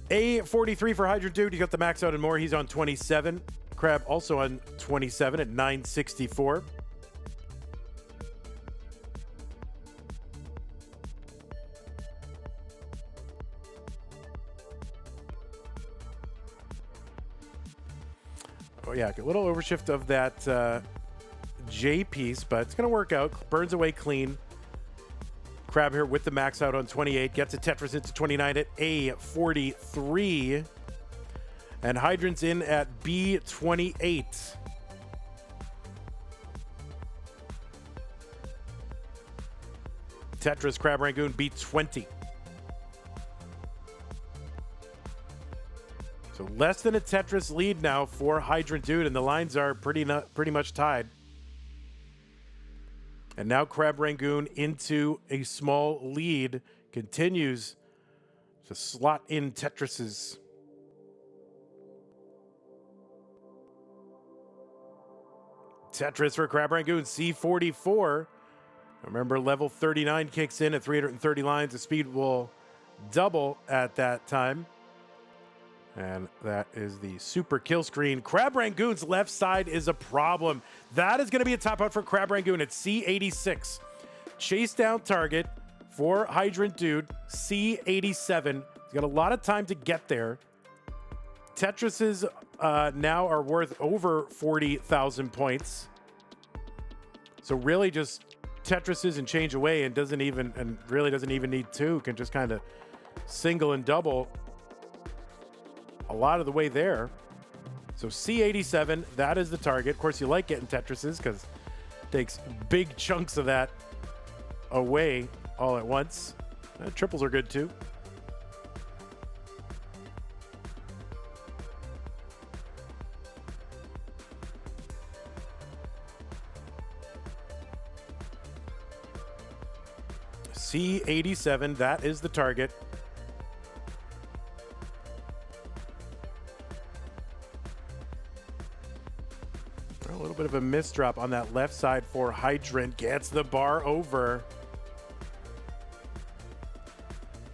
A43 for Hydrant dude. You got the max out and more. He's on 27. Crab also on 27 at 964. Oh, yeah, a little overshift of that J piece, but it's going to work out. Burns away clean. Crab here with the max out on 28. Gets a Tetris into 29 at A43. And Hydrant's in at B28. Tetris, Crab Rangoon, B20. So less than a Tetris lead now for Hydrant dude, and the lines are pretty much tied. And now Crab Rangoon into a small lead, continues to slot in Tetrises. Tetris for Crab Rangoon, C44. Remember, level 39 kicks in at 330 lines. The speed will double at that time. And that is the super kill screen. Crab Rangoon's left side is a problem. That is going to be a top out for Crab Rangoon at C86. Chase down target for Hydrant Dude, C87. He's got a lot of time to get there. Tetrises now are worth over 40,000 points. So really just Tetrises and change away and really doesn't even need two. Can just kind of single and double a lot of the way there. So C87, that is the target. Of course, you like getting Tetrises because it takes big chunks of that away all at once. Triples are good too. C87, that is the target. A little bit of a misdrop on that left side for Hydrant. Gets the bar over.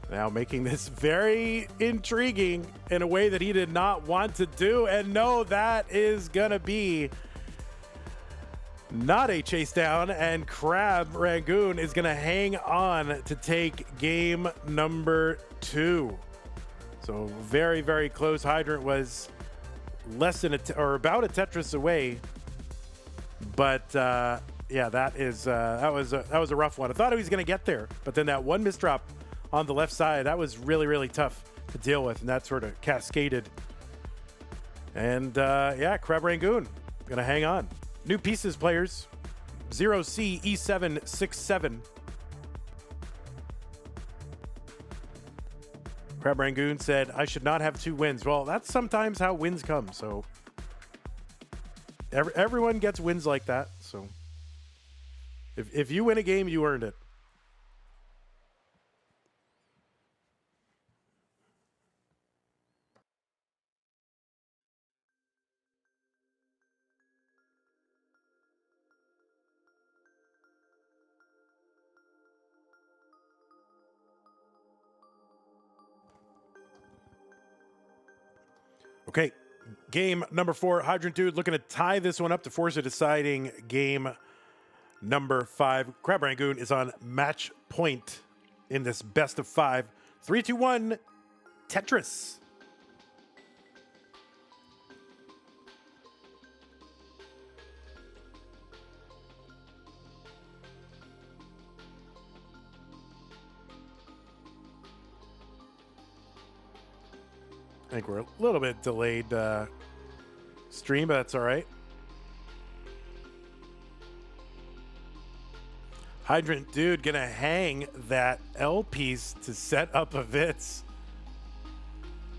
Now making this very intriguing in a way that he did not want to do. And no, that is going to be not a chase down. And Crab Rangoon is going to hang on to take game number 2. So very, very close. Hydrant was less than or about a Tetris away. But yeah, that was a rough one. I thought he was going to get there, but then that one misdrop on the left side, that was really, really tough to deal with, and that sort of cascaded. And yeah, Crab Rangoon going to hang on. New pieces, players. 0C E767. Crab Rangoon said, I should not have 2 wins. Well, that's sometimes how wins come, so everyone gets wins like that. So if you win a game, you earned it. Okay, game number 4. Hydrant Dude looking to tie this one up to force a deciding game number 5. Crab Rangoon is on match point in this best of 5. 3, 2, 1, Tetris. I think we're a little bit delayed stream, but that's all right. Hydrant Dude gonna hang that L piece to set up a Vitz.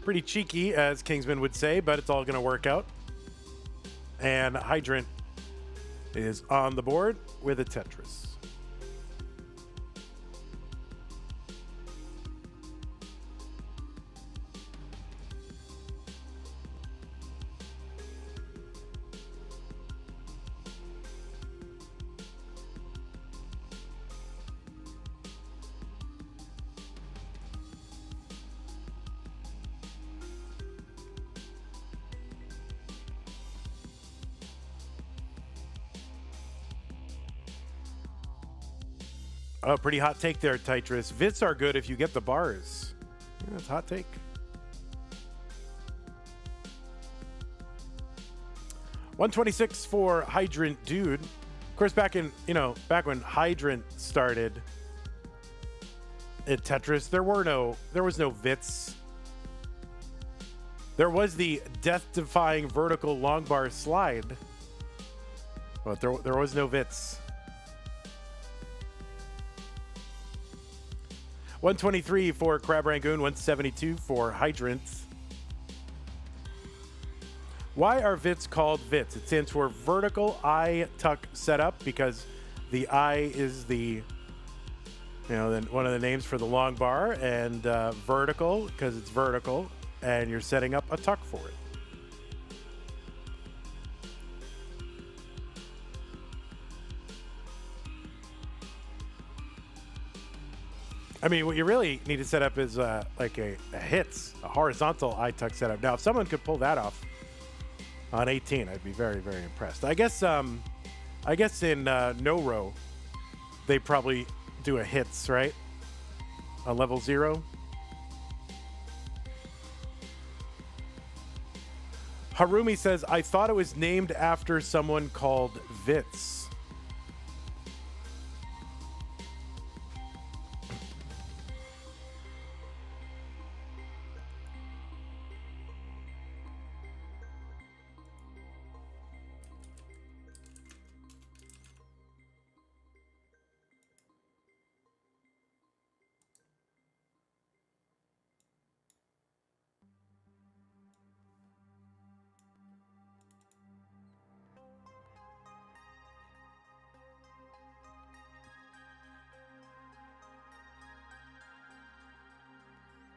Pretty cheeky, as Kingsman would say, but it's all gonna work out. And Hydrant is on the board with a Tetris. Oh, pretty hot take there, Tetris. Vits are good if you get the bars. Yeah, that's a hot take. $126 for Hydrant Dude. Of course, back when Hydrant started at Tetris, there was no Vits. There was the death-defying vertical long bar slide, but there was no Vits. 123 for Crab Rangoon, 172 for Hydrant. Why are Vits called Vits? It stands for vertical eye tuck setup because the eye is one of the names for the long bar, and vertical because it's vertical and you're setting up a tuck for it. I mean, what you really need to set up is like a hits, a horizontal iTuck setup. Now, if someone could pull that off on 18, I'd be very, very impressed. I guess in no row, they probably do a hits, right? On level 0. Harumi says, I thought it was named after someone called Vitz.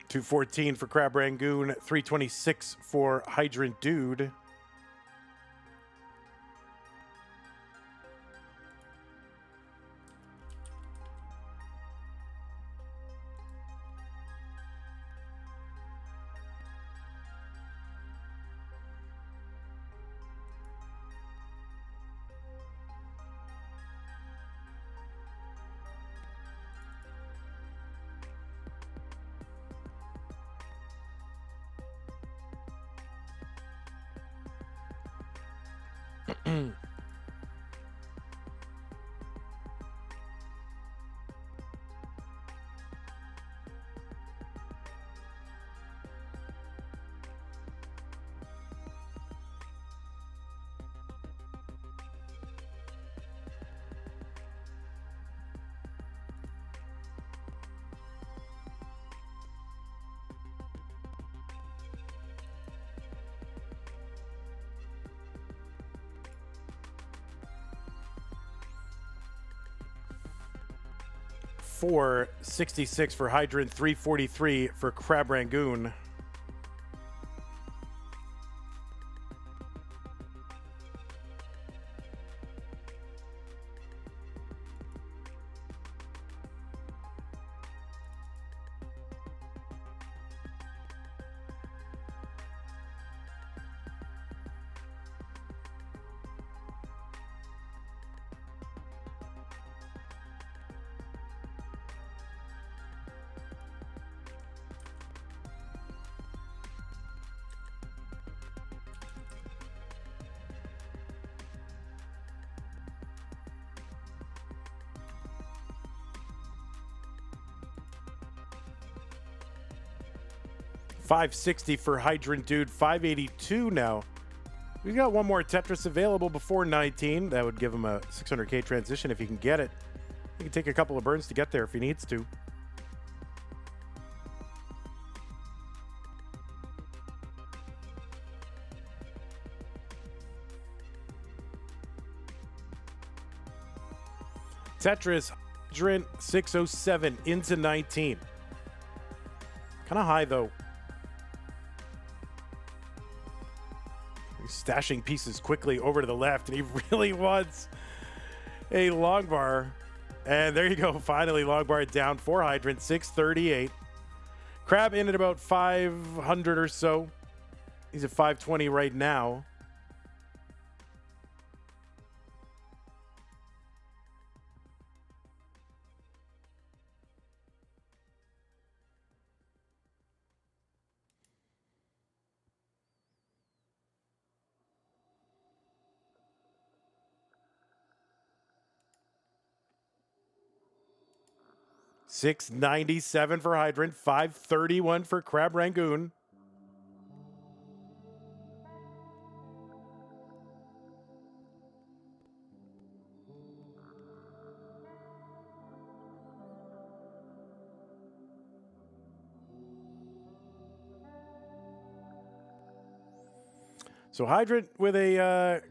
$214 for Crab Rangoon, $326 for Hydrant Dude. $466 for Hydrant, $343 for Crab Rangoon. $560 for Hydrant Dude, $582 now. We've got one more Tetris available before 19. That would give him a 600k transition if he can get it. He can take a couple of burns to get there if he needs to. Tetris, Hydrant, 607 into 19. Kind of high, though. He's stashing pieces quickly over to the left, and he really wants a long bar. And there you go. Finally, long bar down for Hydrant, 638. Crab in at about 500 or so. He's at 520 right now. $697 for Hydrant, $531 for Crab Rangoon. So Hydrant with a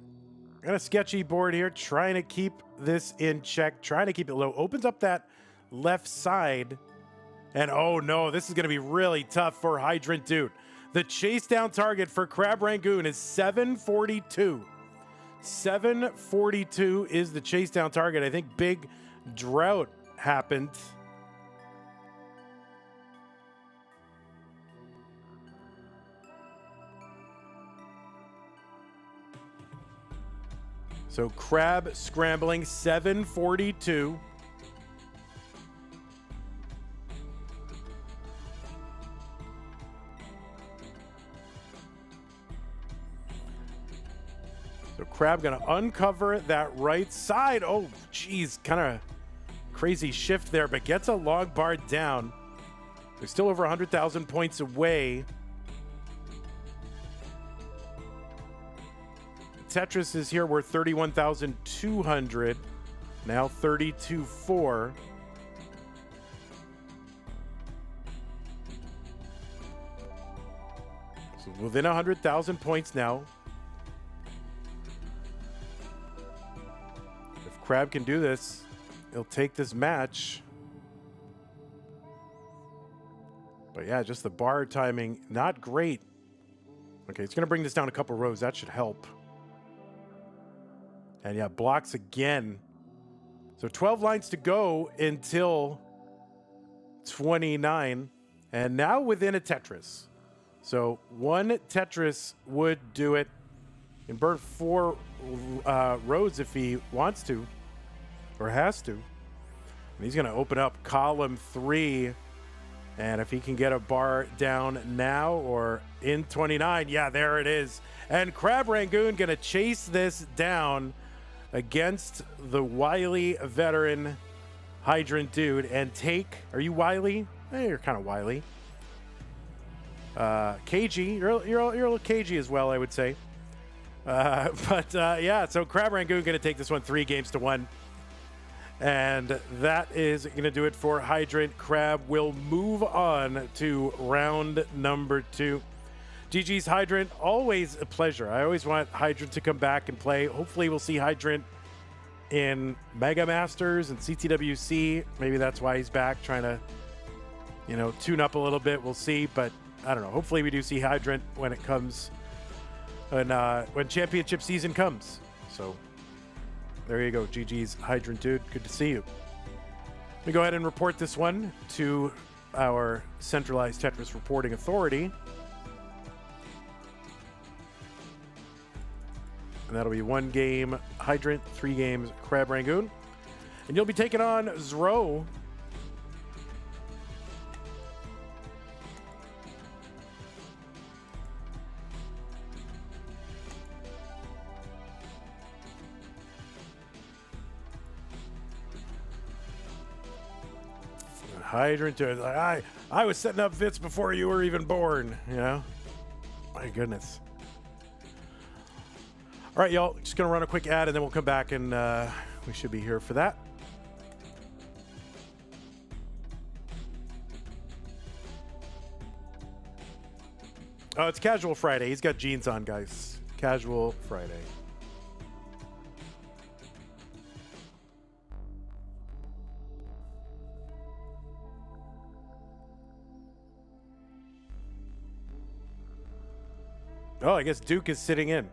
kind of sketchy board here, trying to keep this in check, trying to keep it low. Opens up that left side, and oh no, this is going to be really tough for Hydrant Dude. The chase down target for Crab Rangoon is 742. 742 is the chase down target. I think big drought happened. So Crab scrambling 742. So Crab gonna uncover that right side. Oh, geez, kind of crazy shift there, but gets a long bar down. They're still over 100,000 points away. Tetris is here worth 31,200. Now 32.4. So within 100,000 points now. If Crab can do this, he'll take this match. But yeah, just the bar timing, not great. Okay, it's going to bring this down a couple rows. That should help. And yeah, blocks again. So 12 lines to go until 29. And now within a Tetris. So one Tetris would do it. And burn 4 rows if he wants to. Or has to. And he's going to open up column 3. And if he can get a bar down now or in 29, yeah, there it is. And Crab Rangoon going to chase this down against the wily veteran Hydrant dude and take. Are you wily? You're kind of wily. Cagey. You're a little cagey as well, I would say. Yeah, so Crab Rangoon going to take this one 3-1. And that is going to do it for Hydrant. Crab will move on to round number 2. GG's Hydrant, always a pleasure. I always want Hydrant to come back and play. Hopefully we'll see Hydrant in Mega Masters and CTWC. Maybe that's why he's back, trying to, tune up a little bit. We'll see, but I don't know. Hopefully we do see Hydrant when it comes, when championship season comes. So there you go. GG's Hydrant dude. Good to see you. Let me go ahead and report this one to our centralized Tetris reporting authority. And that'll be 1 game Hydrant, 3 games Crab Rangoon. And you'll be taking on Zro. Hydrant, like, I was setting up Fitz before you were even born, My goodness. All right, y'all, just going to run a quick ad, and then we'll come back, and we should be here for that. Oh, it's Casual Friday. He's got jeans on, guys. Casual Friday. Oh, I guess Duke is sitting in.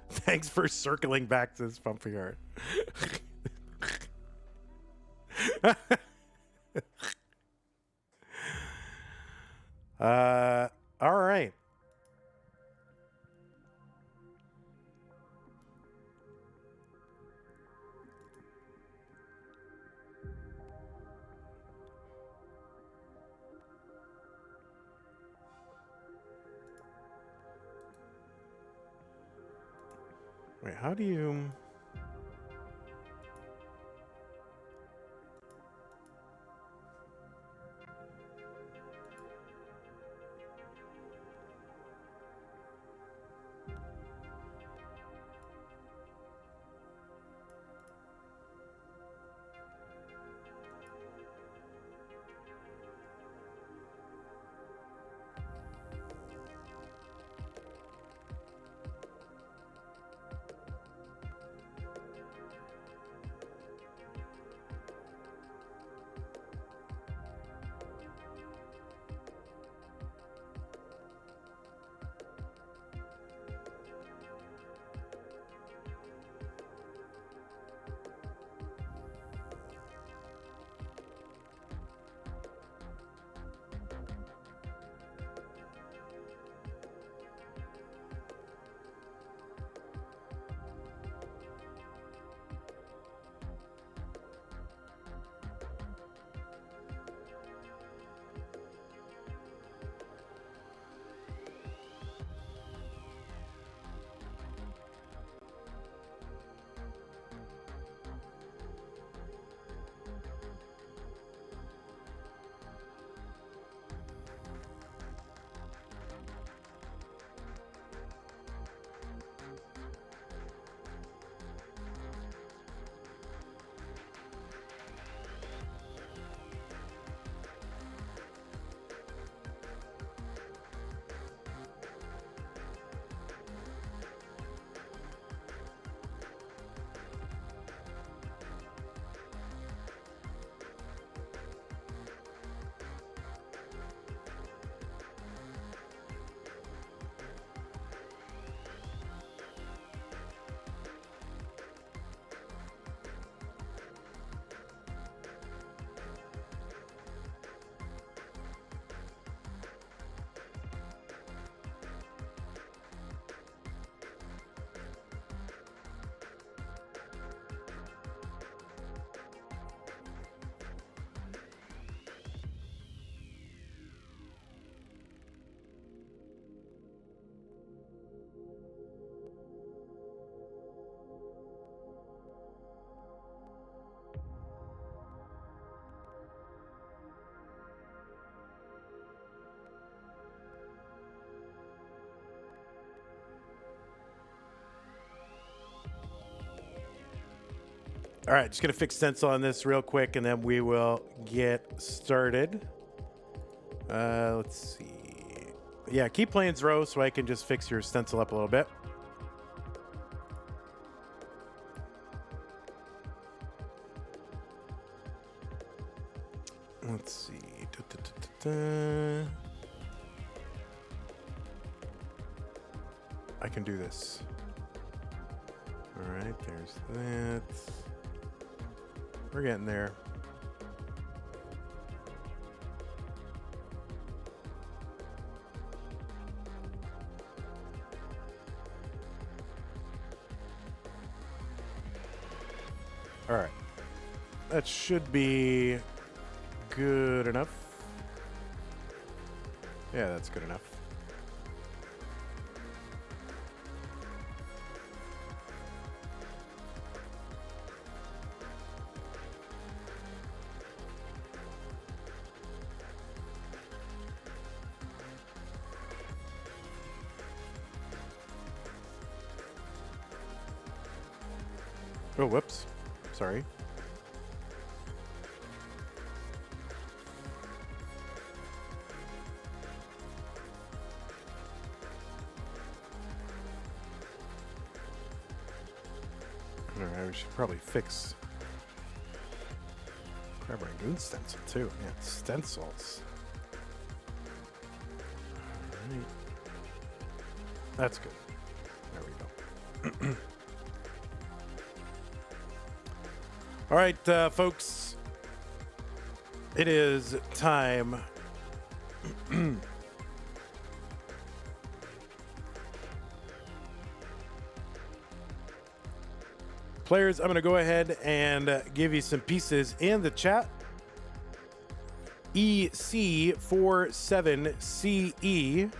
Thanks for circling back to this pumping yard. All right. Wait, how do you... All right, just going to fix stencil on this real quick, and then we will get started. Let's see. Yeah, keep playing Zro so I can just fix your stencil up a little bit. Let's see. I can do this. All right, there's that. We're getting there. All right. That should be good enough. Yeah, that's good enough. Oh, whoops. Sorry. All right, we should probably fix Crabr and stencil too. Yeah, stencils. All right. That's good. There we go. All right, folks, it is time. Players, I'm going to go ahead and give you some pieces in the chat. EC47CE.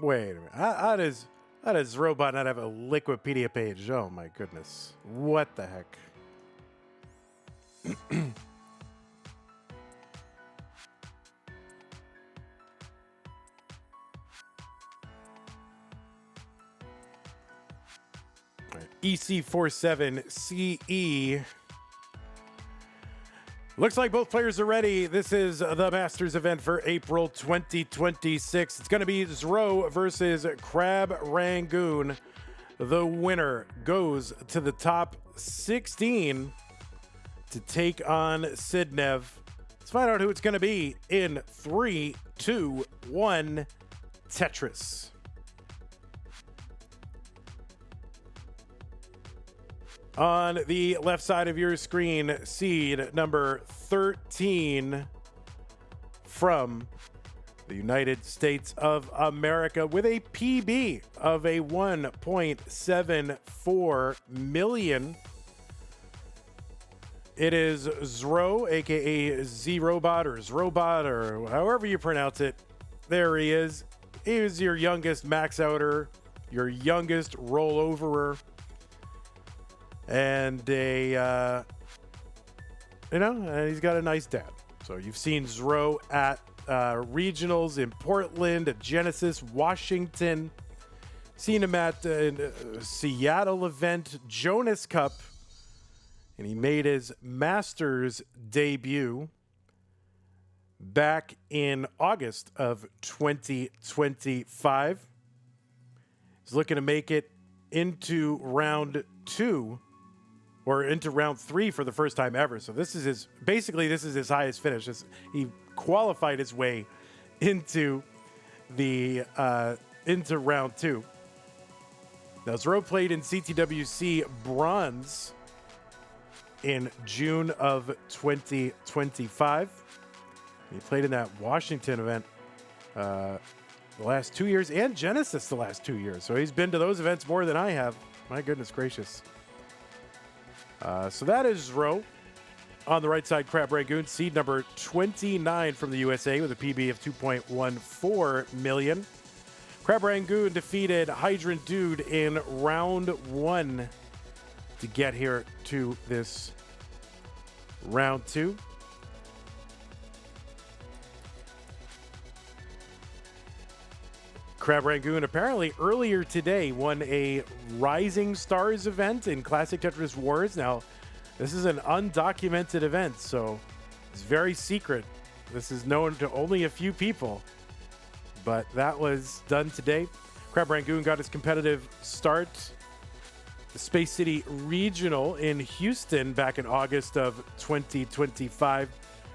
Wait a minute. How does Robot not have a Liquipedia page? Oh my goodness. What the heck? Right. EC47CE. Looks like both players are ready. This is the Masters event for April 2026. It's going to be Zro versus Crab Rangoon. The winner goes to the top 16 to take on Sidnev. Let's find out who it's going to be in 3, 2, 1, Tetris. On the left side of your screen, seed number 13 from the United States of America with a PB of a 1.74 million. It is Zro, aka Z-Robot or Zrobot or however you pronounce it. There he is. He is your youngest max outer, your youngest rolloverer. And he's got a nice dad. So you've seen Zro at regionals in Portland, at Genesis, Washington. Seen him at Seattle event, Jonas Cup. And he made his Masters debut back in August of 2025. He's looking to make it into round 2. Or into round 3 for the first time ever. So this is his highest finish. He qualified his way into the into round 2. Now Zro played in CTWC Bronze in June of 2025. He played in that Washington event the last 2 years and Genesis the last 2 years. So he's been to those events more than I have. My goodness gracious. So that is Rowe. On the right side, Crabr Rangoon, seed number 29 from the USA with a PB of 2.14 million. Crabr Rangoon defeated Hydrant Dude in round 1 to get here to this round 2. Crabr Rangoon apparently earlier today won a Rising Stars event in Classic Tetris Wars. Now, this is an undocumented event, so it's very secret. This is known to only a few people, but that was done today. Crabr Rangoon got his competitive start, the Space City Regional in Houston back in August of 2025.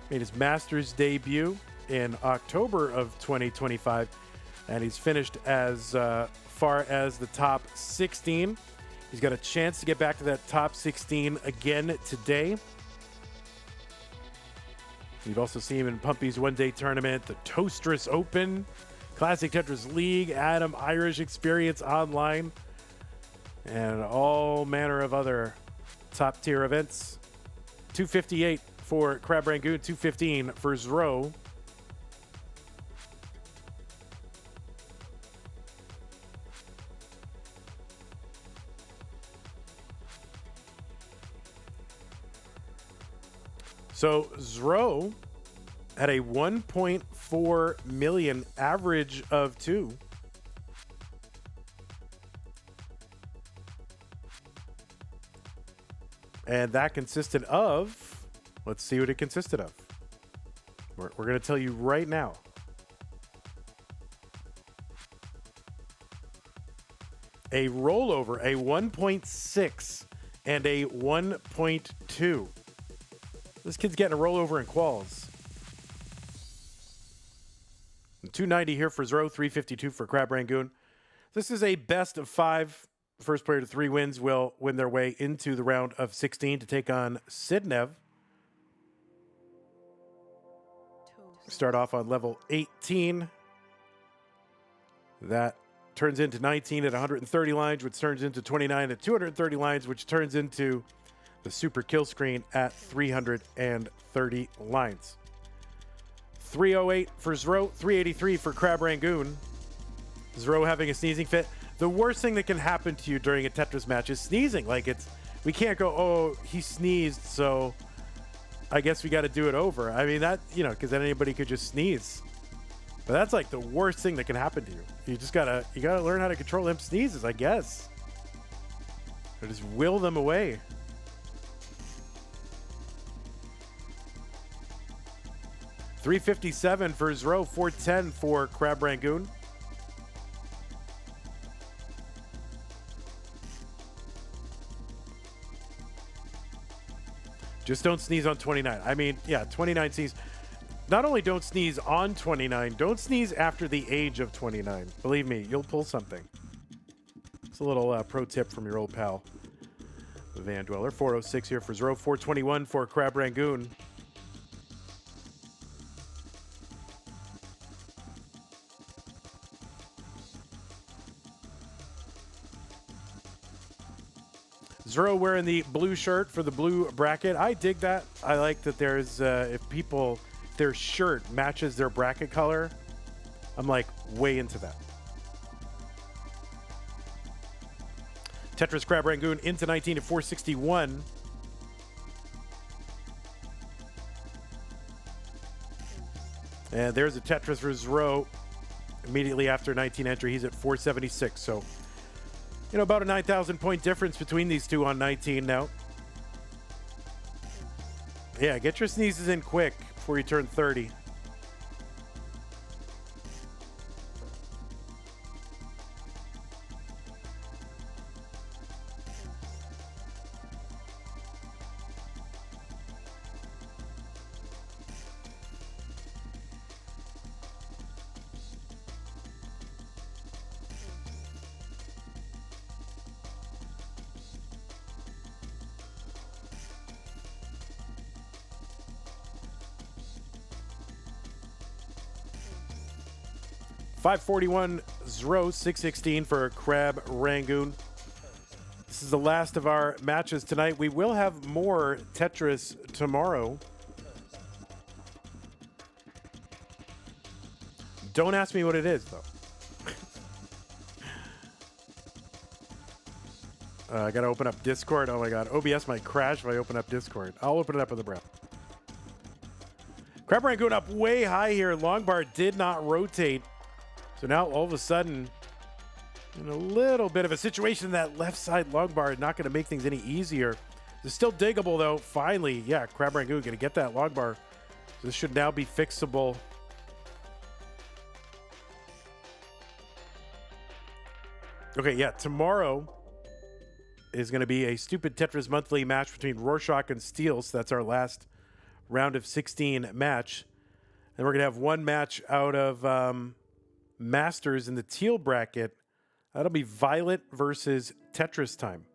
Made his Masters debut in October of 2025, and he's finished as far as the top 16. He's got a chance to get back to that top 16 again today. You've also seen him in Pumpy's one-day tournament, the Toastris Open, Classic Tetris League, Adam Irish Experience Online, and all manner of other top-tier events. 258 for Crabr Rangoon, 215 for Zrow. So Zrow had a 1.4 million average of 2. And that consisted of, let's see what it consisted of. We're going to tell you right now. A rollover, a 1.6 and a 1.2. This kid's getting a rollover in quals. 290 here for Zrow, 352 for Crabr Rangoon. This is a best of 5. The first player to 3 wins will win their way into the round of 16 to take on Sidnev. Start off on level 18. That turns into 19 at 130 lines, which turns into 29 at 230 lines, which turns into the super kill screen at 330 lines. 308 for Zrow, 383 for Crabr Rangoon. Zrow having a sneezing fit. The worst thing that can happen to you during a Tetris match is sneezing. Like, we can't go, oh, he sneezed, so I guess we got to do it over. I mean, that, because then anybody could just sneeze. But that's like the worst thing that can happen to you. You gotta learn how to control him sneezes, I guess. Or just will them away. $357 for Zrow, $410 for Crabr Rangoon. Just don't sneeze on 29. I mean, yeah, 29 sneeze. Not only don't sneeze on 29, don't sneeze after the age of 29. Believe me, you'll pull something. It's a little pro tip from your old pal, Van Dweller. 406 here for Zrow, 421 for Crabr Rangoon. Zrow wearing the blue shirt for the blue bracket. I dig that. I like that there's, if their shirt matches their bracket color, I'm like way into that. Tetris Crabr Rangoon into 19 at 461. And there's a Tetris for Zrow immediately after 19 entry. He's at 476. So, about a 9,000 point difference between these two on 19 now. Yeah, get your sneezes in quick before you turn 30. 541 Zro, 616 for Crab Rangoon. This is the last of our matches tonight. We will have more Tetris tomorrow. Don't ask me what it is, though. I got to open up Discord. Oh, my God. OBS might crash if I open up Discord. I'll open it up with a breath. Crab Rangoon up way high here. Long bar did not rotate. So now, all of a sudden, in a little bit of a situation, that left side long bar is not going to make things any easier. It's still diggable, though. Finally, yeah, Crab Rangoon going to get that long bar. So this should now be fixable. Okay, yeah, tomorrow is going to be a Stupid Tetris Monthly match between Rorschach and Steel. So that's our last round of 16 match. And we're going to have one match out of Masters in the teal bracket. That'll be Violet versus Tetris time.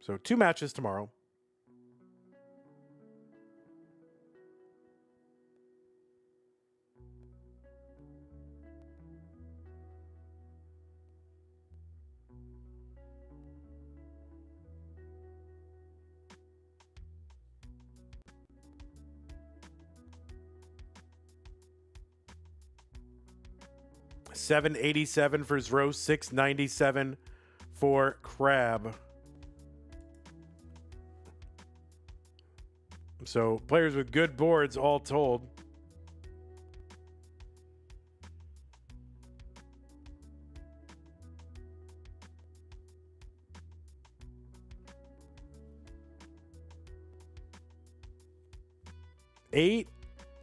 So 2 matches tomorrow. $787 for Zro, $697 for Crab. So players with good boards all told.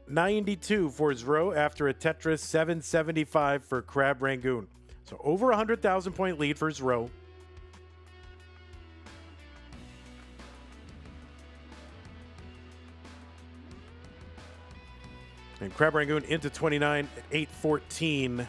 $892 for Zro after a Tetris, $775 for Crab Rangoon. So over 100,000 point lead for Zro. And Crab Rangoon into 29 at 814.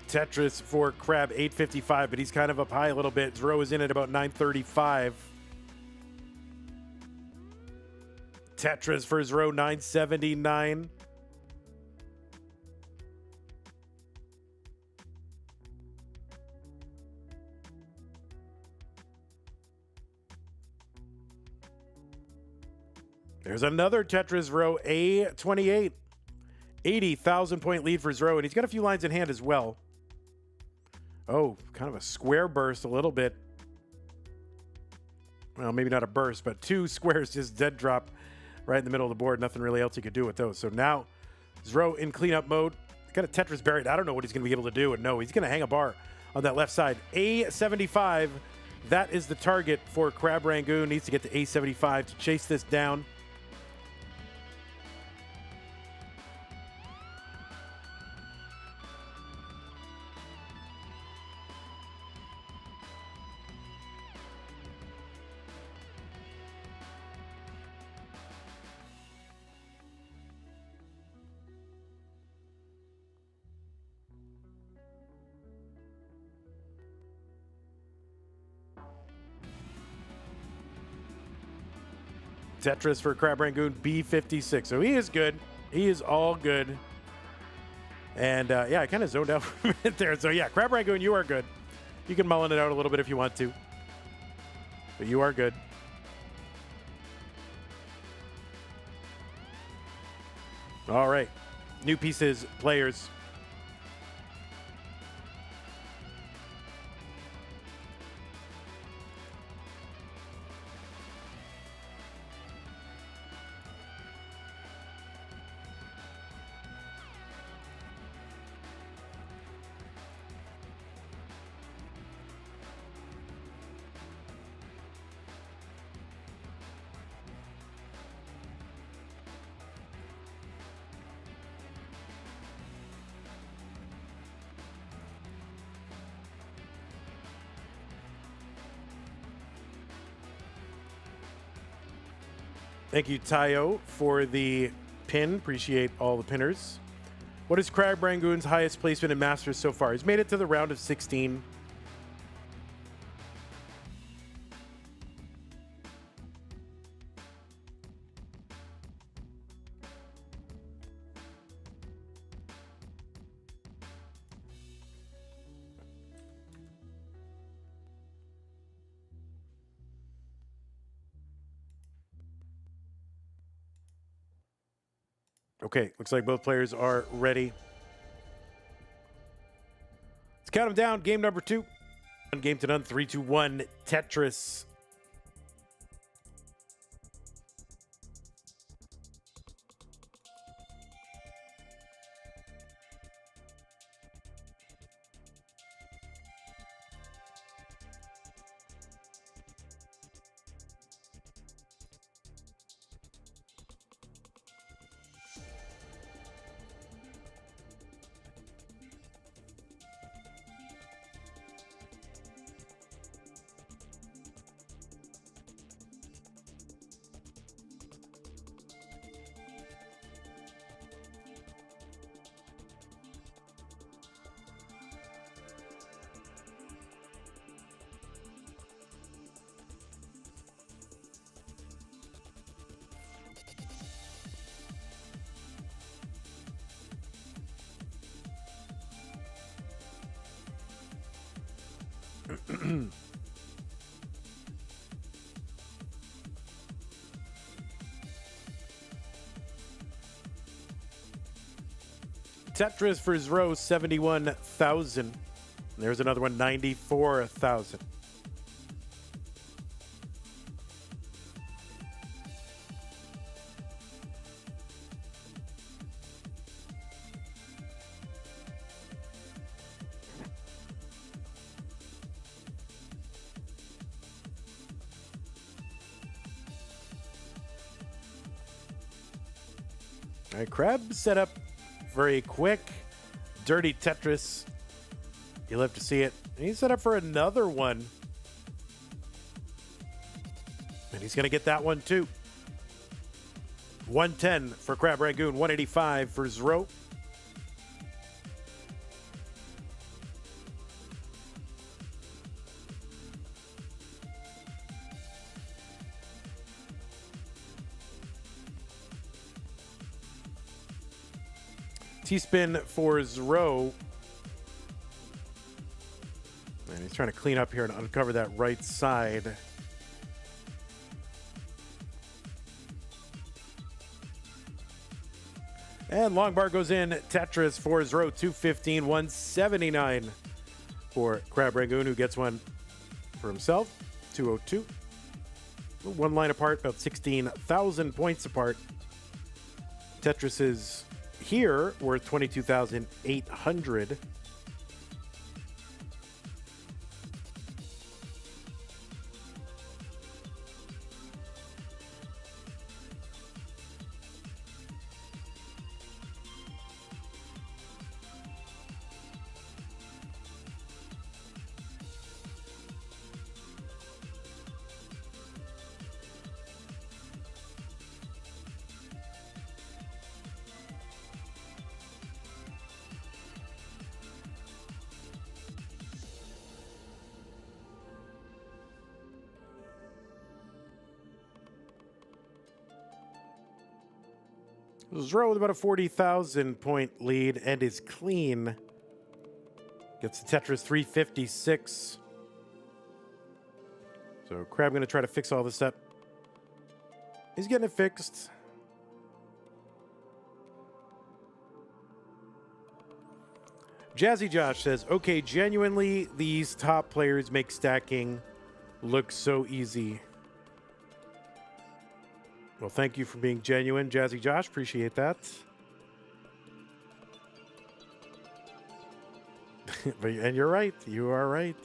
Tetris for Crab, 855, but he's kind of up high a little bit. Zro is in at about 935. Tetris for Zro, 979. There's another Tetris Zro, A28. 80,000 point lead for Zro, and he's got a few lines in hand as well. Oh, kind of a square burst a little bit. Well, maybe not a burst, but 2 squares just dead drop right in the middle of the board. Nothing really else he could do with those. So now Zro in cleanup mode. Got a Tetris buried. I don't know what he's going to be able to do. And no, he's going to hang a bar on that left side. A75. That is the target for Crab Rangoon. Needs to get to A75 to chase this down. Tetris for Crab Rangoon, B56. So he is good. He is all good. And yeah, I kind of zoned out for a minute there. So yeah, Crab Rangoon, you are good. You can mullen it out a little bit if you want to. But you are good. All right. New pieces, players. Thank you, Tayo, for the pin. Appreciate all the pinners. What is Crab Rangoon's highest placement in Masters so far? He's made it to the round of 16. Okay, looks like both players are ready. Let's count them down. Game number 2. Game to none. 3, 2, 1. Tetris. Tetris for his row, 71,000. There's another one, 94,000. All right, Crabr set up very quick. Dirty Tetris. You'll have to see it. And he's set up for another one. And he's going to get that one too. 110 for Crabr Rangoon, 185 for Zro. T-spin for Zro. And he's trying to clean up here and uncover that right side. And long bar goes in. Tetris for Zro, 215, 179 for Crabr Rangoon, who gets one for himself, 202. One line apart, about 16,000 points apart. Tetris is here worth 22,800. Zro with about a 40,000 point lead and is clean. Gets the Tetris 356. So Crabr going to try to fix all this up. He's getting it fixed. Jazzy Josh says, okay, genuinely, these top players make stacking look so easy. Well, thank you for being genuine, Jazzy Josh. Appreciate that. And you're right. You are right.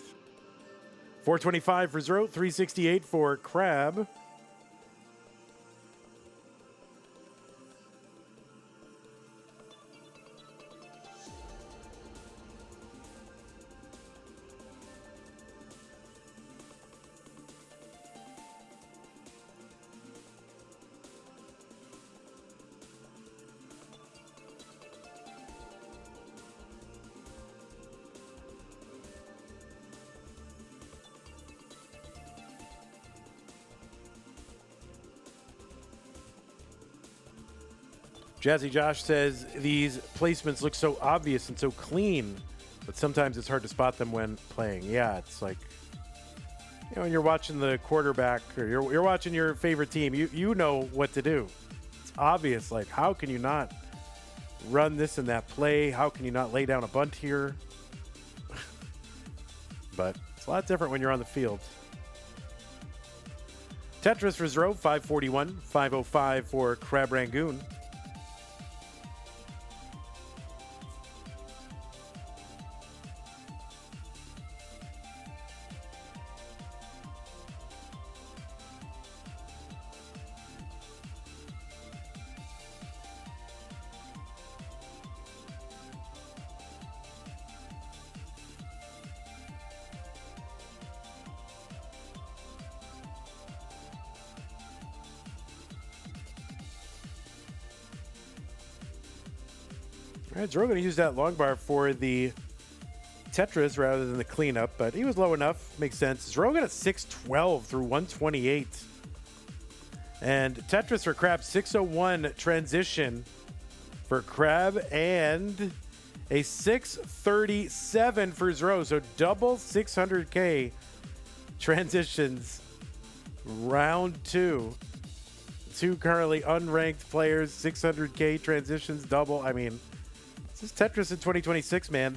425 for Zro, 368 for Crabr. Jazzy Josh says these placements look so obvious and so clean, but sometimes it's hard to spot them when playing. Yeah, it's like, you know, when you're watching the quarterback or you're watching your favorite team, you know what to do. It's obvious. Like, how can you not run this in that play. How can you not lay down a bunt here? But it's a lot different when you're on the field. Tetris for Zro, 541. 505 for Crabr. All right, Zro going to use that long bar for the Tetris rather than the cleanup, but he was low enough. Makes sense. Zro got a 612 through 128. And Tetris for Crabr, 601 transition for Crabr, and a 637 for Zro. So double 600K transitions round two. Two currently unranked players, 600K transitions, double. I mean, this is Tetris in 2026, man.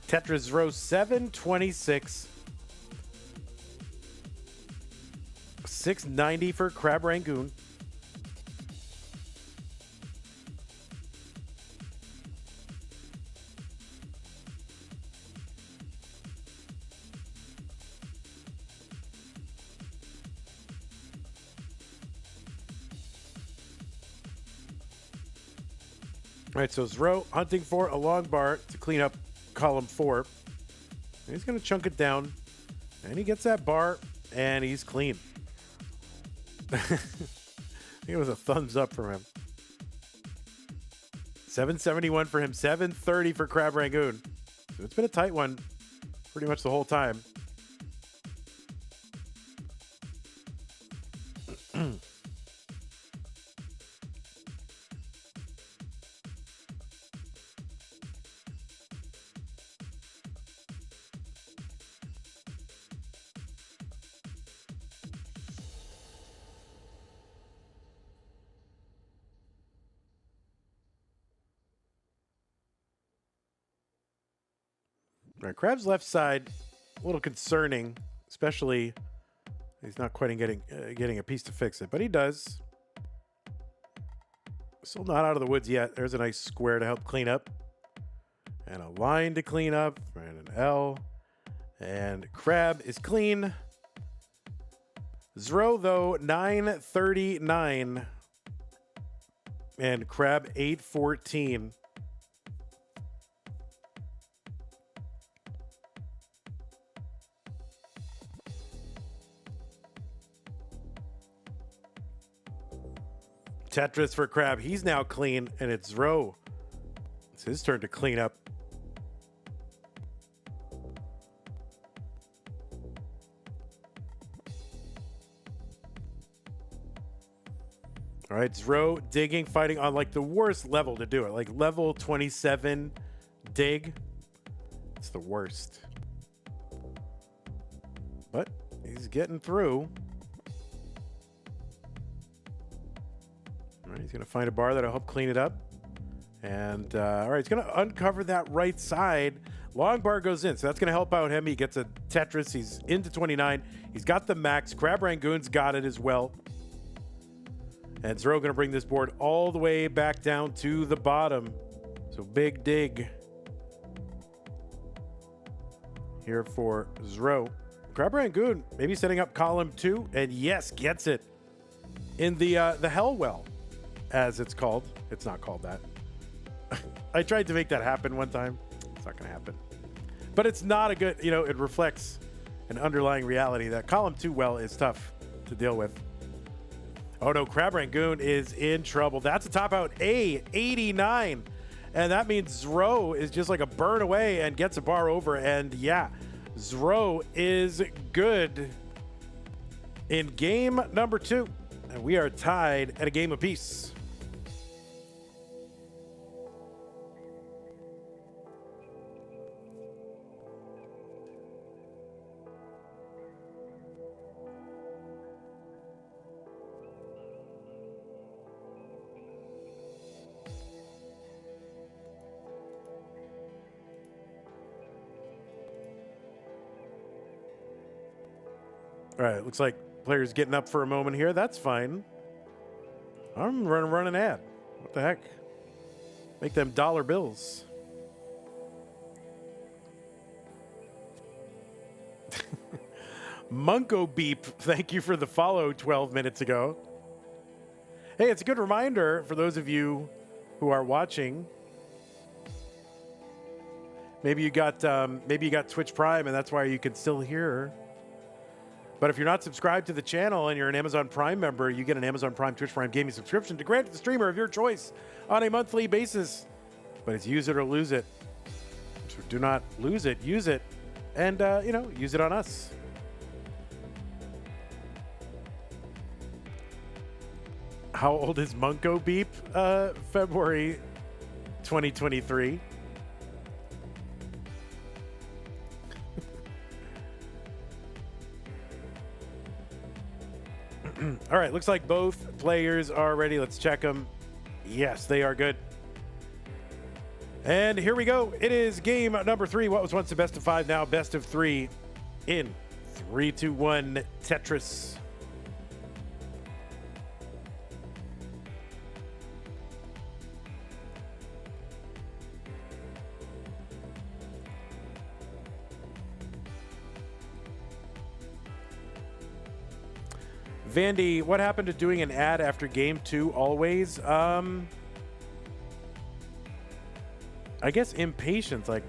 Tetris Zro 726. 690 for Crabr. All right, so Zro hunting for a long bar to clean up column 4. He's going to chunk it down, and he gets that bar, and he's clean. I think it was a thumbs up from him. 771 for him, 730 for Crabr. So it's been a tight one pretty much the whole time. Right, Crabr's left side, a little concerning, especially he's not quite getting a piece to fix it, but he does. Still not out of the woods yet. There's a nice square to help clean up, and a line to clean up, and an L, and Crabr is clean. Zro though 939, and Crabr 814. Tetris for Crabr. He's now clean, and it's Zro. It's his turn to clean up. All right, Zro digging, fighting on like the worst level to do it. Like level 27 dig. It's the worst. But he's getting through. He's going to find a bar that'll help clean it up. And, all right, he's going to uncover that right side. Long bar goes in, so that's going to help out him. He gets a Tetris. He's into 29. He's got the max. Crabr got it as well. And Zro going to bring this board all the way back down to the bottom. So big dig here for Zro. Crabr maybe setting up column 2. And, yes, gets it in the Hell Well, as it's called. It's not called that. I tried to make that happen one time. It's not going to happen. But it's not a good, it reflects an underlying reality that column 2 well is tough to deal with. Oh no, Crabr is in trouble. That's a top out A, 89. And that means Zro is just like a burn away and gets a bar over. And yeah, Zro is good in game number 2. And we are tied at a game apiece. All right, looks like players getting up for a moment here. That's fine. I'm run an ad. What the heck? Make them dollar bills. Munko Beep, thank you for the follow 12 minutes ago. Hey, it's a good reminder for those of you who are watching. Maybe you got Twitch Prime, and that's why you can still hear. But if you're not subscribed to the channel and you're an Amazon Prime member, you get an Amazon Prime, Twitch Prime gaming subscription to grant to the streamer of your choice on a monthly basis. But it's use it or lose it. So do not lose it, use it, and use it on us. How old is Munko Beep? February 2023. All right, looks like both players are ready. Let's check them. Yes, they are good. And here we go. It is game number 3. What was once the best of 5, now best of 3 in 3, 2, 1 Tetris. Vandy, what happened to doing an ad after game 2 always? I guess impatience. Like,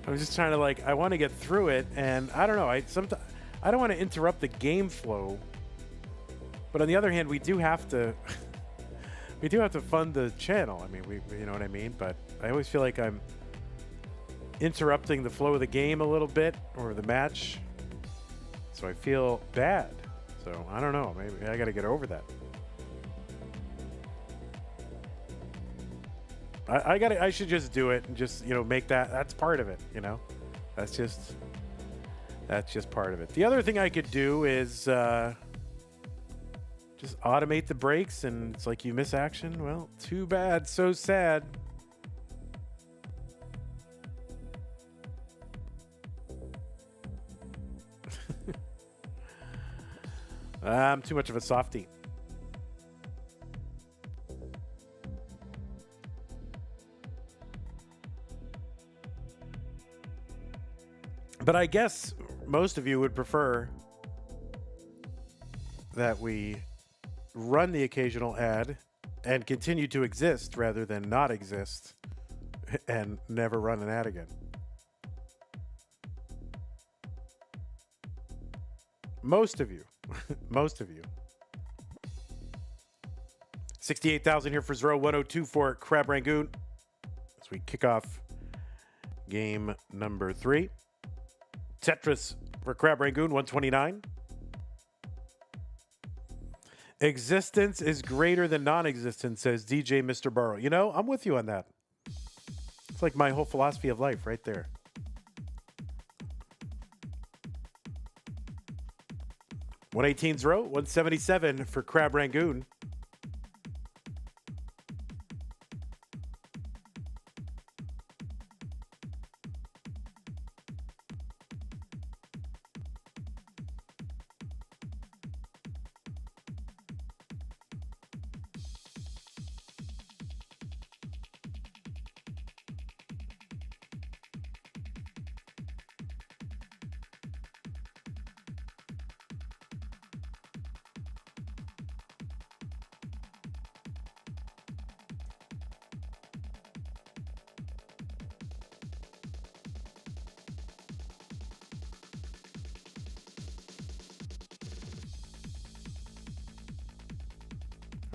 I'm just trying to I want to get through it, and I don't know. I don't want to interrupt the game flow, but on the other hand, we do have to fund the channel. I mean, you know what I mean. But I always feel like I'm interrupting the flow of the game a little bit, or the match, so I feel bad. So I don't know. Maybe I got to get over that. I should just do it and just make that's part of it. That's just part of it. The other thing I could do is just automate the breaks, and it's like you miss action. Well, too bad. So sad. I'm too much of a softie. But I guess most of you would prefer that we run the occasional ad and continue to exist rather than not exist and never run an ad again. Most of you. Most of you. 68,000 here for Zero, 102 for Crab Rangoon as we kick off game number 3. Tetris for Crab Rangoon, 129. Existence is greater than non-existence, says DJ Mr. Burrow. I'm with you on that. It's like my whole philosophy of life right there. 118 Zero, 177 for Crab Rangoon.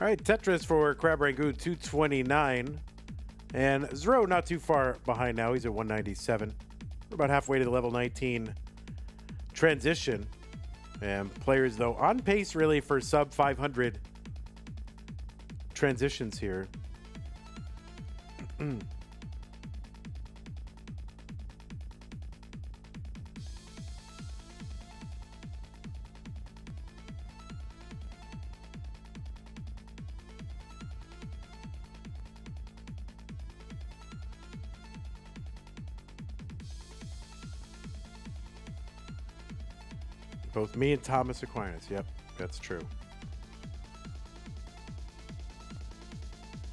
All right, Tetris for Crab Rangoon, 229. And Zero not too far behind now. He's at 197. We're about halfway to the level 19 transition. And players, though, on pace really for sub 500 transitions here. Both me and Thomas Aquinas. Yep, that's true.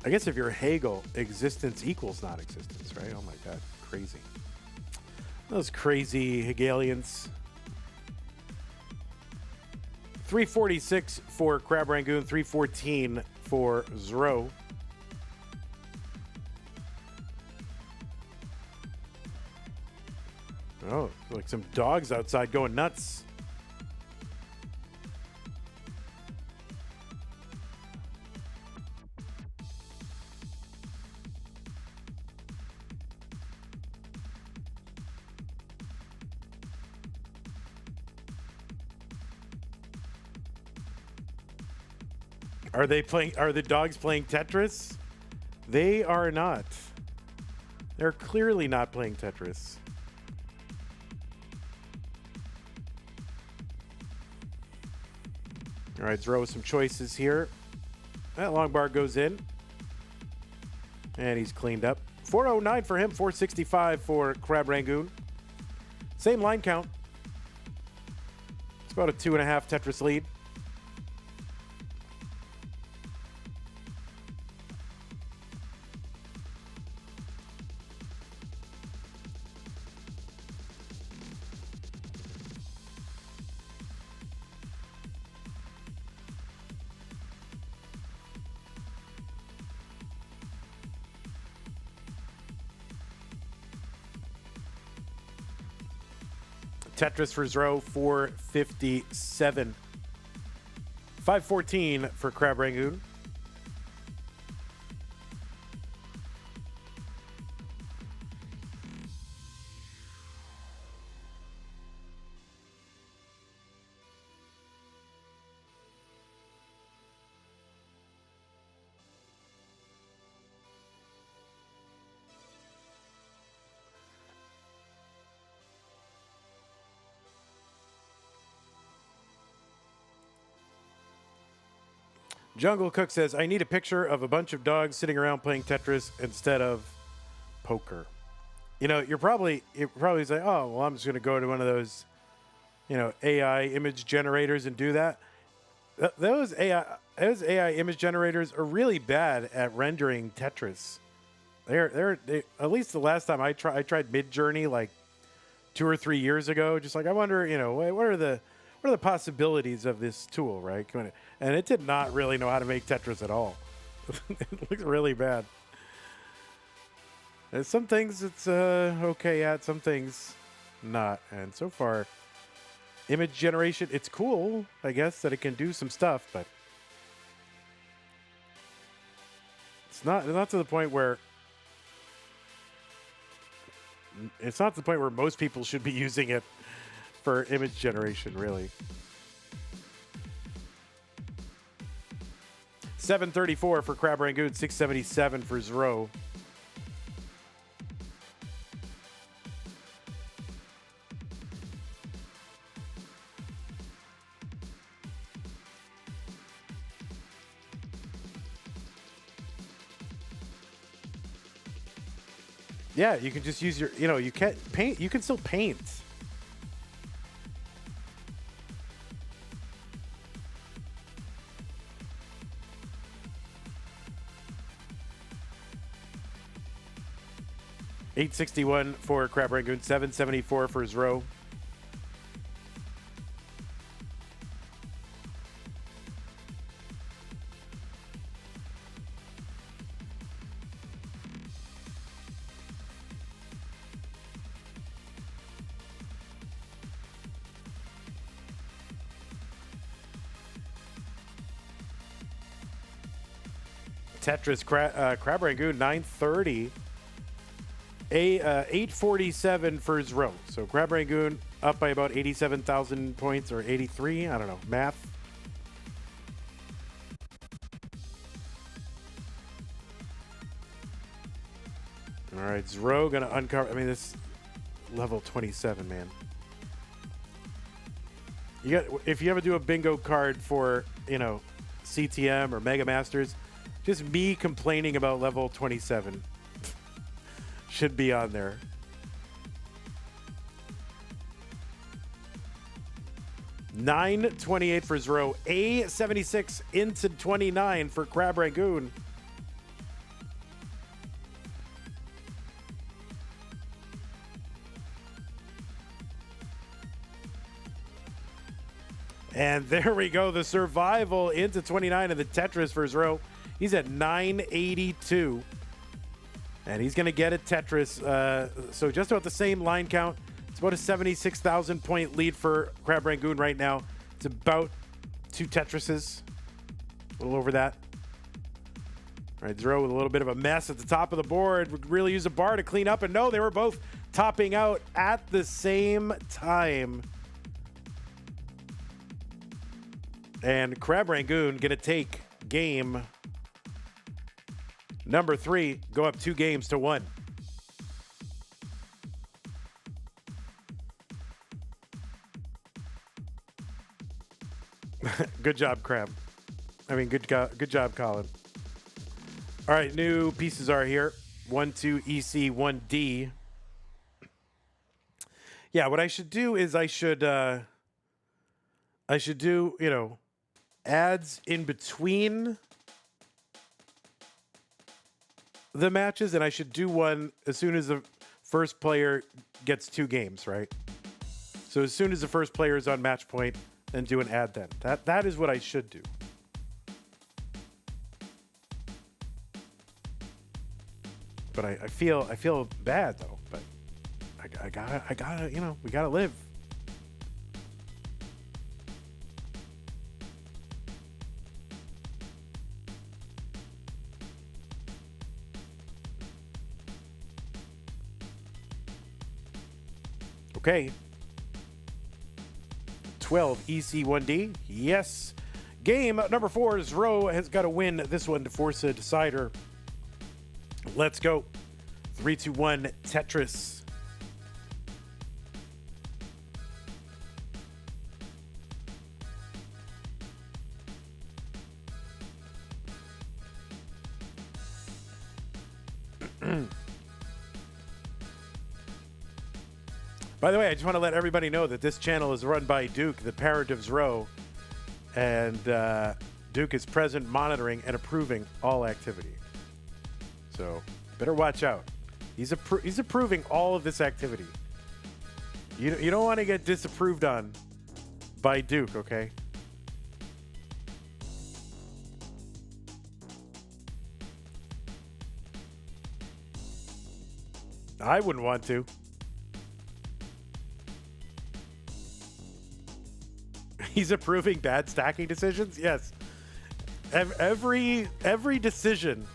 I guess if you're Hegel, existence equals non-existence, right? Oh my God, crazy. Those crazy Hegelians. 346 for Crab Rangoon, 314 for Zro. Oh, like some dogs outside going nuts. Are the dogs playing Tetris? They are not. They're clearly not playing Tetris. All right, throw some choices here. That long bar goes in. And he's cleaned up. 409 for him, 465 for Crab Rangoon. Same line count. It's about a 2.5 Tetris lead. Tetris for Zro, 457. 514 for Crab Rangoon. Jungle Cook says, I need a picture of a bunch of dogs sitting around playing Tetris instead of poker. You know, you're probably say, oh, well, I'm just going to go to one of those, AI image generators and do that. Those AI image generators are really bad at rendering Tetris. They're at least the last time I tried Midjourney like 2 or 3 years ago. Just like I wonder, what are the possibilities of this tool, right? And it did not really know how to make Tetris at all. It looks really bad. And some things it's okay at, some things not. And so far, image generation, it's cool, I guess, that it can do some stuff, but it's not to the point where most people should be using it for image generation, really. 734 for Crab Rangoon, 677 for Zro. Yeah, you can just use your, you can't paint, you can still paint. $861 for Crab Rangoon, $774 for Zro. Tetris Crab Rangoon, 930. 847 for Zro. So Crab Rangoon up by about 87,000 points, or 83. I don't know. Math. All right, Zro gonna uncover. I mean, this level 27, man. If you ever do a bingo card for CTM or Mega Masters, just me complaining about level 27 should be on there. 928 for Zero. A76 into 29 for Crab Rangoon. And there we go. The survival into 29 of the Tetris for Zero. He's at 982. And he's going to get a Tetris. So just about the same line count. It's about a 76,000 point lead for Crab Rangoon right now. It's about 2 Tetrises. A little over that. All right, Zero with a little bit of a mess at the top of the board. Would really use a bar to clean up. And no, they were both topping out at the same time. And Crab Rangoon going to take game number 3, go up 2 games to 1. Good job, Crab. I mean, good job, Colin. All right, new pieces are here. 1-2 EC, 1D. Yeah, what I should do is I should do, you know, ads in between the matches, and I should do one as soon as the first player gets 2 games, right? So as soon as the first player is on match point, then do an ad then. That is what I should do. But I feel bad though. But I gotta, you know, we gotta live. Okay. 12 EC1D. Yes. Game number 4 is Rowe has got to win this one to force a decider. Let's go. 3, 2, 1 Tetris. By the way, I just want to let everybody know that this channel is run by Duke, the parent of Zro, and Duke is present, monitoring, and approving all activity. So better watch out. He's approving all of this activity. You don't want to get disapproved on by Duke, okay? I wouldn't want to. He's approving bad stacking decisions? Yes. Every decision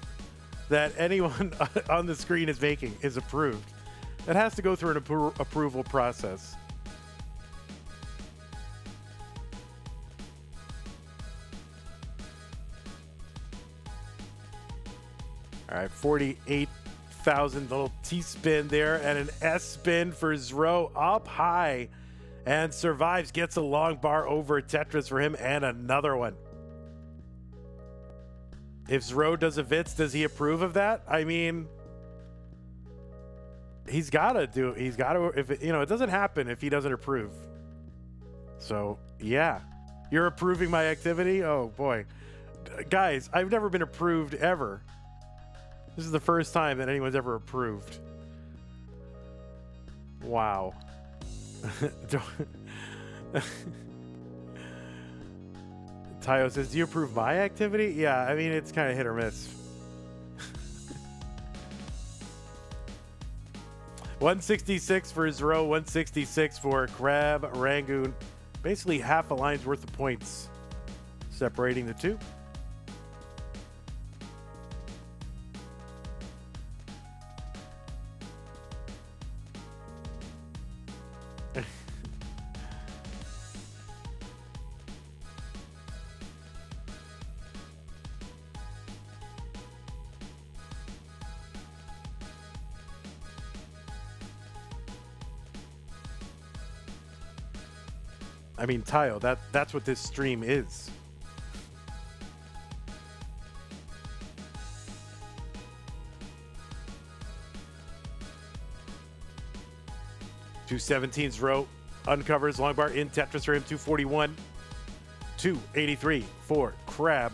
that anyone on the screen is making is approved. It has to go through an approval process. All right, 48,000 little T-spin there and an S-spin for Zro up high. And survives, gets a long bar over Tetris for him, and another one. If Zro does a Vitz, does he approve of that? I mean, he's got to. If it, you know, it doesn't happen if he doesn't approve. So yeah, you're approving my activity. Oh boy, guys, I've never been approved ever. This is the first time that anyone's ever approved. Wow. Tayo says, do you approve my activity? Yeah, I mean, it's kind of hit or miss. 166 for Zro, 166 for Crab Rangoon. Basically half a line's worth of points separating the two. I mean, Tayo, that's what this stream is. Two 17s row Uncovers long bar in Tetris for him. 241. 283 for Crabr.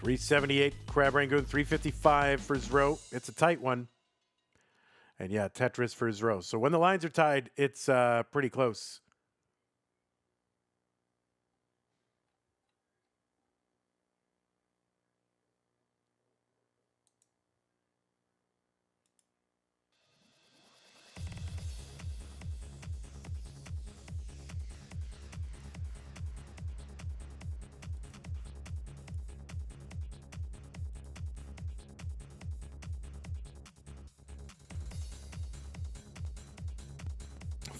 378 Crabr Rangoon, 355 for Zro. It's a tight one. And yeah, Tetris for Zro. So when the lines are tied, it's pretty close.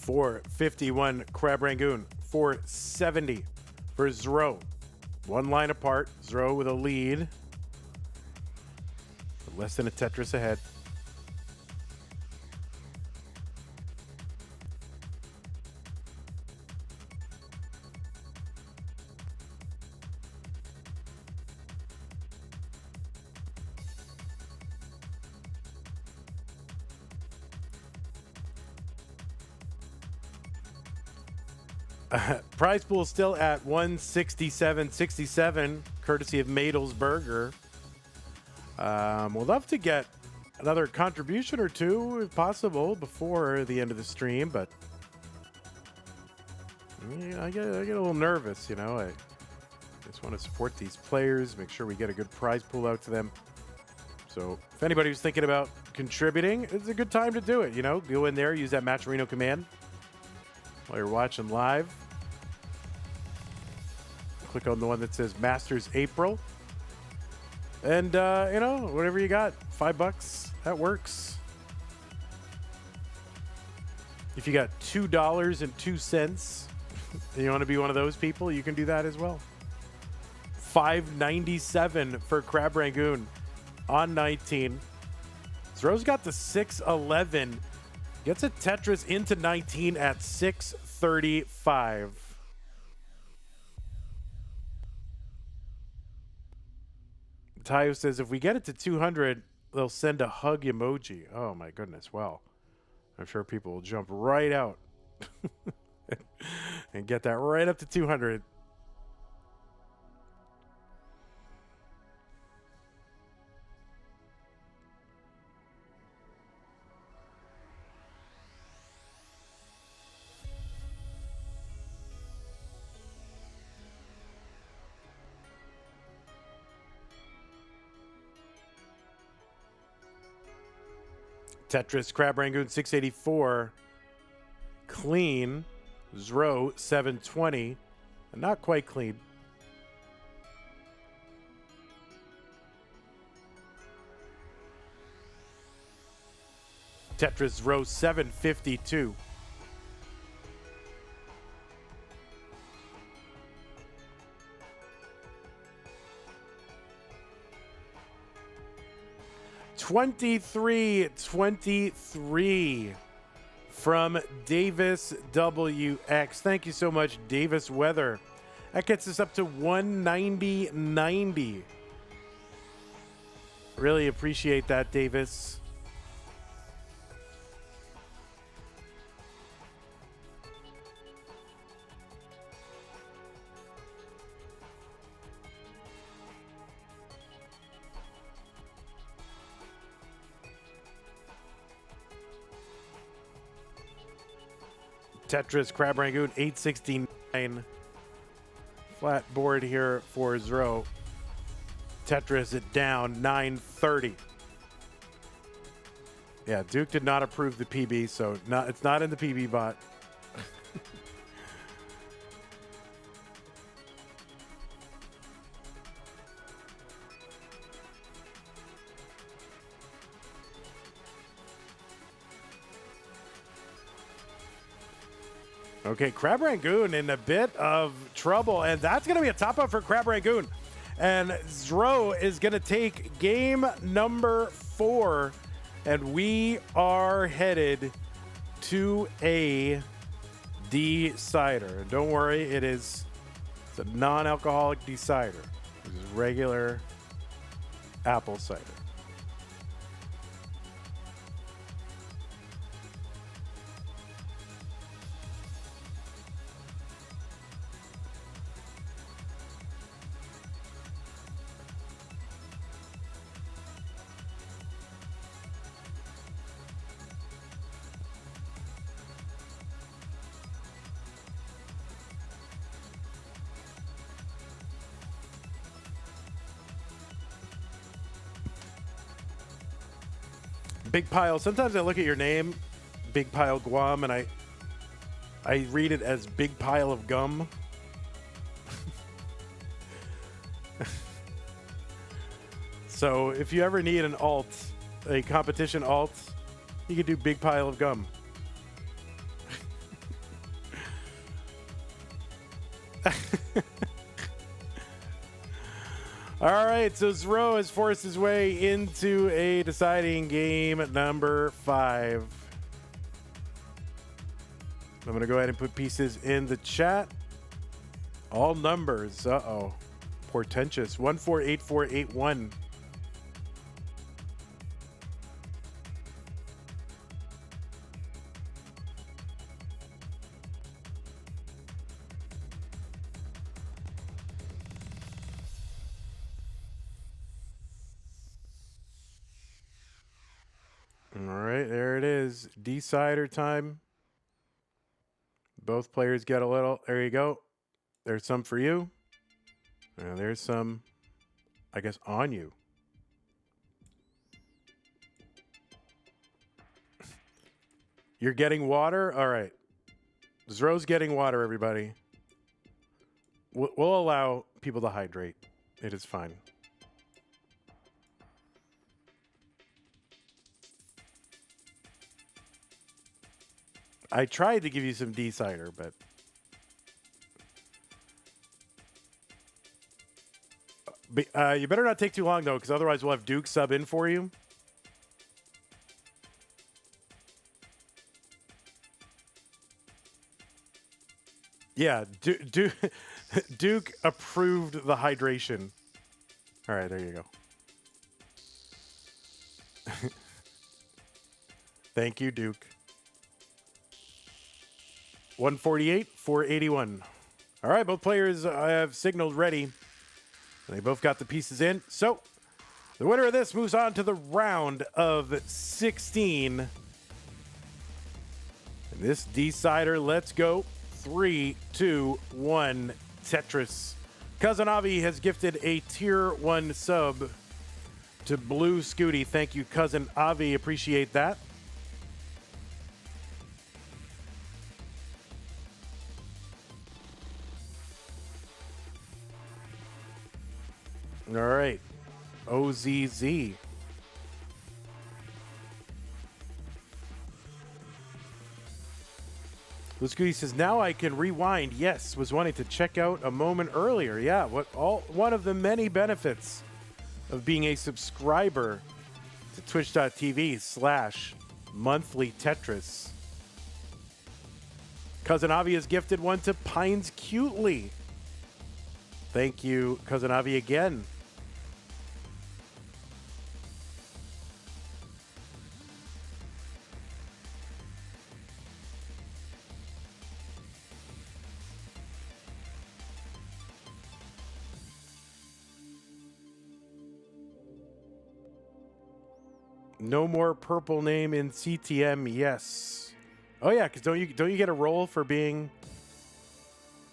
$451 Crabr Rangoon, $470 for Zro. One line apart. Zro with a lead. Less than a Tetris ahead. Prize pool still at 167.67, courtesy of Madel's Burger. We'll love to get another contribution or two, if possible, before the end of the stream, but I get a little nervous, you know. I just want to support these players, make sure we get a good prize pool out to them. So if anybody who's thinking about contributing, it's a good time to do it, you know. Go in there, use that Mattm command while you're watching live. Click on the one that says Masters April. And, you know, whatever you got, $5, that works. If you got $2.02 and you want to be one of those people, you can do that as well. $5.97 for Crabr Rangoon on 19. Zro's got the 611. Gets a Tetris into 19 at 635. Tayo says, if we get it to 200, they'll send a hug emoji. Oh, my goodness. Well, I'm sure people will jump right out and get that right up to 200. Tetris, Crabr Rangoon, 684. Clean. Zro, 720. Not quite clean. Tetris, Zro, 752. $23.23 from Davis WX. Thank you so much, Davis Weather. That gets us up to $190.90. Really appreciate that, Davis. Tetris, Crabr Rangoon, 869. Flat board here for Zro. Tetris it down, 930. Yeah, Duke did not approve the PB, so it's not in the PB bot. Okay, Crabr Rangoon in a bit of trouble, and that's going to be a top up for Crabr Rangoon. And Zro is going to take game number 4, and we are headed to a decider. And don't worry, it's a non-alcoholic decider. This is regular apple cider. Big Pile. Sometimes I look at your name, Big Pile Guam, and I read it as Big Pile of Gum. So if you ever need an alt, a competition alt, you can do Big Pile of Gum. All right, so Zro has forced his way into a deciding game number 5. I'm going to go ahead and put pieces in the chat. All numbers. Uh-oh. Portentous. 148481. All right, there it is. Decider time. Both players get a little. There you go. There's some for you. And there's some, I guess, on you. You're getting water? All right. Zro's getting water, everybody. We'll allow people to hydrate. It is fine. I tried to give you some D-cider, but... you better not take too long, though, because otherwise we'll have Duke sub in for you. Yeah, Duke approved the hydration. All right, there you go. Thank you, Duke. 148, 481. All right, both players have signaled ready. They both got the pieces in. So the winner of this moves on to the round of 16. And this decider, let's go. 3, 2, 1, Tetris. Cousin Avi has gifted a tier 1 sub to Blue Scooty. Thank you, Cousin Avi. Appreciate that. All right. OZZ. Blue Scooty says, now I can rewind. Yes, was wanting to check out a moment earlier. Yeah, one of the many benefits of being a subscriber to twitch.tv/monthly Tetris. Cousin Avi has gifted one to Pines Cutely. Thank you, Cousin Avi, again. No more purple name in CTM. Yes. Oh yeah, because don't you get a roll for being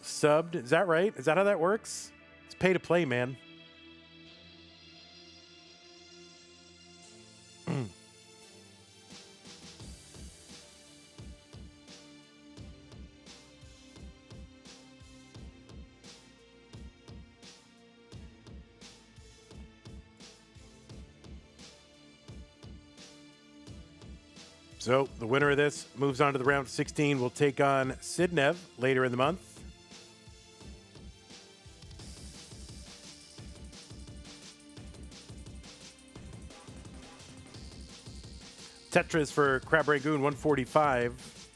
subbed? Is that right? Is that how that works? It's pay to play, man. So the winner of this moves on to the round 16. We'll take on Sidnev later in the month. Tetris for Crabr 145.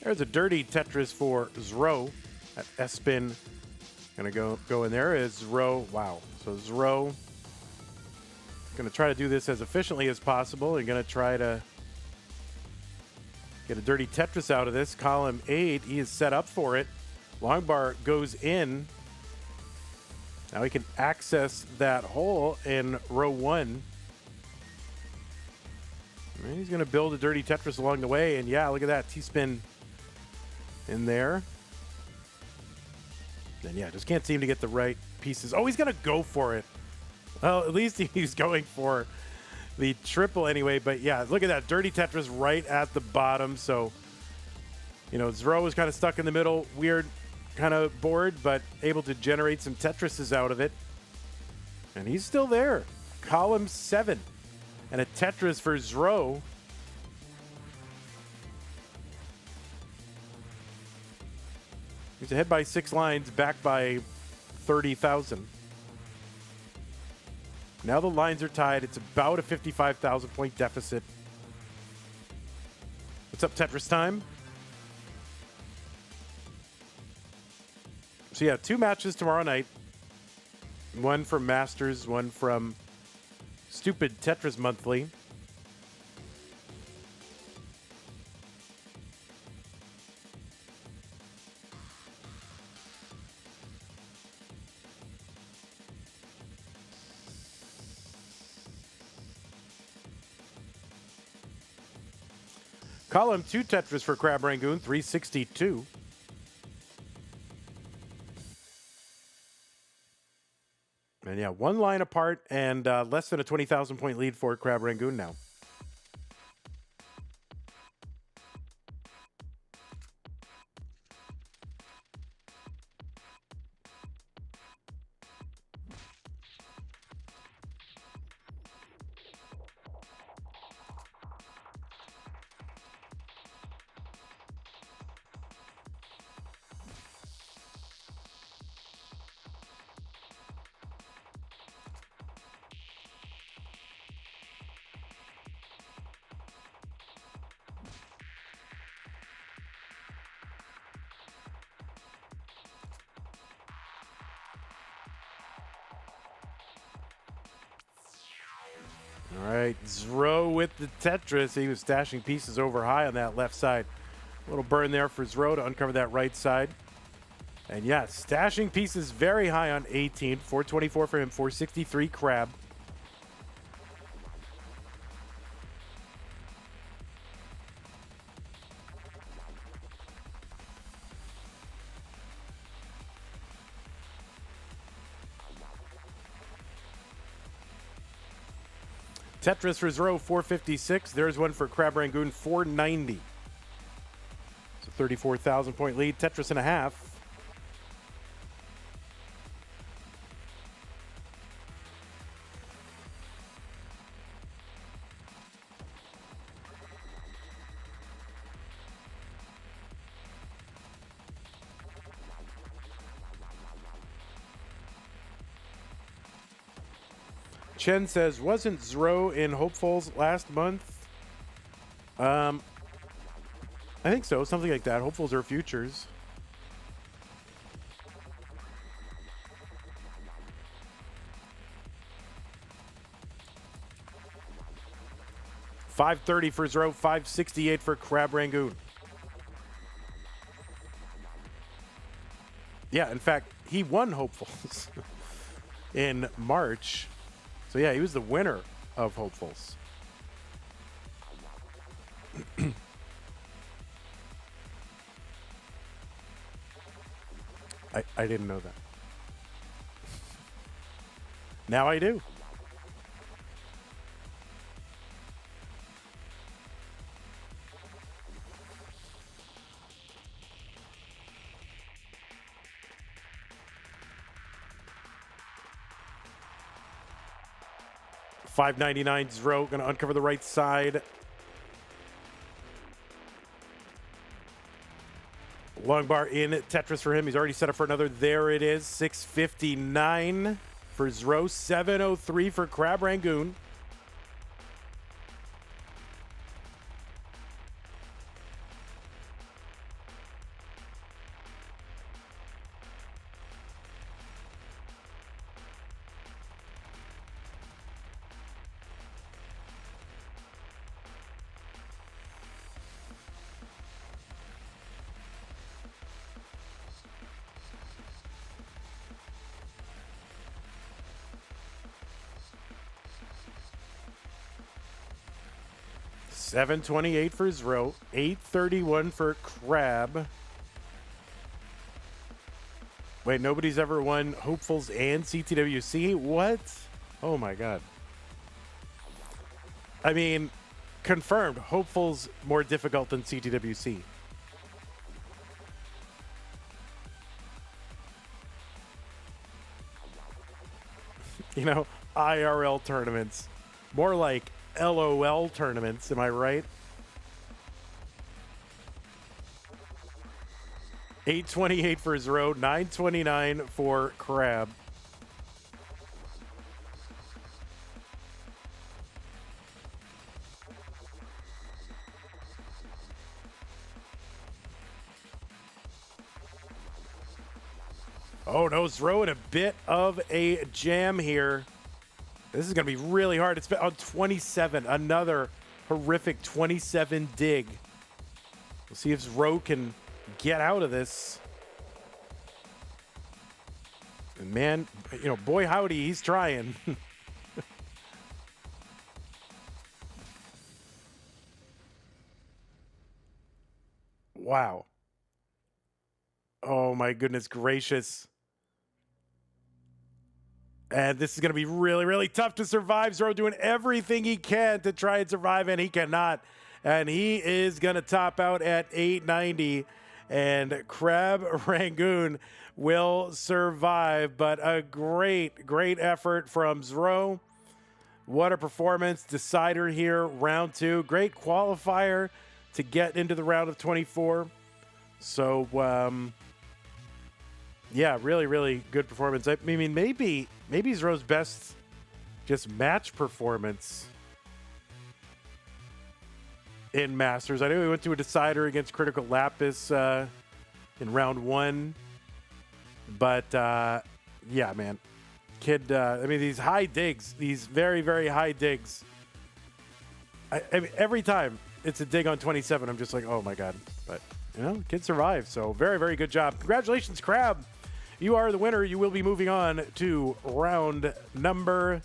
There's a dirty Tetris for Zro at S-Spin. Gonna go in there is Zro. Wow. So Zro gonna try to do this as efficiently as possible and gonna try to get a dirty Tetris out of this. Column 8, he is set up for it. Long bar goes in. Now he can access that hole in row 1. And he's gonna build a dirty Tetris along the way, and yeah, look at that T-spin in there. And yeah, just can't seem to get the right pieces. Oh, he's gonna go for it. Well, at least he's going for the triple anyway. But yeah, look at that dirty Tetris right at the bottom. So, you know, Zro was kind of stuck in the middle. Weird kind of board, but able to generate some Tetrises out of it. And he's still there. Column 7. And a Tetris for Zro. He's ahead by 6 lines, back by 30,000. Now the lines are tied. It's about a 55,000 point deficit. What's up, Tetris time? So yeah, 2 matches tomorrow night. One from Masters, one from Stupid Tetris Monthly. Column 2 Tetris for Crabr 362. And yeah, 1 line apart and less than a 20,000 point lead for Crabr now. All right, Zro with the Tetris. He was stashing pieces over high on that left side. A little burn there for Zro to uncover that right side. And yeah, stashing pieces very high on 18. 424 for him, 463 Crab. Tetris for Zro, 456. There's one for Crabr 490. So 34,000 point lead. Tetris and a half. Chen says, wasn't Zro in Hopefuls last month? I think so, something like that. Hopefuls are futures. $530 for Zro, $568 for Crabr. Yeah, in fact, he won Hopefuls in March. So yeah, he was the winner of Hopefuls. I didn't know that. Now I do. $5.99 Zro going to uncover the right side. Long bar in Tetris for him. He's already set up for another. There it is. $6.59 for Zro. $7.03 for Crab Rangoon. $7.28 for Zro, $8.31 for Crab. Wait, nobody's ever won Hopefuls and CTWC? What? Oh my god. I mean, confirmed, Hopefuls more difficult than CTWC. You know, IRL tournaments. More like LOL tournaments, am I right? $8.28 for Zro, $9.29 for Crab. Oh no, Zro in a bit of a jam here. This is going to be really hard. It's on 27. Another horrific 27 dig. We'll see if Zro can get out of this. And man, you know, boy howdy, he's trying. Wow. Oh my goodness gracious. And this is going to be really, really tough to survive. Zro doing everything he can to try and survive, and he cannot. And he is going to top out at $8.90. And Crab Rangoon will survive. But a great, great effort from Zro. What a performance. Decider here, round 2. Great qualifier to get into the round of 24. So, yeah, really, really good performance. I mean, maybe Zro's best just match performance in Masters. I know we went to a decider against Critical Lapis in round 1. But, yeah, man. Kid, I mean, these high digs, these very, very high digs. I mean, every time it's a dig on 27, I'm just like, oh, my God. But, you know, kid survived. So, very, very good job. Congratulations, Crab. You are the winner. You will be moving on to round number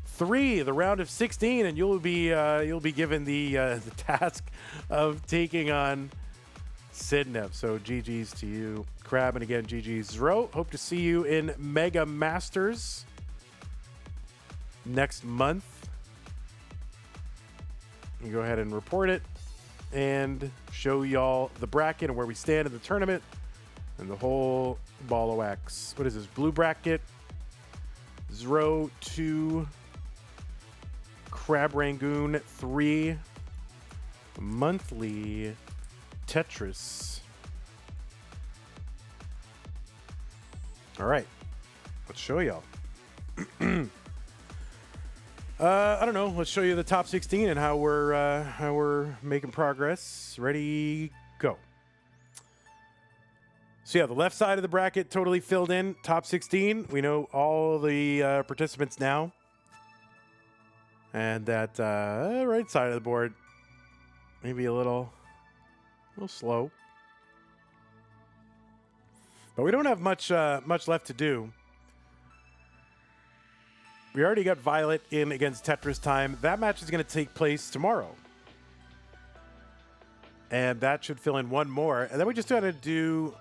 3, the round of 16, and you'll be given the task of taking on Sidnev. So GG's to you, Crab, and again GG's Zro. Hope to see you in Mega Masters next month. You go ahead and report it and show y'all the bracket and where we stand in the tournament and the whole ball of wax. What is this? Blue bracket. Zro 2. Crab Rangoon 3. Monthly Tetris. All right. Let's show y'all. I don't know. Let's show you the top 16 and how we're making progress. Ready, go. So yeah, the left side of the bracket totally filled in. Top 16. We know all the participants now. And that right side of the board, maybe a little slow. But we don't have much left to do. We already got Violet in against Tetris Time. That match is going to take place tomorrow. And that should fill in one more. And then we just got to do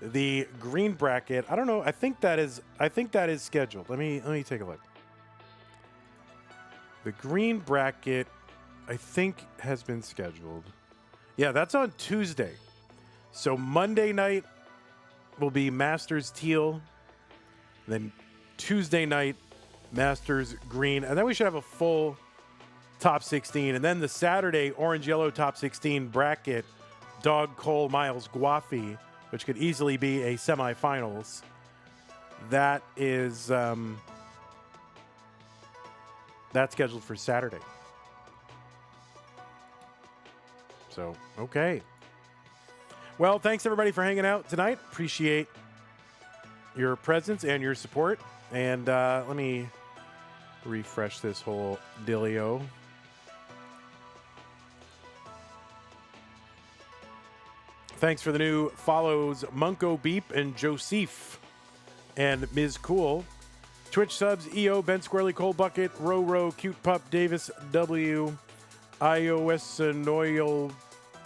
the green bracket. I don't know. I think that is scheduled. Let me take a look. The green bracket, I think, has been scheduled. Yeah, that's on Tuesday. So Monday night will be Masters Teal. Then Tuesday night Masters green. And then we should have a full top 16. And then the Saturday orange-yellow top 16 bracket, Dog, Cole, Miles, Guafi, which could easily be a semifinals. That is that's scheduled for Saturday. So, okay. Well, thanks everybody for hanging out tonight. Appreciate your presence and your support. And let me refresh this whole dealio. Thanks for the new follows, Munko Beep and Joseph and Ms. Cool. Twitch subs, EO, Ben Squirrely, Cold Bucket, Ro, Cute Pup, Davis W, iOS Noyal,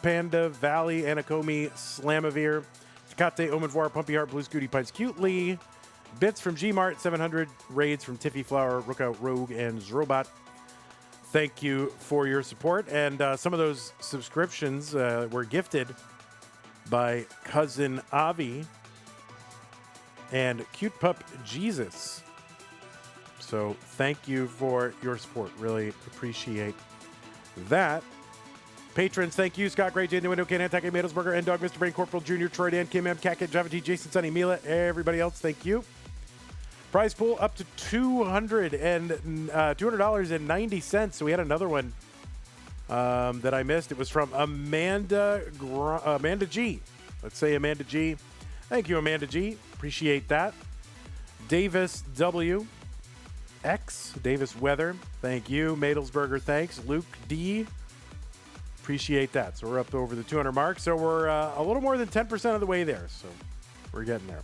Panda, Valley, Anakomi, Slamavir, Takate, Omenvoir, Pumpy Heart, Blue Scooty Pines, Cutely, Bits from Gmart, 700, Raids from Tiffy Flower, Rookout Rogue, and Zrobot. Thank you for your support. And some of those subscriptions were gifted by Cousin Avi and Cute Pup Jesus. So thank you for your support. Really appreciate that. Patrons, thank you. Scott Gray, Jane the Window, Ken, Antake, Madelsberger, N Dog, Mr. Brain, Corporal Jr., Troy Dan, Kim M, Cat, Java T, Jason, Sunny, Mila, everybody else, thank you. Prize pool up to $200.90. So we had another one that I missed. It was from Amanda G. Let's say Amanda G. Thank you, Amanda G. Appreciate that. Davis W. X. Davis Weather. Thank you. Madelsberger, thanks. Luke D. Appreciate that. So we're up over the 200 mark. So we're a little more than 10% of the way there. So we're getting there.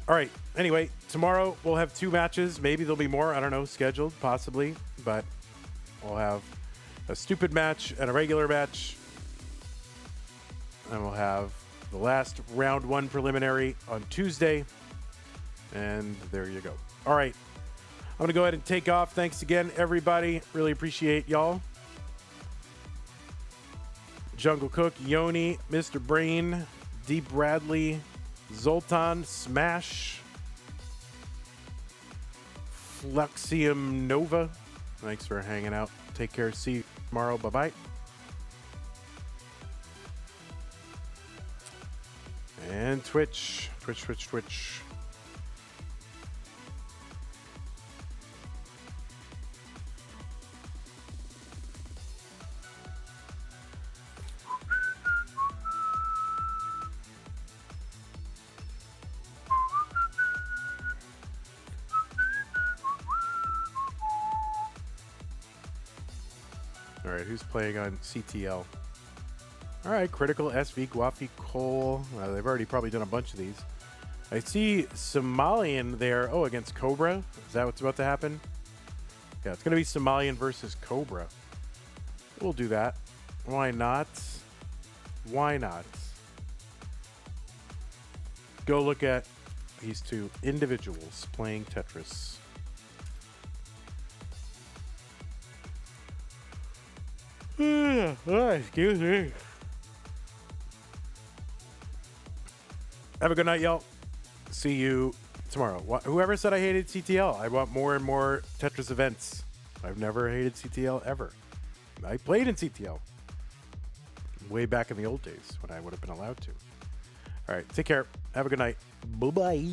All right. Anyway, tomorrow we'll have 2 matches. Maybe there'll be more. I don't know. Scheduled, possibly. But we'll have a stupid match and a regular match. And we'll have the last round 1 preliminary on Tuesday. And there you go. All right. I'm going to go ahead and take off. Thanks again, everybody. Really appreciate y'all. Jungle Cook, Yoni, Mr. Brain, D. Bradley, Zoltan, Smash, Fluxium Nova. Thanks for hanging out. Take care. See you tomorrow. Bye-bye. And Twitch. All right, who's playing on CTL? All right, Critical, SV, Guafi, Cole. They've already probably done a bunch of these. I see Somalian there. Oh, against Cobra? Is that what's about to happen? Yeah, it's going to be Somalian versus Cobra. We'll do that. Why not? Why not? Go look at these 2 individuals playing Tetris. Excuse me. Have a good night, y'all. See you tomorrow. Whoever said I hated CTL, I want more and more Tetris events. I've never hated CTL ever. I played in CTL way back in the old days when I would have been allowed to. All right, take care. Have a good night. Bye-bye.